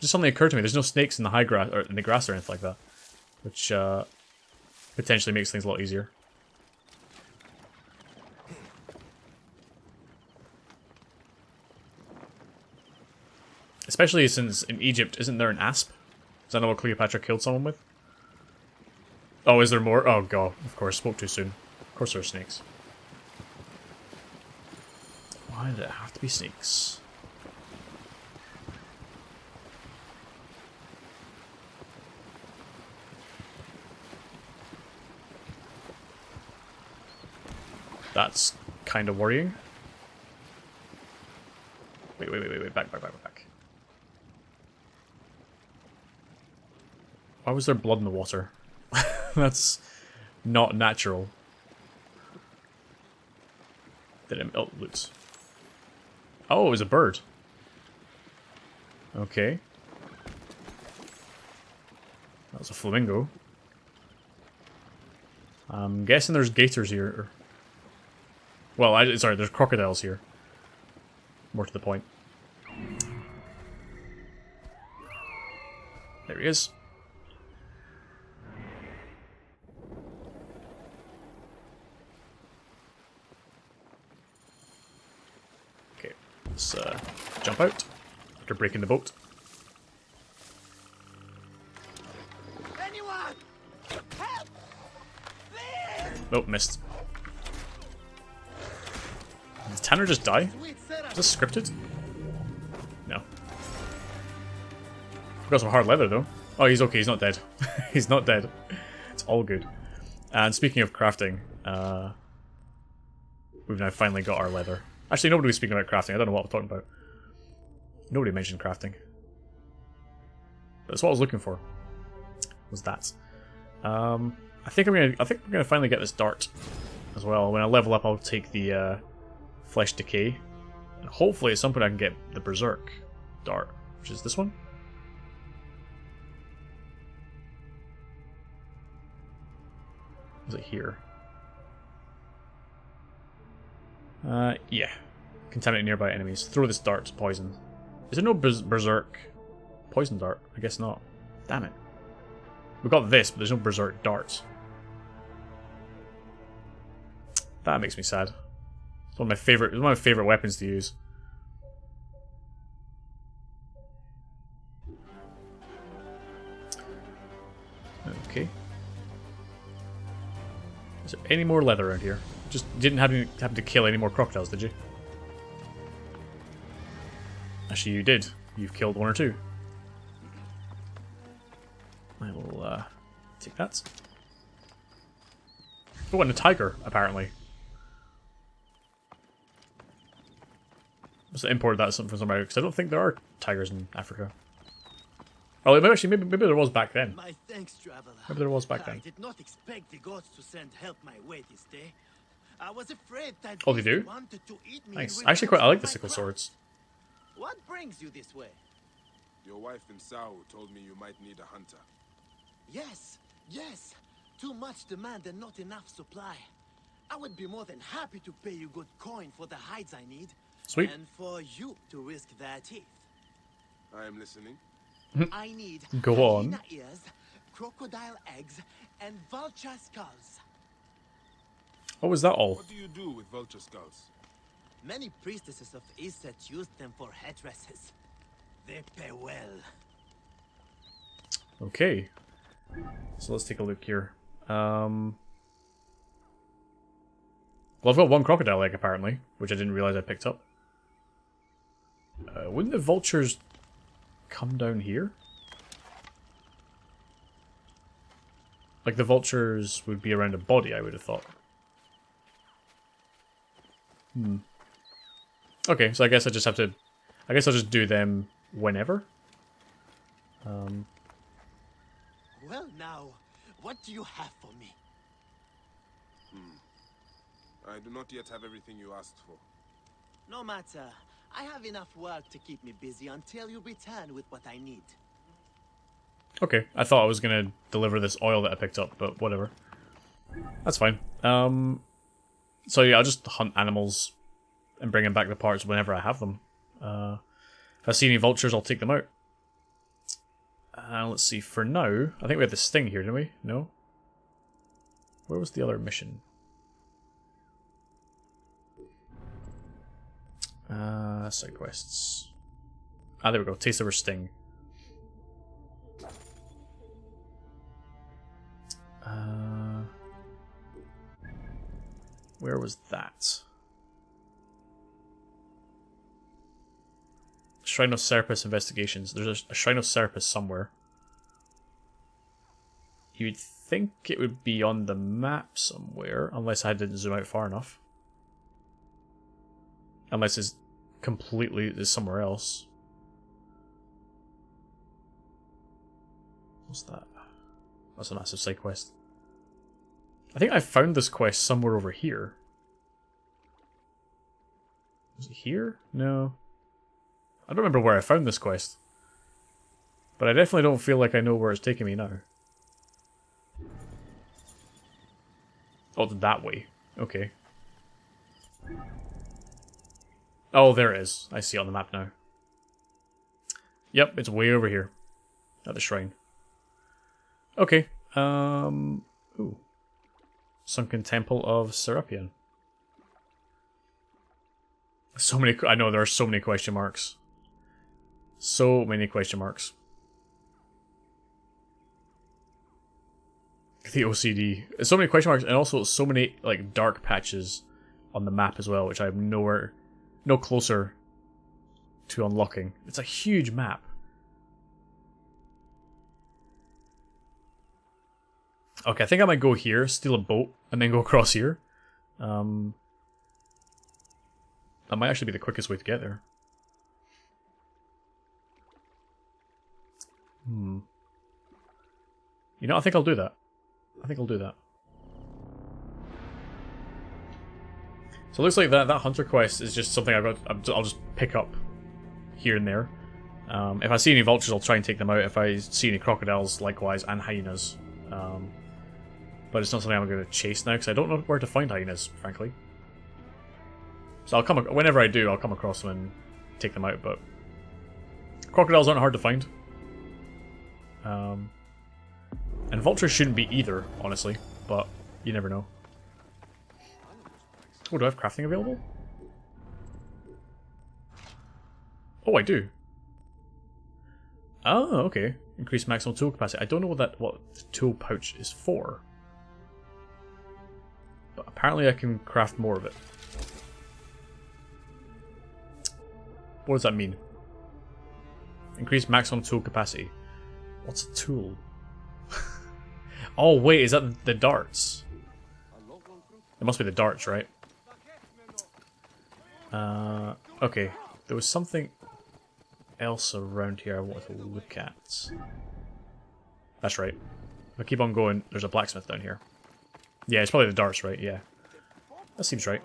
Just something occurred to me, there's no snakes in the high grass, or in the grass or anything like that. Which, potentially makes things a lot easier. Especially since in Egypt, isn't there an asp? Is that not what Cleopatra killed someone with? Oh, is there more? Oh god, of course, spoke too soon. Of course there are snakes. Why did it have to be snakes? That's kind of worrying. Wait, back. Why was there blood in the water? That's not natural. Oh, loot. Oh, it was a bird. Okay. That was a flamingo. I'm guessing there's gators here. Well, sorry, there's crocodiles here. More to the point. There he is. Okay, let's jump out after breaking the boat. Anyone? Help! Please! Nope, missed. Did Tanner just die? Is this scripted? No. got some hard leather though. Oh, he's okay. He's not dead. He's not dead. It's all good. And speaking of crafting, we've now finally got our leather. Actually, nobody was speaking about crafting. I don't know what I'm talking about. Nobody mentioned crafting. But that's what I was looking for. Was that? I think we're gonna finally get this dart as well. When I level up, I'll take the flesh decay, and hopefully at some point I can get the berserk dart, which is this one. Is it here? Yeah. Contaminate nearby enemies. Throw this dart to poison. Is there no berserk poison dart? I guess not. Damn it. We got this, but there's no berserk darts. That makes me sad. It's one of my favorite weapons to use. Okay. Is there any more leather around here? Just didn't happen to kill any more crocodiles, did you? Actually, you did. You've killed one or two. I will take that. Oh, and a tiger, apparently. Must have imported that from somewhere, because I don't think there are tigers in Africa. Oh, maybe there was back then. My thanks, traveler. Maybe there was back then. I did not expect the gods to send help my way this day. I was afraid that Oh, they do? wanted to eat me. Nice. Actually, I like the sickle swords. What brings you this way? Your wife in Sao told me you might need a hunter. Yes, yes. Too much demand and not enough supply. I would be more than happy to pay you good coin for the hides I need. Sweet. And for you to risk their teeth. I am listening. I need Go on. hyena ears, crocodile eggs, and vulture skulls. What was that all? What do you do with vulture skulls? Many priestesses of Iset used them for headdresses. They pay well. Okay. So let's take a look here. Well, I've got one crocodile egg, apparently, which I didn't realize I picked up. Wouldn't the vultures come down here? Like, the vultures would be around a body, I would have thought. Okay, so I guess I just have to... I guess I'll just do them whenever. Well now, what do you have for me? I do not yet have everything you asked for. No matter. I have enough work to keep me busy until you return with what I need. Okay, I thought I was going to deliver this oil that I picked up, but whatever. That's fine. So yeah, I'll just hunt animals and bring them back the parts whenever I have them. If I see any vultures, I'll take them out. Let's see, for now, I think we had this thing here, didn't we? No? Where was the other mission? Side quests. There we go, Taste of her Sting. Where was that? Shrine of Serapis investigations. There's a Shrine of Serapis somewhere. You'd think it would be on the map somewhere, unless I didn't zoom out far enough. Unless it's completely somewhere else. What's that? That's a massive side quest. I think I found this quest somewhere over here. Was it here? No. I don't remember where I found this quest. But I definitely don't feel like I know where it's taking me now. Oh, that way. Okay. Oh, there it is. I see it on the map now. Yep, it's way over here. At the shrine. Okay. Ooh. Sunken Temple of Serapion. So many... I know there are so many question marks. So many question marks. The OCD. So many question marks, and also so many like dark patches on the map as well, which I'm no closer to unlocking. It's a huge map. Okay, I think I might go here, steal a boat, and then go across here. That might actually be the quickest way to get there. You know, I think I'll do that. I think I'll do that. So it looks like that hunter quest is just something I'll just pick up here and there. If I see any vultures, I'll try and take them out. If I see any crocodiles, likewise, and hyenas. But it's not something I'm going to chase now, because I don't know where to find hyenas, frankly. So I'll whenever I do, I'll come across them and take them out, but crocodiles aren't hard to find. And vultures shouldn't be either, honestly, but you never know. Oh, do I have crafting available? Oh, I do. Oh, okay. Increase maximum tool capacity. I don't know what the tool pouch is for. But apparently I can craft more of it. What does that mean? Increase maximum tool capacity. What's a tool? Oh, wait, is that the darts? It must be the darts, right? Okay. There was something else around here I wanted to look at. That's right. If I keep on going, there's a blacksmith down here. Yeah, it's probably the darts, right? Yeah. That seems right.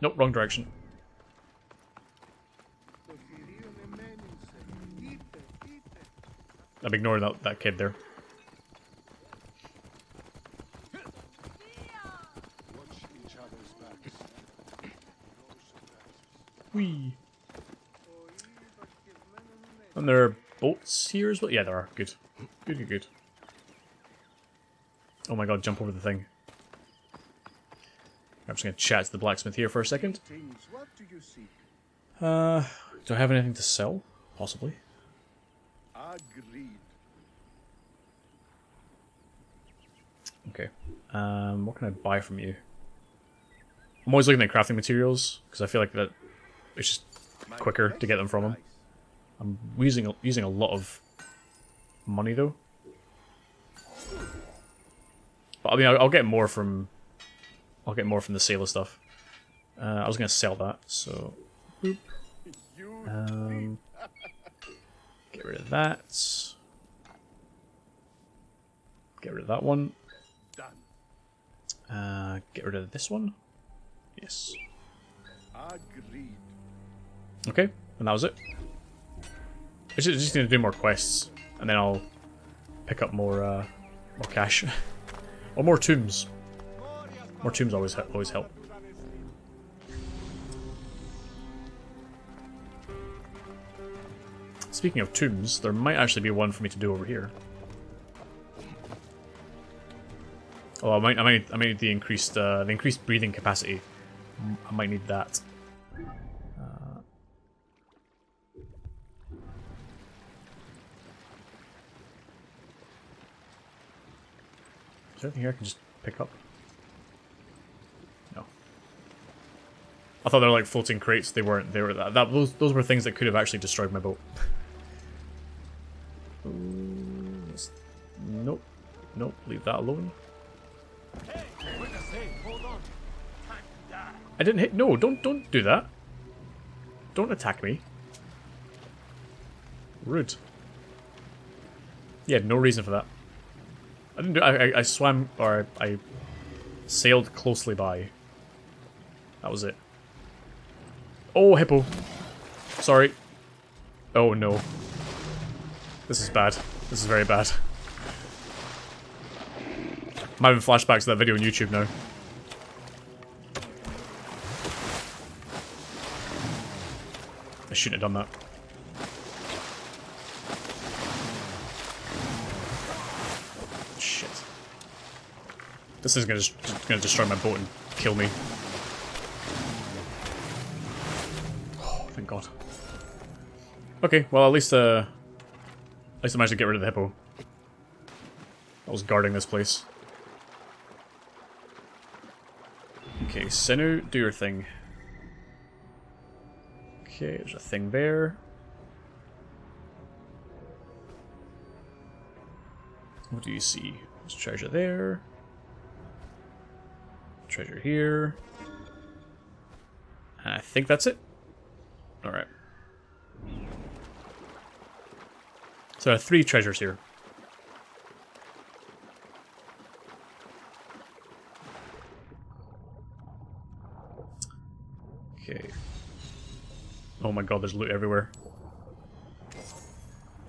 Nope, wrong direction. I'm ignoring that kid there. Whee! And there are boats here as well? Yeah, there are. Good. Good, good, good. Oh my god, jump over the thing. I'm just going to chat to the blacksmith here for a second. Do I have anything to sell? Possibly. Agreed. Okay. What can I buy from you? I'm always looking at crafting materials, because I feel like that it's just quicker to get them from them. I'm using a lot of money though. But I mean, I'll get more from the sailor stuff. I was gonna sell that, so boop. Get rid of that. Get rid of that one. Get rid of this one. Yes. Agreed. Okay, and that was it. I just need to do more quests, and then I'll pick up more cash. Or more tombs. More tombs always help. Speaking of tombs, there might actually be one for me to do over here. Oh, I might need the increased breathing capacity. I might need that. Is there anything here I can just pick up? No. I thought they were like floating crates. They weren't. They were those were things that could have actually destroyed my boat. Nope. Nope. Leave that alone. I didn't hit. No, don't do that. Don't attack me. Rude. Yeah, no reason for that. I didn't do. I swam, or I sailed closely by. That was it. Oh, hippo. Sorry. Oh no. This is bad. This is very bad. I'm having flashbacks to that video on YouTube now. I shouldn't have done that. Shit. This is gonna destroy my boat and kill me. Oh, thank God. Okay, well at least I managed to get rid of the hippo. I was guarding this place. Okay, Senu, do your thing. Okay, there's a thing there. What do you see? There's treasure there. Treasure here. And I think that's it. Alright. So there are 3 treasures here. Okay. Oh my god, there's loot everywhere.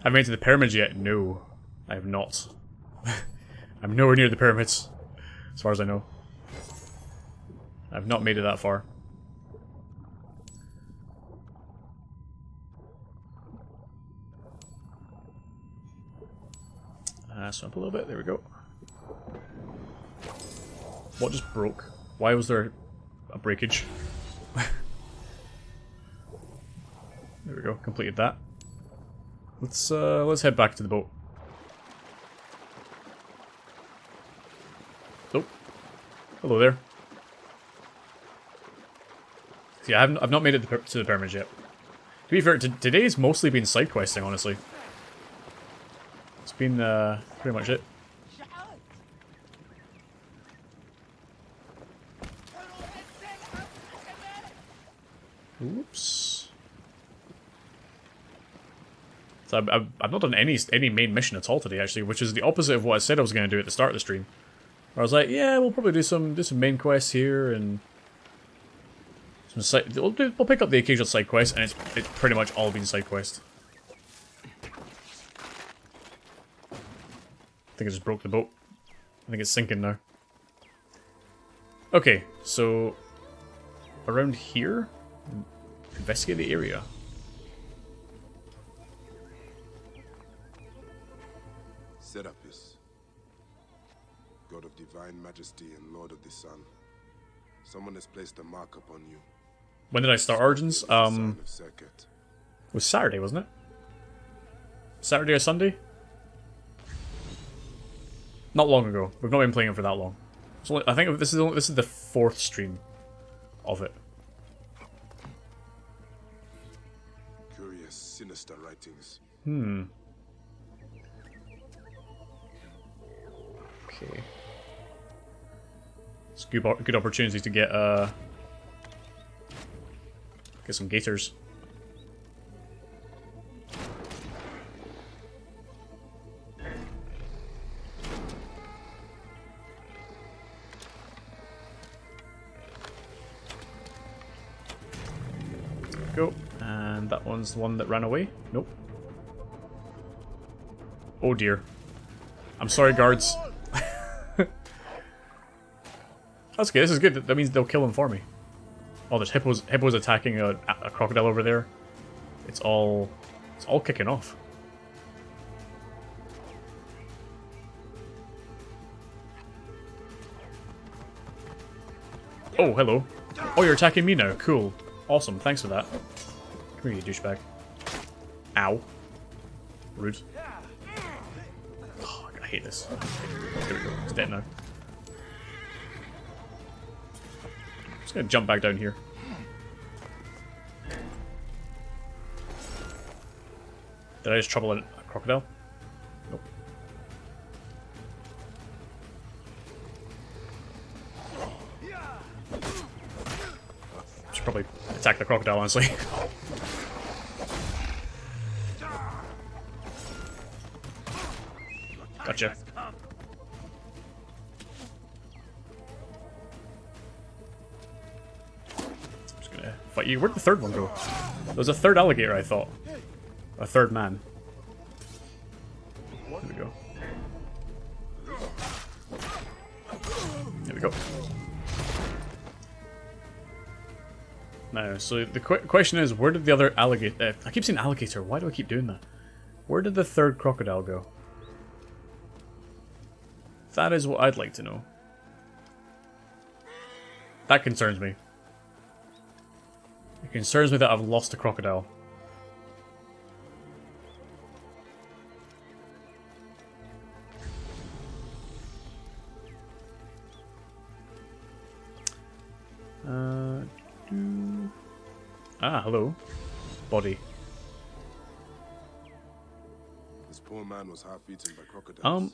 Have I made it to the pyramids yet? No, I have not. I'm nowhere near the pyramids, as far as I know. I've not made it that far. Swamp a little bit, there we go. What just broke? Why was there a breakage? There we go, completed that. Let's head back to the boat. Oh, hello there. See, I've not made it to the pyramids yet. To be fair, today's mostly been side questing, honestly. It's been pretty much it. Oops. So I've not done any main mission at all today, actually, which is the opposite of what I said I was going to do at the start of the stream. Where I was like, yeah, we'll probably do some main quests here and some side. We'll pick up the occasional side quest, and it's pretty much all been side quest. I think I just broke the boat. I think it's sinking now. Okay, so around here, investigate the area. Serapis, God of divine majesty and Lord of the sun. Someone has placed a mark upon you. When did I start Origins? Sign of Serket. It was Saturday, wasn't it? Saturday or Sunday? Not long ago. We've not been playing it for that long. So I think this is the 4th stream of it. Curious, sinister writings. Okay. It's a good opportunity to get some gators. Go. And that one's the one that ran away. Nope. Oh dear. I'm sorry, guards. That's okay, this is good. That means they'll kill him for me. Oh, there's hippos attacking a crocodile over there. It's all kicking off. Oh, hello. Oh, you're attacking me now. Cool. Awesome, thanks for that. Come here, you douchebag. Ow. Rude. Oh, I hate this. There we go. It's dead now. I'm just gonna jump back down here. Did I just trouble a crocodile? Nope. Should probably attack the crocodile, honestly. Gotcha. Just gonna fight you. Where'd the 3rd one go? There was a 3rd alligator, I thought. A 3rd man. There we go. There we go. Now, so the question is, where did the other alligator... I keep saying alligator, why do I keep doing that? Where did the 3rd crocodile go? That is what I'd like to know. That concerns me. It concerns me that I've lost a crocodile. Ah, hello. Body. This poor man was half eaten by crocodiles.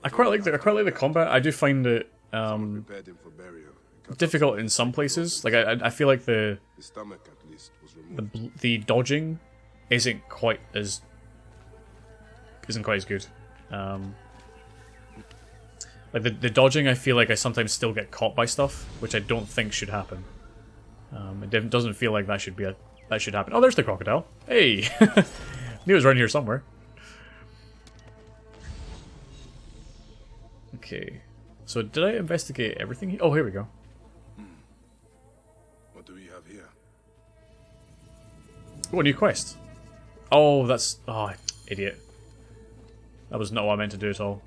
I quite like the combat. I do find it Someone prepared him for burial. and cut difficult off in some places. Like I feel like the his stomach, at least, was removed. the dodging isn't quite as good. Like the dodging, I feel like I sometimes still get caught by stuff, which I don't think should happen. It doesn't feel like that should happen. Oh, there's the crocodile. Hey, knew it was around here somewhere. Okay, so did I investigate everything? Oh, here we go. What do we have here? Oh, a new quest. Oh, that's... Oh, idiot. That was not what I meant to do at all.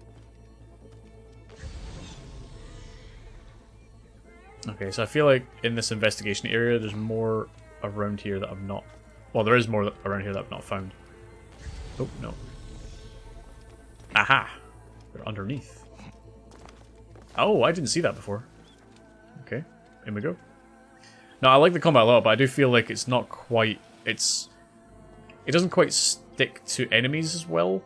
Okay, so I feel like in this investigation area, there's more around here that I've not... Well, there is more around here that I've not found. Oh, no. Aha! They're underneath. Oh, I didn't see that before. Okay, in we go. No, I like the combat a lot, but I do feel like it's not quite... It doesn't quite stick to enemies as well.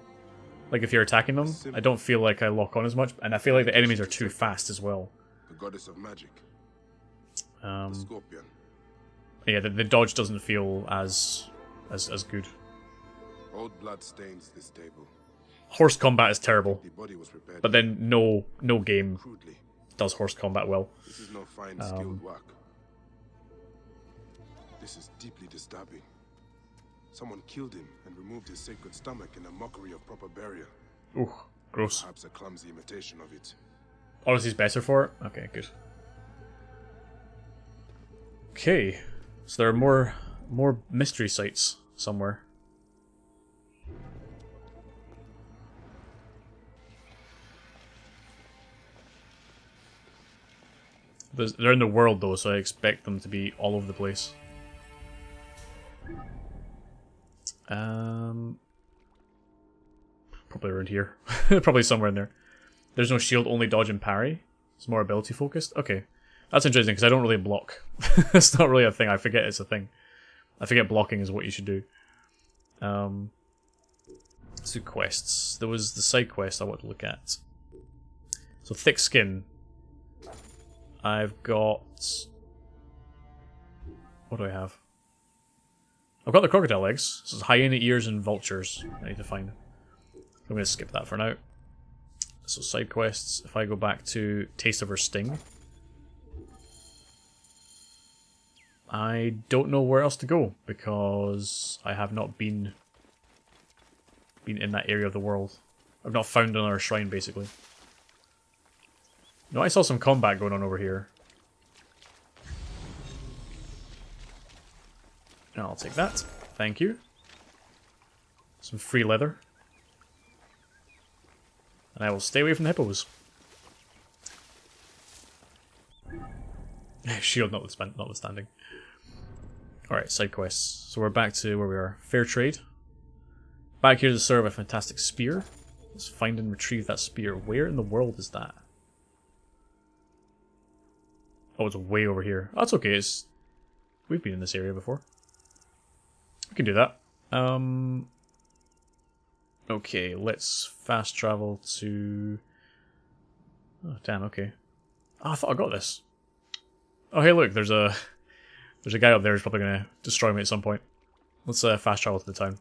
Like if you're attacking them, I don't feel like I lock on as much, and I feel like the enemies are too fast as well. The goddess of magic. The scorpion. Yeah, the dodge doesn't feel as good. Old blood stains this table. Horse combat is terrible, The body was prepared but then no game crudely. does horse combat well. This is no fine, skilled work. This is deeply disturbing. Someone killed him and removed his sacred stomach in a mockery of proper burial. Ooh, gross. Perhaps a clumsy imitation of it. Honestly's better for it? Okay, good. Okay, so there are more mystery sites somewhere. They're in the world though, so I expect them to be all over the place. Probably around here. Probably somewhere in there. There's no shield, only dodge and parry. It's more ability focused. Okay. That's interesting, because I don't really block. It's not really a thing. I forget it's a thing. I forget blocking is what you should do. Let's do quests. There was the side quest I want to look at. So, thick skin. I've got... What do I have? I've got the crocodile legs. This is hyena ears and vultures I need to find. I'm going to skip that for now. So side quests, if I go back to Taste of Her Sting. I don't know where else to go, because I have not been in that area of the world. I've not found another shrine, basically. No, I saw some combat going on over here. I'll take that. Thank you. Some free leather. And I will stay away from the hippos. Shield notwithstanding. Alright, side quests. So we're back to where we are. Fair trade. Back here to serve a fantastic spear. Let's find and retrieve that spear. Where in the world is that? Oh, it's way over here. Oh, that's okay. We've been in this area before. We can do that. Okay, let's fast travel to... Oh, damn, okay. Oh, I thought I got this. Oh, hey, look, there's a guy up there who's probably going to destroy me at some point. Let's fast travel to the town.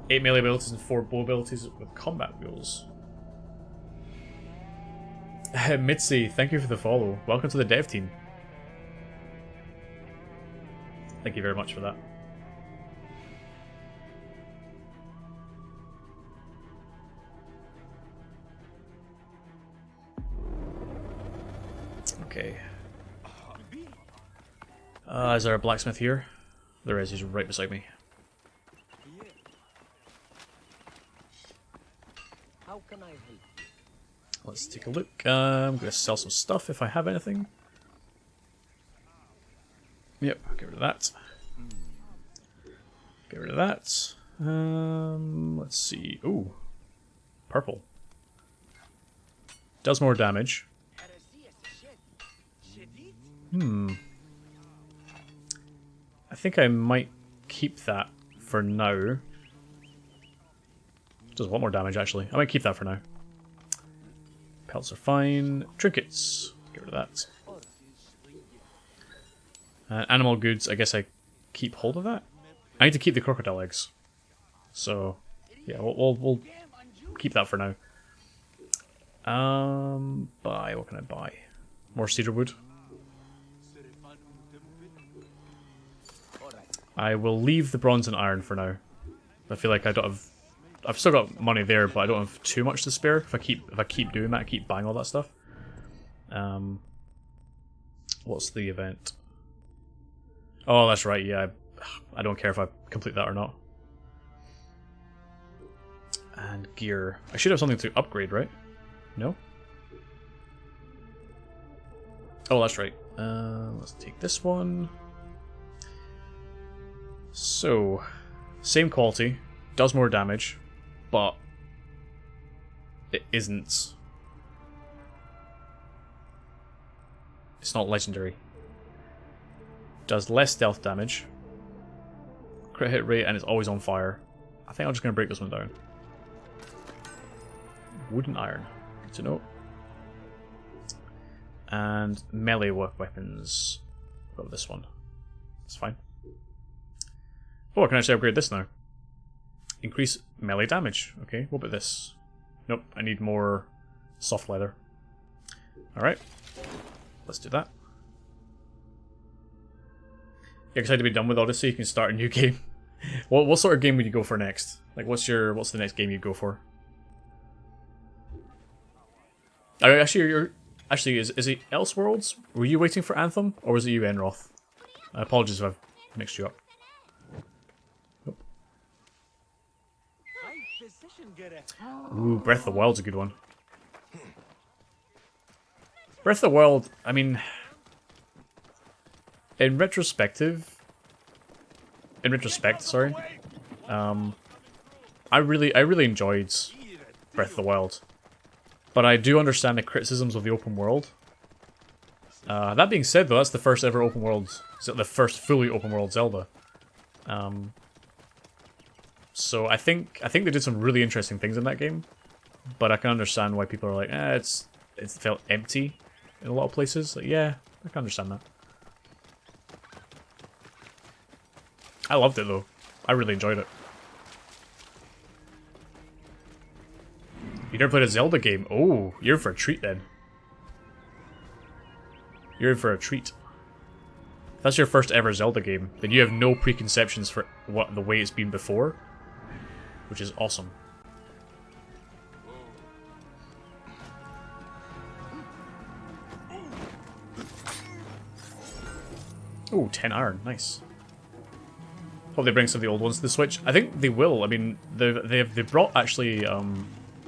8 melee abilities and 4 bow abilities with combat wheels. Mitzi, thank you for the follow. Welcome to the dev team. Thank you very much for that. Okay. Is there a blacksmith here? There is, he's right beside me. How can I help? Let's take a look. I'm going to sell some stuff if I have anything. Yep, get rid of that. Get rid of that. Let's see. Ooh. Purple. Does more damage. I think I might keep that for now. Does a lot more damage, actually. I might keep that for now. Pelts are fine. Trinkets. Get rid of that. Animal goods, I guess I keep hold of that? I need to keep the crocodile eggs. So, yeah, we'll keep that for now. Buy. What can I buy? More cedar wood. I will leave the bronze and iron for now. I feel like I don't have. I've still got money there, but I don't have too much to spare. If I keep doing that, I keep buying all that stuff. What's the event? Oh, that's right. Yeah, I don't care if I complete that or not. And gear. I should have something to upgrade, right? No? Oh, that's right. Let's take this one. So, same quality, does more damage, but it isn't. It's not legendary. Does less stealth damage, crit hit rate, and it's always on fire. I think I'm just going to break this one down. Wood and iron. Good to know. And melee weapons. Got this one. It's fine. Oh, I can actually upgrade this now. Increase melee damage. Okay, what about this? Nope, I need more soft leather. Alright. Let's do that. You're excited to be done with Odyssey, you can start a new game. What sort of game would you go for next? Like, what's the next game you'd go for? Actually, is it Elseworlds? Were you waiting for Anthem, or was it you, Enroth? I apologize if I've mixed you up. Nope. Ooh, Breath of the Wild's a good one. Breath of the Wild, I mean, in retrospect, sorry, I really enjoyed Breath of the Wild, but I do understand the criticisms of the open world. That being said, though, that's the first ever open world, the first fully open world Zelda. So I think they did some really interesting things in that game, but I can understand why people are like, it felt empty in a lot of places. Like, yeah, I can understand that. I loved it though. I really enjoyed it. You never played a Zelda game? Oh, you're in for a treat then. You're in for a treat. If that's your first ever Zelda game, then you have no preconceptions for the way it's been before, which is awesome. Oh, 10 iron, nice. Hope they bring some of the old ones to the Switch. I think they will. I mean, they brought actually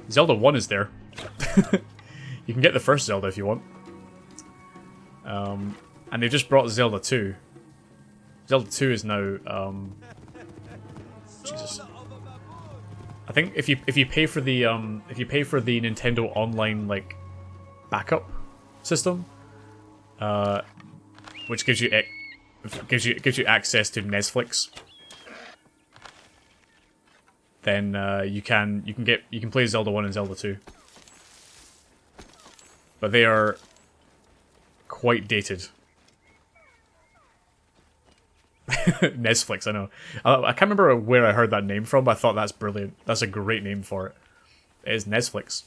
Zelda 1 is there. You can get the first Zelda if you want. And they just brought Zelda 2. Zelda 2 is now Jesus. I think if you pay for the Nintendo Online like backup system, which gives you access to Netflix, then you can play Zelda 1 and Zelda 2. But they are quite dated. Netflix, I know. I can't remember where I heard that name from, but I thought that's brilliant. That's a great name for it. It is Netflix.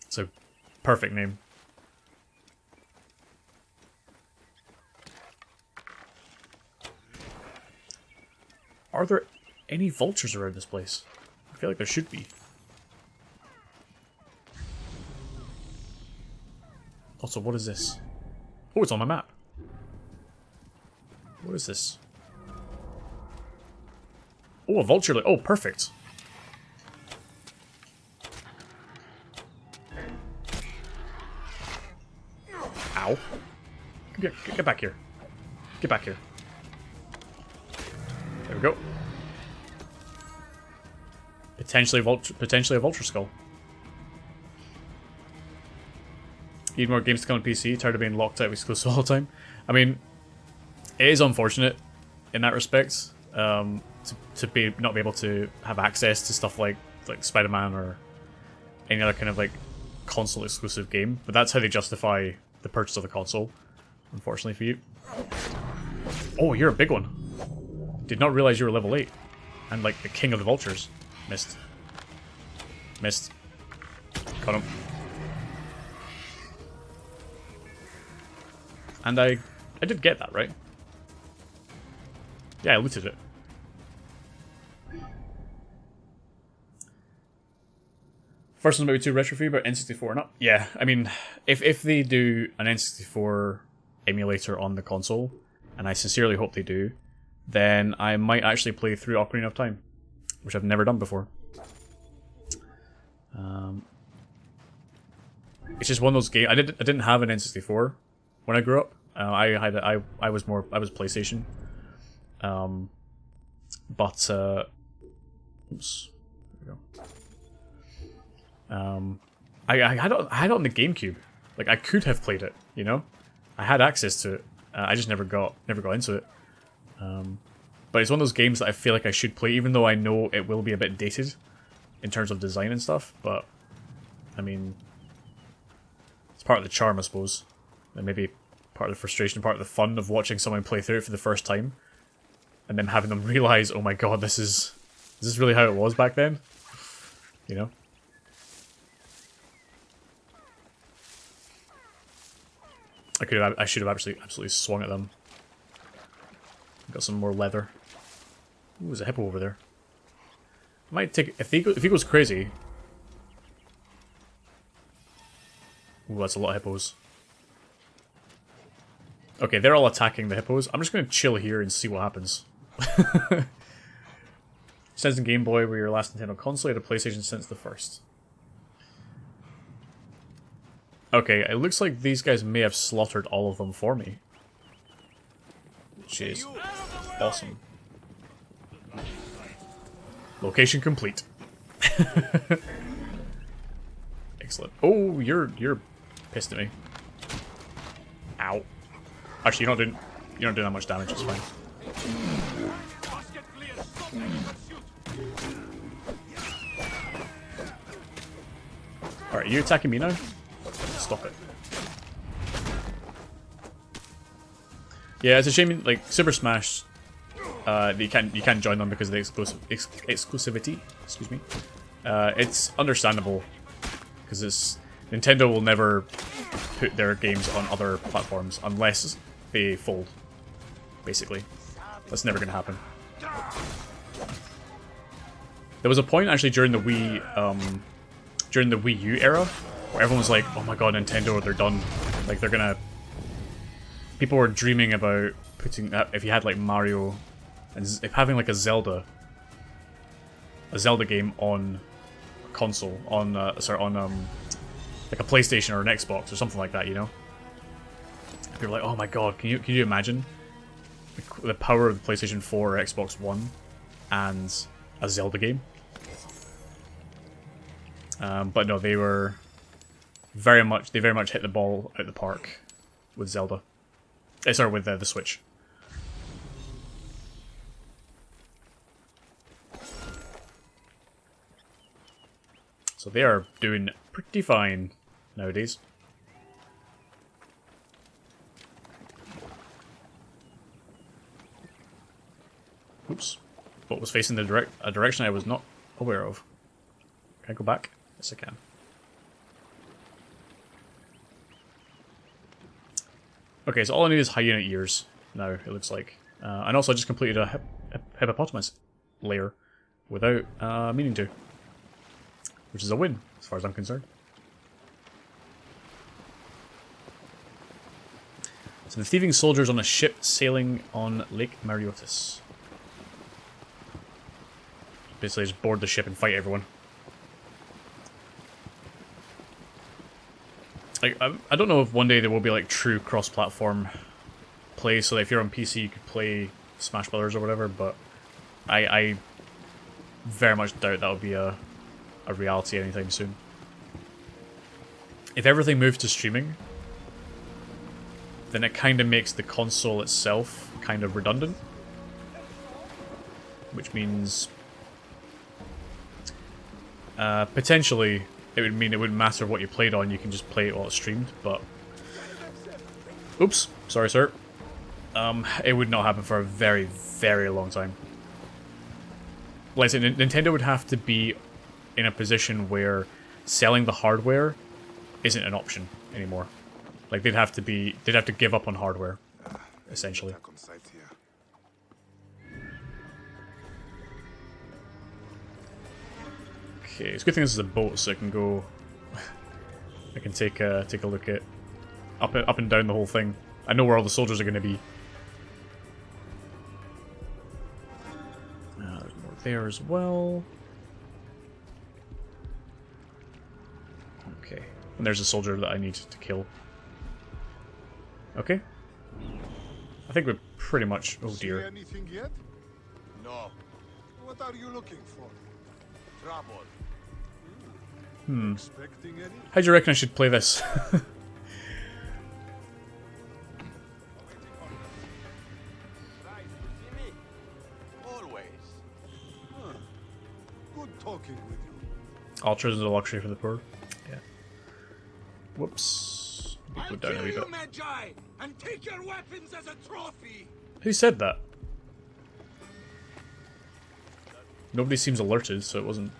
It's a perfect name. Are there any vultures around this place? I feel like there should be. Also, what is this? Oh, it's on my map. What is this? Oh, a vulture. Oh, perfect. Ow. Get back here. Get back here. There we go. Potentially a vulture skull. Need more games to come on PC. Tired of being locked out exclusive all the time. I mean, it is unfortunate in that respect. to be not be able to have access to stuff like Spider-Man or any other kind of like console exclusive game. But that's how they justify the purchase of the console, unfortunately for you. Oh, you're a big one. Did not realize you were level 8. And like the king of the vultures. Missed. Missed. Got him. And I did get that, right? Yeah, I looted it. First one's maybe too retro for you, but N64 or not? Yeah, I mean, if they do an N64 emulator on the console, and I sincerely hope they do, then I might actually play through Ocarina of Time, which I've never done before. It's just one of those games. I didn't have an N64 when I grew up. I was PlayStation. Oops. There we go. I had it on the GameCube. Like I could have played it, you know. I had access to it. I just never got into it. But it's one of those games that I feel like I should play, even though I know it will be a bit dated in terms of design and stuff. But I mean, it's part of the charm, I suppose, and maybe part of the frustration, part of the fun of watching someone play through it for the first time, and then having them realize, oh my god, is this really how it was back then? You know. I should have absolutely swung at them. Got some more leather. Ooh, there's a hippo over there. I might take if he goes crazy. Ooh, that's a lot of hippos. Okay, they're all attacking the hippos. I'm just gonna chill here and see what happens. Says in Game Boy, were your last Nintendo console, you had a PlayStation since the first. Okay, it looks like these guys may have slaughtered all of them for me. Which is awesome. Location complete. Excellent. Oh, you're pissed at me. Ow. Actually, you're not doing that much damage. It's fine. All right, you attacking me now? Stop it. Yeah, it's a shame. Like Super Smash, you can't join them because of the exclusivity. Excuse me. It's understandable because Nintendo will never put their games on other platforms unless they fold. Basically, that's never gonna happen. There was a point actually during the Wii U era where everyone was like, "Oh my god, Nintendo, they're done. Like they're gonna." People were dreaming about putting if you had like Mario and if having like a Zelda game on a console on like a PlayStation or an Xbox or something like that, you know. People were like, "Oh my god, can you imagine the power of the PlayStation 4 or Xbox One and a Zelda game?" But no, they very much hit the ball out the park with Zelda. Sorry, with the Switch. So they are doing pretty fine nowadays. Oops. What was facing a direction I was not aware of. Can I go back? Yes, I can. Okay, so all I need is high-unit ears now, it looks like. And also I just completed a hippopotamus layer without meaning to. Which is a win, as far as I'm concerned. So the thieving soldiers on a ship sailing on Lake Mariotis. Basically just board the ship and fight everyone. Like, I don't know if one day there will be like true cross-platform play, so that if you're on PC you could play Smash Brothers or whatever, but I very much doubt that will be a reality anytime soon. If everything moves to streaming, then it kind of makes the console itself kind of redundant. which means potentially it would mean it wouldn't matter what you played on, you can just play it while it's streamed, but oops, sorry sir. It would not happen for a very, very long time. Like I said, Nintendo would have to be in a position where selling the hardware isn't an option anymore. Like they'd have to give up on hardware, essentially. Attack on sight here. Okay, it's a good thing this is a boat, so I can go. I can take a look at up and down the whole thing. I know where all the soldiers are going to be. There's more there as well. Okay, and there's a soldier that I need to kill. Okay. I think we're pretty much. Oh See dear. anything yet? No. What are you looking for? Trouble. Expecting any? How do you reckon I should play this? Always. Good talking with you. Ultras is a luxury for the poor. Yeah. Whoops. Go down a wee bit. Magi, and take your weapons as a trophy. Who said that? Nobody seems alerted, so it wasn't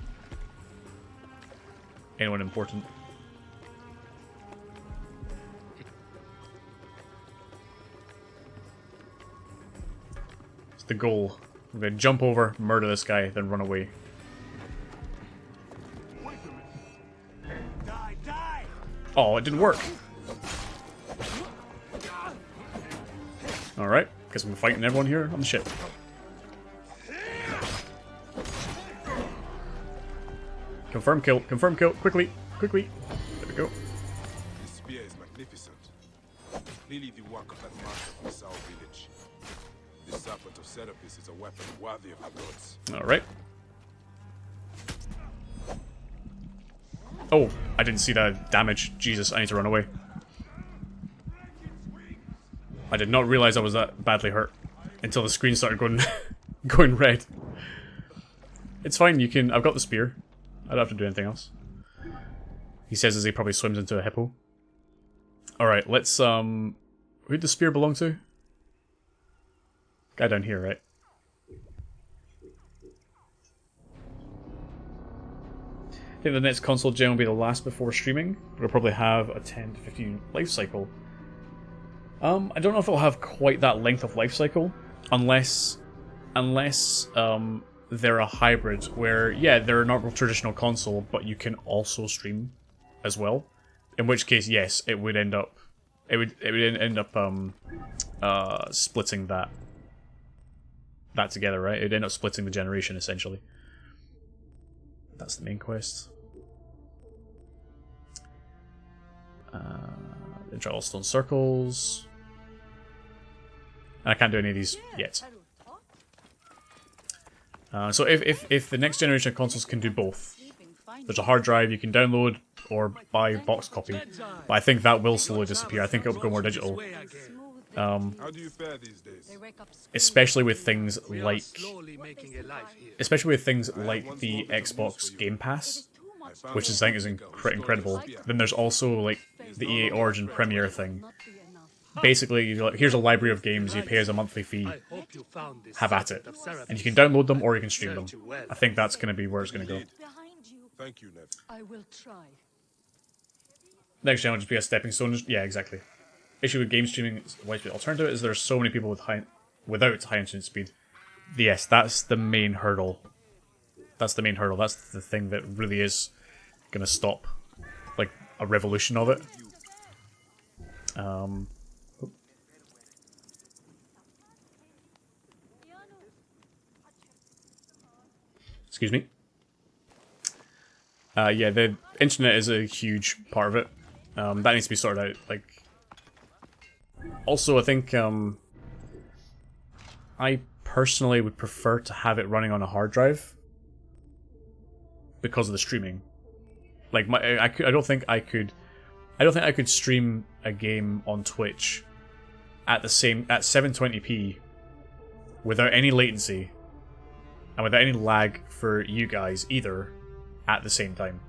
anyone important. It's the goal. I'm gonna jump over, murder this guy, then run away. Die, die! Oh, it didn't work. Alright, guess I'm fighting everyone here on the ship. Confirm kill, quickly, quickly. There we go. This spear is magnificent. Clearly the work of that master of Misao village. The serpent of Serapis is a weapon worthy of the gods. Alright. Oh, I didn't see that damage. Jesus, I need to run away. I did not realize I was that badly hurt until the screen started going going red. It's fine, you can. I've got the spear. I don't have to do anything else. He says as he probably swims into a hippo. Alright, let's who'd the spear belong to? Guy down here, right? I think the next console gen will be the last before streaming. It'll probably have a 10 to 15 life cycle. I don't know if it'll have quite that length of life cycle, unless they're a hybrid where, yeah, they're a normal traditional console, but you can also stream as well. In which case, yes, it would end up splitting that together, right? It'd end up splitting the generation essentially. That's the main quest. Try all stone circles. And I can't do any of these yet. So if the next generation of consoles can do both, there's a hard drive you can download or buy box copy, but I think that will slowly disappear. I think it'll go more digital. How do you fare these days? Especially with things like the Xbox Game Pass, which I think is incredible. Then there's also like the EA Origin Premiere thing. Basically, you're like, here's a library of games, you pay as a monthly fee, have at it. And you can download them or you can stream them. I think that's going to be where it's going to go. Thank you, Ned. I will try. Next gen will just be a stepping stone. Yeah, exactly. Issue with game streaming, alternative is there's so many people without high internet speed. Yes, that's the main hurdle. That's the main hurdle. That's the thing that really is going to stop, like, a revolution of it. Excuse me. Yeah, the internet is a huge part of it. That needs to be sorted out. Like, also, I think I personally would prefer to have it running on a hard drive because of the streaming. Like, I don't think I could stream a game on Twitch at 720p without any latency. and without any lag for you guys either at the same time.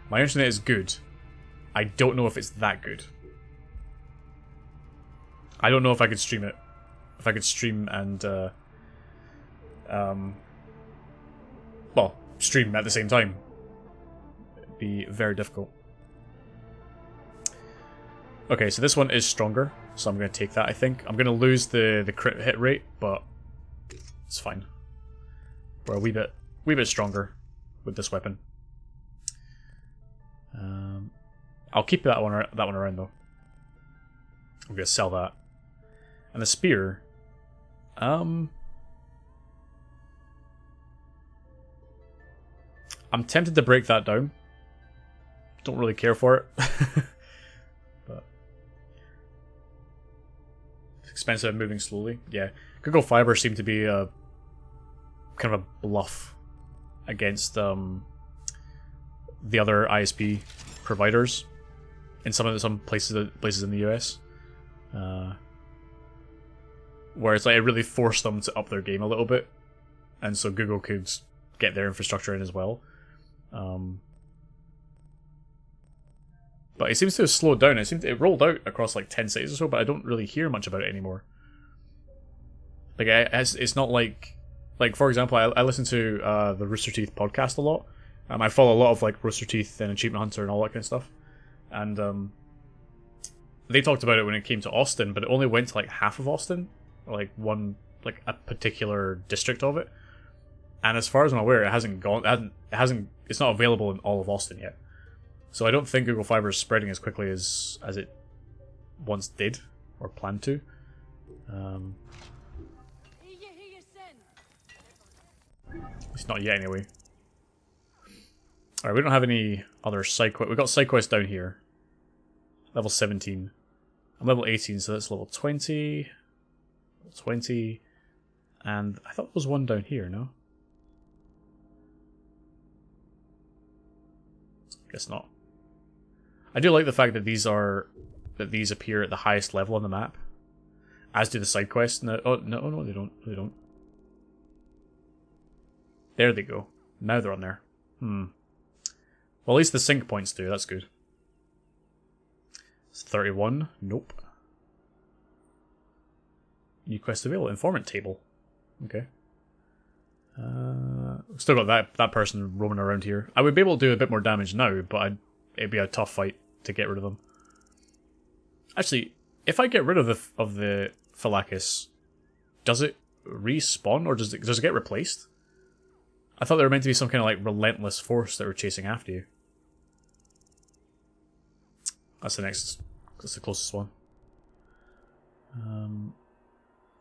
My internet is good. I don't know if it's that good. I don't know if I could stream it. If I could stream and, well, stream at the same time. It'd be very difficult. Okay, so this one is stronger, so I'm going to take that, I think. I'm going to lose the crit hit rate, but it's fine. We're a wee bit stronger with this weapon. I'll keep that one around, though. I'm going to sell that. And the spear... I'm tempted to break that down. Don't really care for it. But it's expensive and moving slowly. Yeah. Google Fiber seemed to be a kind of a bluff against the other ISP providers in some places in the US. Where it's like it really forced them to up their game a little bit, and so Google could get their infrastructure in as well. But it seems to have slowed down. It rolled out across like 10 cities or so, but I don't really hear much about it anymore. Like it's not like for example, I listen to the Rooster Teeth podcast a lot. I follow a lot of like Rooster Teeth and Achievement Hunter and all that kind of stuff, and they talked about it when it came to Austin, but it only went to like half of Austin. Like a particular district of it, and as far as I'm aware, it's not available in all of Austin yet. So I don't think Google Fiber is spreading as quickly as it once did or planned to. It's not yet anyway. Alright, we don't have any other side quests. We've got side quests down here. Level 17. I'm level 18, so that's level 20. 20, and I thought there was one down here, no? Guess not. I do like the fact that these appear at the highest level on the map, as do the side quests. No, no, they don't. They don't. There they go. Now they're on there. Well, at least the sync points do. That's good. It's 31. Nope. New quest available. Informant table. Okay. Still got that person roaming around here. I would be able to do a bit more damage now, but it'd be a tough fight to get rid of them. Actually, if I get rid of the Phylakis, does it respawn or does it get replaced? I thought they were meant to be some kind of like relentless force that were chasing after you. That's the closest one.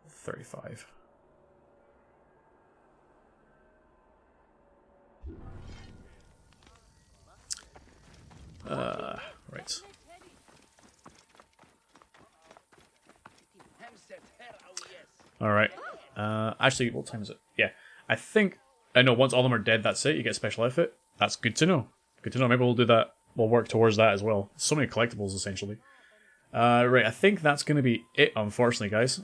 35. Right. Alright. Actually, what time is it? Yeah. I think... I know once all of them are dead, that's it. You get special outfit. That's good to know. Good to know. Maybe we'll do that. We'll work towards that as well. So many collectibles, essentially. Right, I think that's going to be it, unfortunately, guys.